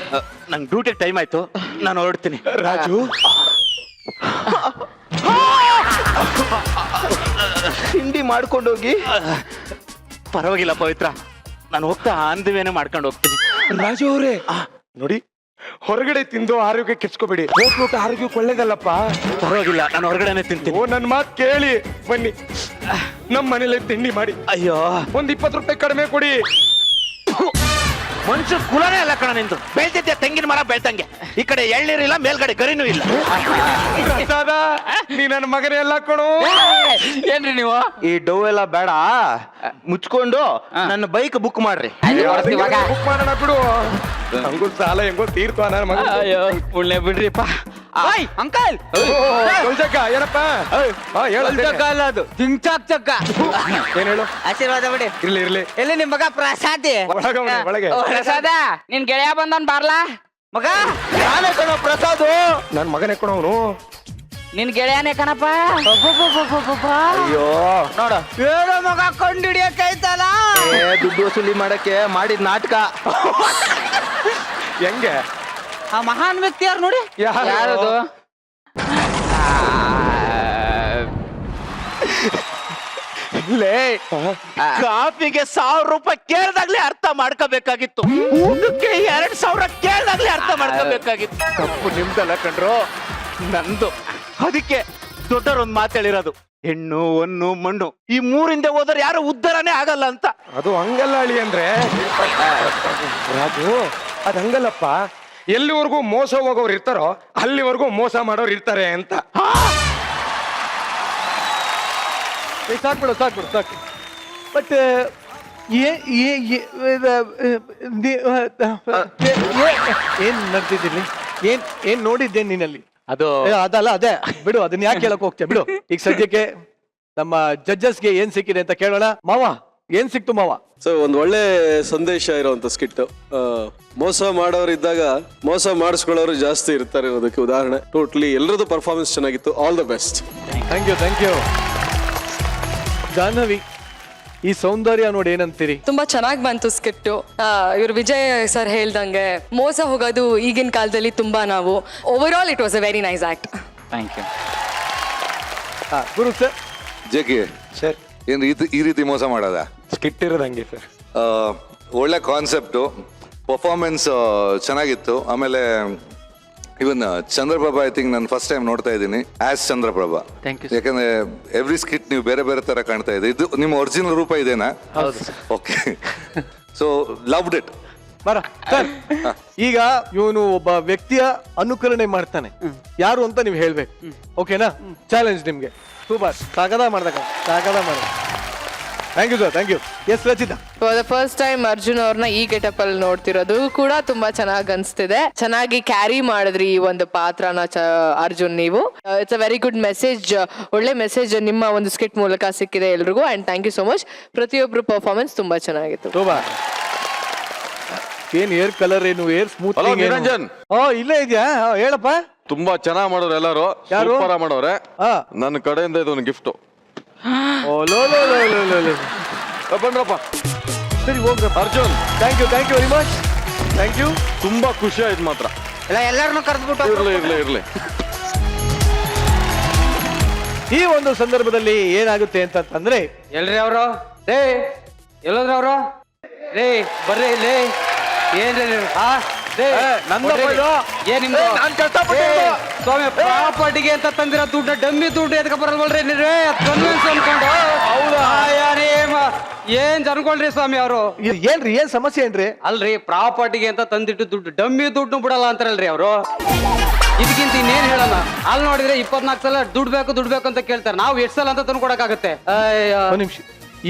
ನಂಗೆ ಡ್ಯೂಟಿ ಟೈಮ್ ಆಯ್ತು, ನಾನು ಹೊರಡ್ತೀನಿ. ರಾಜು ತಿಂಡಿ ಮಾಡ್ಕೊಂಡೋಗಿ. ಪರವಾಗಿಲ್ಲ ಪವಿತ್ರ, ನಾನು ಹೋಗ್ತಾ ಅಂದವೇನೆ ಮಾಡ್ಕೊಂಡು ಹೋಗ್ತೀನಿ. ರಾಜು ಅವರೇ ನೋಡಿ, ಹೊರಗಡೆ ತಿಂದು ಆರೋಗ್ಯ ಕೆಡ್ಸ್ಕೋಬೇಡಿ. ಹೋಗ್ಬಿಟ್ಟು ಆರೋಗ್ಯಕ್ಕೆ ಒಳ್ಳೇದಲ್ಲಪ್ಪ. ಪರವಾಗಿಲ್ಲ, ನಾನು ಹೊರಗಡೆನೆ ತಿಂತೀನಿ. ಓ ನನ್ ಮಾತು ಕೇಳಿ ಬನ್ನಿ, ನಮ್ಮ ಮನೇಲಿ ತಿಂಡಿ ಮಾಡಿ. ಅಯ್ಯೋ, ಒಂದ್ 20 ರೂಪಾಯಿ ಕಡಿಮೆ ಕೊಡಿ. ಮನುಷ್ಯ ಕುಲನೇ ಅಲ್ಲ ಕಣ ನಿಂದು. ಬೆಳ್ತಿದ್ದೆ ತೆಂಗಿನ ಮರ ಬೆಳ್ತಂಗೆ, ಈ ಕಡೆ ಎಳ್ನೀರಿಲ್ಲ, ಮೇಲ್ಗಡೆ ಗರಿನೂ ಇಲ್ಲ. ಪ್ರಸಾದ, ನೀ ನನ್ನ ಮಗನೇ ಎಲ್ಲ ಕೊಡು. ಏನ್ರಿ ನೀವು? ಈ ಡವ್ ಎಲ್ಲ ಬೇಡ, ಮುಚ್ಕೊಂಡು ನನ್ನ ಬೈಕ್ ಬುಕ್ ಮಾಡ್ರಿ. ಬುಕ್ ಮಾಡೋಣ ಬಿಡು. ಹಂಗೂ ಸಾಲ ಹೆಂಗೋ ತೀರ್ತು ನನ್ನ ಮಗ. ಅಯ್ಯೋ ಪುಣ್ಯ ಬಿಡ್ರಿಪ್ಪ. ಅಂಕಲ್ ಏನಪ್ಪ ಅಲ್ಲ ಅದು ಚಿಂಚಾಕ್ ಚಕ್ಕ. ಏನ್ ಹೇಳು? ಆಶೀರ್ವಾದ ಬಿಡಿ. ಇರ್ಲಿ ಇರ್ಲಿ, ಎಲ್ಲಿ ನಿಮ್ ಮಗ ಪ್ರಸಾದಿ? ಒಳಗೆ ಪ್ರಸಾದ, ನಿನ್ ಗೆಳೆಯ ಬಂದನ್ ಬಾರ್ಲಾ ಮಗ. ನಾನೇ ಕಣೋ ಪ್ರಸಾದು, ನನ್ ಮಗನೇ ಕಣವನು. ನಿನ್ ಗೆಳೆಯನೇ ಕಣಪ್ಪ. ಅಯ್ಯೋ ನೋಡು ಹೇಳೋ ಮಗ ಕೊಂಡು ಹಿಡಿಯಕ್ಕೈತಲ್ಲ. ದುಡ್ಡು ವಸೂಲಿ ಮಾಡಕ್ಕೆ ಮಾಡಿದ ನಾಟಕ. ಹೆಂಗೆ? ಆ ಮಹಾನ್ ವ್ಯಕ್ತಿ ಯಾರು ನೋಡಿ? ಯಾರದು? ಕಾಫಿಗೆ 1000 ರೂಪಾಯಿ ಕೇಳ್ದಾಗ್ಲೇ ಅರ್ಥ ಮಾಡ್ಕೋಬೇಕಾಗಿತ್ತು, ಊಟಕ್ಕೆ 2000 ಕೇಳ್ದಾಗ್ಲೇ ಅರ್ಥ ಮಾಡ್ಕೋಬೇಕಾಗಿತ್ತು. ತಪ್ಪು ನಿಮ್ದಲ್ಲ ಕಣ್ರು, ನಂದು. ಅದಕ್ಕೆ ದೊಡ್ಡರೊಂದ್ ಮಾತು ಹೇಳಿರೋದು, ಹೆಣ್ಣು ಹೊನ್ನು ಮಣ್ಣು ಈ 3 ಹಿಂದೆ ಹೋದ್ರೆ ಯಾರು ಉದ್ಧಾರನೇ ಆಗಲ್ಲ ಅಂತ. ಅದು ಹಂಗಲ್ಲ ಅಳಿ ಅಂದ್ರೆ ರಾಜು, ಅದ್ ಹಂಗಲ್ಲಪ್ಪ. ಎಲ್ಲಿವರೆಗೂ ಮೋಸ ಹೋಗೋರು ಇರ್ತಾರೋ ಅಲ್ಲಿವರೆಗೂ ಮೋಸ ಮಾಡೋರು ಇರ್ತಾರೆ ಅಂತ. ಸಾಕ್ಬಿಡು ಸಾಕು. ಬಟ್ ಏನ್ ನಡೆದಿದ್ದೀನಿ? ಏನ್ ನೋಡಿದ್ದೆ ನೀನಲ್ಲಿ? ಅದು ಅದಲ್ಲ, ಅದೇ ಬಿಡು, ಅದನ್ನ ಯಾಕೆ ಕೇಳಕ್ ಹೋಗ್ತೀಯ ಬಿಡು. ಈಗ ಸದ್ಯಕ್ಕೆ ನಮ್ಮ ಜಡ್ಜಸ್ಗೆ ಏನ್ ಸಿಕ್ಕಿದೆ ಅಂತ ಕೇಳೋಣ. ಮಾವ, ಏನ್ ಸಿಕ್ತು ಮಾವ? ಸೊ ಒಂದು ಒಳ್ಳೆ ಸಂದೇಶ ಇರುವಂತ ಸ್ಕಿಟ್. ಮೋಸ ಮಾಡೋರಿದ್ದಾಗ ಮೋಸ ಮಾಡಿಸ್ಕೊಳ್ಳೋರು ಜಾಸ್ತಿ ಇರ್ತಾರೆ ಇರೋದಕ್ಕೆ ಉದಾಹರಣೆ. ಟೋಟ್ಲಿ ಎಲ್ಲರದ್ದು ಪರ್ಫಾರ್ಮೆನ್ಸ್ ಚೆನ್ನಾಗಿತ್ತು. All the best. Thank you. Jahnavi, ಈ ಸೌಂದರ್ಯ ನೋಡಿ ಏನಂತೀರಿ? ತುಂಬಾ ಚೆನ್ನಾಗಿ ಬಂತು ಸ್ಕಿಟ್ಟು. ಇವ್ರು ವಿಜಯ್ ಸರ್ ಹೇಳ್ದಂಗೆ ಮೋಸ ಹೋಗೋದು ಈಗಿನ ಕಾಲದಲ್ಲಿ ತುಂಬಾ ನಾವು. Overall it was a very nice act. Thank you. Guru sir. Jaggi sir, ಏನ್ ಈ ರೀತಿ ಮೋಸ ಮಾಡೋದ? ಸ್ಕಿಟ್ ಇರೋದಂಗೆ ಸರ್. ಒಳ್ಳೆ ಕಾನ್ಸೆಪ್ಟು, ಪರ್ಫಾರ್ಮೆನ್ಸ್ ಚೆನ್ನಾಗಿತ್ತು. ಆಮೇಲೆ ಇವನ್ ಚಂದ್ರಪ್ರಭಾ, ಐ ಥಿಂಕ್ ನಾನು ಫಸ್ಟ್ ಟೈಮ್ ನೋಡ್ತಾ ಇದ್ದೀನಿ ಆಸ್ ಚಂದ್ರಪ್ರಭಾ. ಯಾಕಂದ್ರೆ ಎವ್ರಿ ಸ್ಕಿಟ್ ನೀವು ಬೇರೆ ಬೇರೆ ತರ ಕಾಣ್ತಾ ಇದೆ. ಇದು ನಿಮ್ಮ ಒರಿಜಿನಲ್ ರೂಪ ಇದೇನಾ? Okay, so loved it. ಬರ ಸರ್, ಈಗ ಇವನು ಒಬ್ಬ ವ್ಯಕ್ತಿಯ ಅನುಕರಣೆ ಮಾಡ್ತಾನೆ, ಯಾರು ಅಂತ ನೀವು ಹೇಳ್ಬೇಕು. ಓಕೆನಾ? ಚಾಲೆಂಜ್ ನಿಮ್ಗೆ. ಸೂಪರ್, ಸಾಗದ ಮಾಡ್ದಾಗ thank you sir, thank you. Yes Rachita. For the first time Arjun ಅವ್ರನ್ನ ಈ ಗೆಟಪ್ ಅಲ್ಲಿ ನೋಡ್ತಿರೋದು ಕೂಡ ತುಂಬಾ ಚೆನ್ನಾಗಿ ಅನ್ಸ್ತಿದೆ. ಚೆನ್ನಾಗಿ ಕ್ಯಾರಿ ಮಾಡಿದ್ರಿ ಈ ಒಂದು ಪಾತ್ರನ ಅರ್ಜುನ್ ನೀವು. It's a very good message, ಒಳ್ಳೆ ಮೆಸೇಜ್ ನಿಮ್ಮ ಒಂದು ಸ್ಕಿಟ್ ಮೂಲಕ ಸಿಕ್ಕಿದೆ ಎಲ್ರಿಗೂ. And thank you so much. ಪ್ರತಿಯೊಬ್ರು ಪರ್ಫಾರ್ಮೆನ್ಸ್ ತುಂಬಾ ಚೆನ್ನಾಗಿತ್ತು. ಸೂಪರ್. ಏನ್ ಏರ್ ಕಲರ್, ಏನು ಏರ್ ಸ್ಮೂತ್? ಹಲೋ ನಿರಂಜನ್. ಇಲ್ಲೇ ಇದೆಯಾ? ಹೇಳಪ್ಪ. ತುಂಬಾ ಚೆನ್ನಾಗಿ ಮಾಡೋರು ಎಲ್ಲಾರು. ಯಾರು? ಸೂಪರ್ ಮಾಡೋರೆ. ನನ್ನ ಕಡೆಯಿಂದ ಇದೊಂದು ಗಿಫ್ಟ್. ಬನ್ರಪ್ಪ. ಸರಿ ಹೋಗ್ರಪ್ಪ. Arjun, thank you very much. Thank you. ತುಂಬಾ ಖುಷಿ ಆಯ್ತು ಮಾತ್ರ. ಎಲ್ಲಾರನ್ನು ಕರೆದ್ಬಿಟ್ಟು ಇರ್ಲಿ. ಈ ಒಂದು ಸಂದರ್ಭದಲ್ಲಿ ಏನಾಗುತ್ತೆ ಅಂತಂದ್ರೆ, ಎಲ್ರಿ ಅವರು? ರೇ ಎಲ್ಲೋದ್ರ ಅವರು? ರೇ ಬರ್ರಿ ಇಲ್ಲಿ. ಏನ್ರಿ ನೀವು? ಆ? ನನ್ನ ಕೊಡ್ರಿ. ಮೊಬೈಲು. ಏನ್ ನಿಮ್ದು? ನಾನ್ ಕಷ್ಟಪಟ್ಟಿದ್ದು. ಸ್ವಾಮಿ ಪ್ರಾಪರ್ಟಿಗೆ ಅಂತ ತಂದಿರೋ ದುಡ್ಡು ಡಮ್ಮಿ ದುಡ್ಡು ಎದಕ್ಕೆ ಬರಲ್ವಲ್ರಿ ನೀವೇ ಕನ್ವಿನ್ಸ್ ಅನ್ಕೊಂಡು ಹೌದಾ? ಏನ್ ಅನ್ಕೊಳ್ರಿ ಸ್ವಾಮಿ ಅವರು ಏನ್ರಿ ಏನ್ ಸಮಸ್ಯೆ ಏನ್ರಿ? ಅಲ್ರಿ ಪ್ರಾಪರ್ಟಿಗೆ ಅಂತ ತಂದಿಟ್ಟು ದುಡ್ಡು ಡಮ್ಮಿ ದುಡ್ಡು ಬಿಡಲ್ಲ ಅಂತಾರಲ್ರಿ ಅವರು. ಇದಕ್ಕಿಂತ ಇನ್ನೇನ್ ಹೇಳಲ್ಲ. ಅಲ್ಲಿ ನೋಡಿದ್ರೆ 24 ಸಲ ದುಡ್ಡು ಬೇಕು ಅಂತ ಕೇಳ್ತಾರೆ. ನಾವು ಎಷ್ಟು ಸಲ ಅಂತ ತಂದು ಕೊಡಕ್ಕಾಗತ್ತೆ? ಒಂದ್ ನಿಮಿಷ.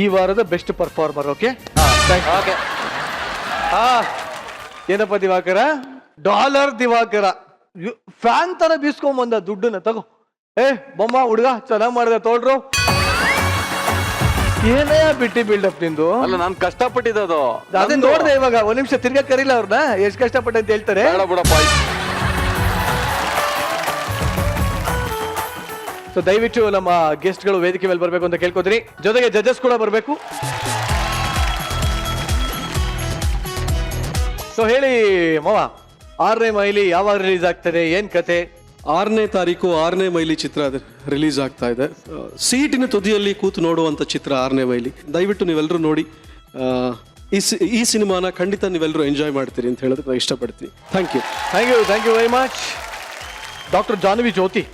ಈ ವಾರದ ಬೆಸ್ಟ್ ಪರ್ಫಾರ್ಮರ್. Okay okay. ಏನಪ್ಪ ದಿವಾಕರ? ಡಾಲರ್ ದಿವಾಕರ ಫ್ಯಾನ್ ತರ ಬೀಸ್ಕೊಂಡ್ ಬಂದ ದುಡ್ಡನ್ನ ತಗೋ. ಬೊಮ್ಮ ಹುಡುಗ ಚೆನ್ನಾಗ್ ಮಾಡಿದೆ ತೋಳ್ರು. ಏನೇ ಬಿಟ್ಟಿ ಬಿಲ್ಡಪ್ ನಿಂದು. ಅಲ್ಲ ನಾನ್ ಕಷ್ಟಪಟ್ಟಿದ್ದು ಅದೇ ನೋಡ್ದೆ ಇವಾಗ. ಒಂದ್ ನಿಮಿಷ ತಿರ್ಗಾ ಕರೀಲ ಅವ್ರನ್ನ. ಎಷ್ಟ್ ಕಷ್ಟಪಟ್ಟೆ ಅಂತ ಹೇಳ್ತಾರೆ. ಬೇಡ ಬಿಡಪ್ಪ. ಸೊ ದಯವಿಟ್ಟು ನಮ್ಮ ಗೆಸ್ಟ್ ಗಳು ವೇದಿಕೆ ಮೇಲೆ ಬರ್ಬೇಕು ಅಂತ ಕೇಳ್ಕೊತೀನಿ. ಜೊತೆಗೆ ಜಡ್ಜಸ್ ಕೂಡ ಬರ್ಬೇಕು. ಸೊ ಹೇಳಿ ಮಾವ, 6ನೇ ಮೈಲಿ ಯಾವಾಗ ರಿಲೀಸ್ ಆಗ್ತದೆ, ಏನ್ ಕತೆ? 6ನೇ ತಾರೀಕು 6ನೇ ಮೈಲಿ ಚಿತ್ರ ರಿಲೀಸ್ ಆಗ್ತಾ ಇದೆ. ಸೀಟಿನ ತುದಿಯಲ್ಲಿ ಕೂತು ನೋಡುವಂಥ ಚಿತ್ರ 6ನೇ ಮೈಲಿ. ದಯವಿಟ್ಟು ನೀವೆಲ್ಲರೂ ನೋಡಿ. ಈ ಸಿನಿಮಾನ ಖಂಡಿತ ನೀವೆಲ್ಲರೂ ಎಂಜಾಯ್ ಮಾಡ್ತೀರಿ ಅಂತ ಹೇಳೋದಕ್ಕೆ ನಾನು ಇಷ್ಟಪಡ್ತೀನಿ. Thank you very much. Doctor Jahnavi Jyoti,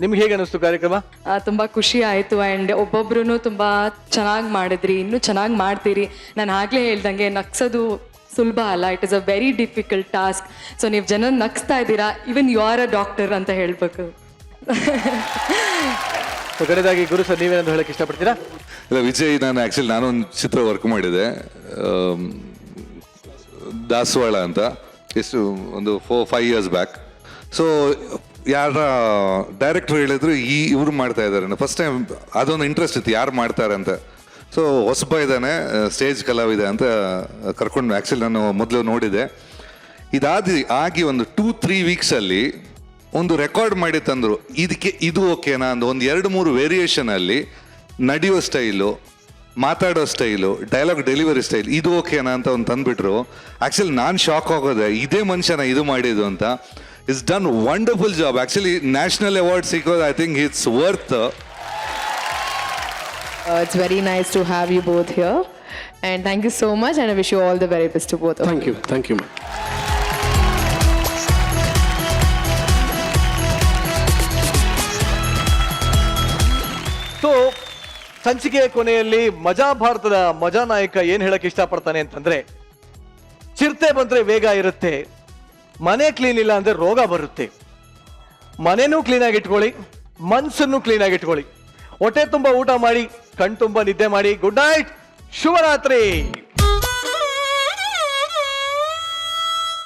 ನಿಮ್ಗೆ ಹೇಗೆ ಅನಿಸ್ತು ಕಾರ್ಯಕ್ರಮ? ತುಂಬ ಖುಷಿ ಆಯಿತು. ಆ್ಯಂಡ್ ಒಬ್ಬೊಬ್ರು ತುಂಬ ಚೆನ್ನಾಗಿ ಮಾಡಿದ್ರಿ, ಇನ್ನೂ ಚೆನ್ನಾಗಿ ಮಾಡ್ತೀರಿ. ನಾನು ಆಗಲೇ ಹೇಳ್ದಂಗೆ ನಗ್ಸೋದು ಸುಲಭ ಅಲ್ಲ. It is a very difficult task. So ನೀವು ಜನ ನಗ್ಸ್ತಾ ಇದ್ದೀರಾ. Even you are a doctor ಅಂತ ಹೇಳ್ಬೇಕು. ಕಡೆದಾಗಿ ಗುರು ಸರ್, ನೀವೇನಾದ್ರು ಹೇಳಕ್ ಇಷ್ಟಪಡ್ತೀರಾ? ಇಲ್ಲ ವಿಜಯ್, ನಾನೊಂದು ಚಿತ್ರ ವರ್ಕ್ ಮಾಡಿದೆ, ದಾಸವಾಳ ಅಂತ. ಎಷ್ಟು ಒಂದು 4-5 years ಬ್ಯಾಕ್. ಸೊ ಯಾರ ಡೈರೆಕ್ಟರ್ ಹೇಳಿದ್ರು ಇವ್ರು ಮಾಡ್ತಾ ಇದ್ದಾರೆ. ಫಸ್ಟ್ ಟೈಮ್ ಅದೊಂದು ಇಂಟ್ರೆಸ್ಟ್ ಇತ್ತು, ಯಾರು ಮಾಡ್ತಾರೆ ಅಂತ. ಸೊ ಹೊಸಬ ಇದ್ದಾನೆ, ಸ್ಟೇಜ್ ಕಲಾವಿದ ಅಂತ ಕರ್ಕೊಂಡು ಆ್ಯಕ್ಚುಲಿ ನಾನು ಮೊದಲು ನೋಡಿದೆ. ಆಗಿ ಒಂದು 2-3 ವೀಕ್ಸಲ್ಲಿ ಒಂದು ರೆಕಾರ್ಡ್ ಮಾಡಿ ತಂದರು. ಇದು ಓಕೆನಾ ಅಂದು ಒಂದು 2-3 ವೇರಿಯೇಷನಲ್ಲಿ ನಡೆಯೋ ಸ್ಟೈಲು, ಮಾತಾಡೋ ಸ್ಟೈಲು, ಡೈಲಾಗ್ ಡೆಲಿವರಿ ಸ್ಟೈಲ್, ಇದು ಓಕೆನಾ ಅಂತ ಒಂದು ತಂದುಬಿಟ್ರು. ಆ್ಯಕ್ಚುಲಿ ನಾನು ಶಾಕ್ ಆಗೋದೆ, ಇದೇ ಮನುಷ್ಯನ ಇದು ಮಾಡಿದ್ದು ಅಂತ. It's done wonderful job. Actually national award ಸಿಕ್ಕೋದು I think it's worth. It's very nice to have you both here, and thank you so much, and I wish you all the very best to both of you. Thank you ma'am. So ಸಂಚಿಕೆಯ ಕೊನೆಯಲ್ಲಿ ಮಜಾ ಭಾರತದ ಮಜಾ ನಾಯಕ ಏನ್ ಹೇಳಕ್ ಇಷ್ಟಪಡ್ತಾನೆ ಅಂತಂದ್ರೆ, ಚಿರತೆ ಬಂದ್ರೆ ವೇಗ ಇರುತ್ತೆ, ಮನೆ ಕ್ಲೀನ್ ಇಲ್ಲ ಅಂದ್ರೆ ರೋಗ ಬರುತ್ತೆ. ಮನೆನೂ ಕ್ಲೀನಾಗಿ ಇಟ್ಕೊಳ್ಳಿ, ಮನ್ಸನ್ನು ಕ್ಲೀನಾಗಿ ಇಟ್ಕೊಳ್ಳಿ. ಹೊಟ್ಟೆ ತುಂಬ ಊಟ ಮಾಡಿ, ಕಣ್ ತುಂಬ ನಿದ್ದೆ ಮಾಡಿ. ಗುಡ್ ನೈಟ್, ಶುಭರಾತ್ರಿ.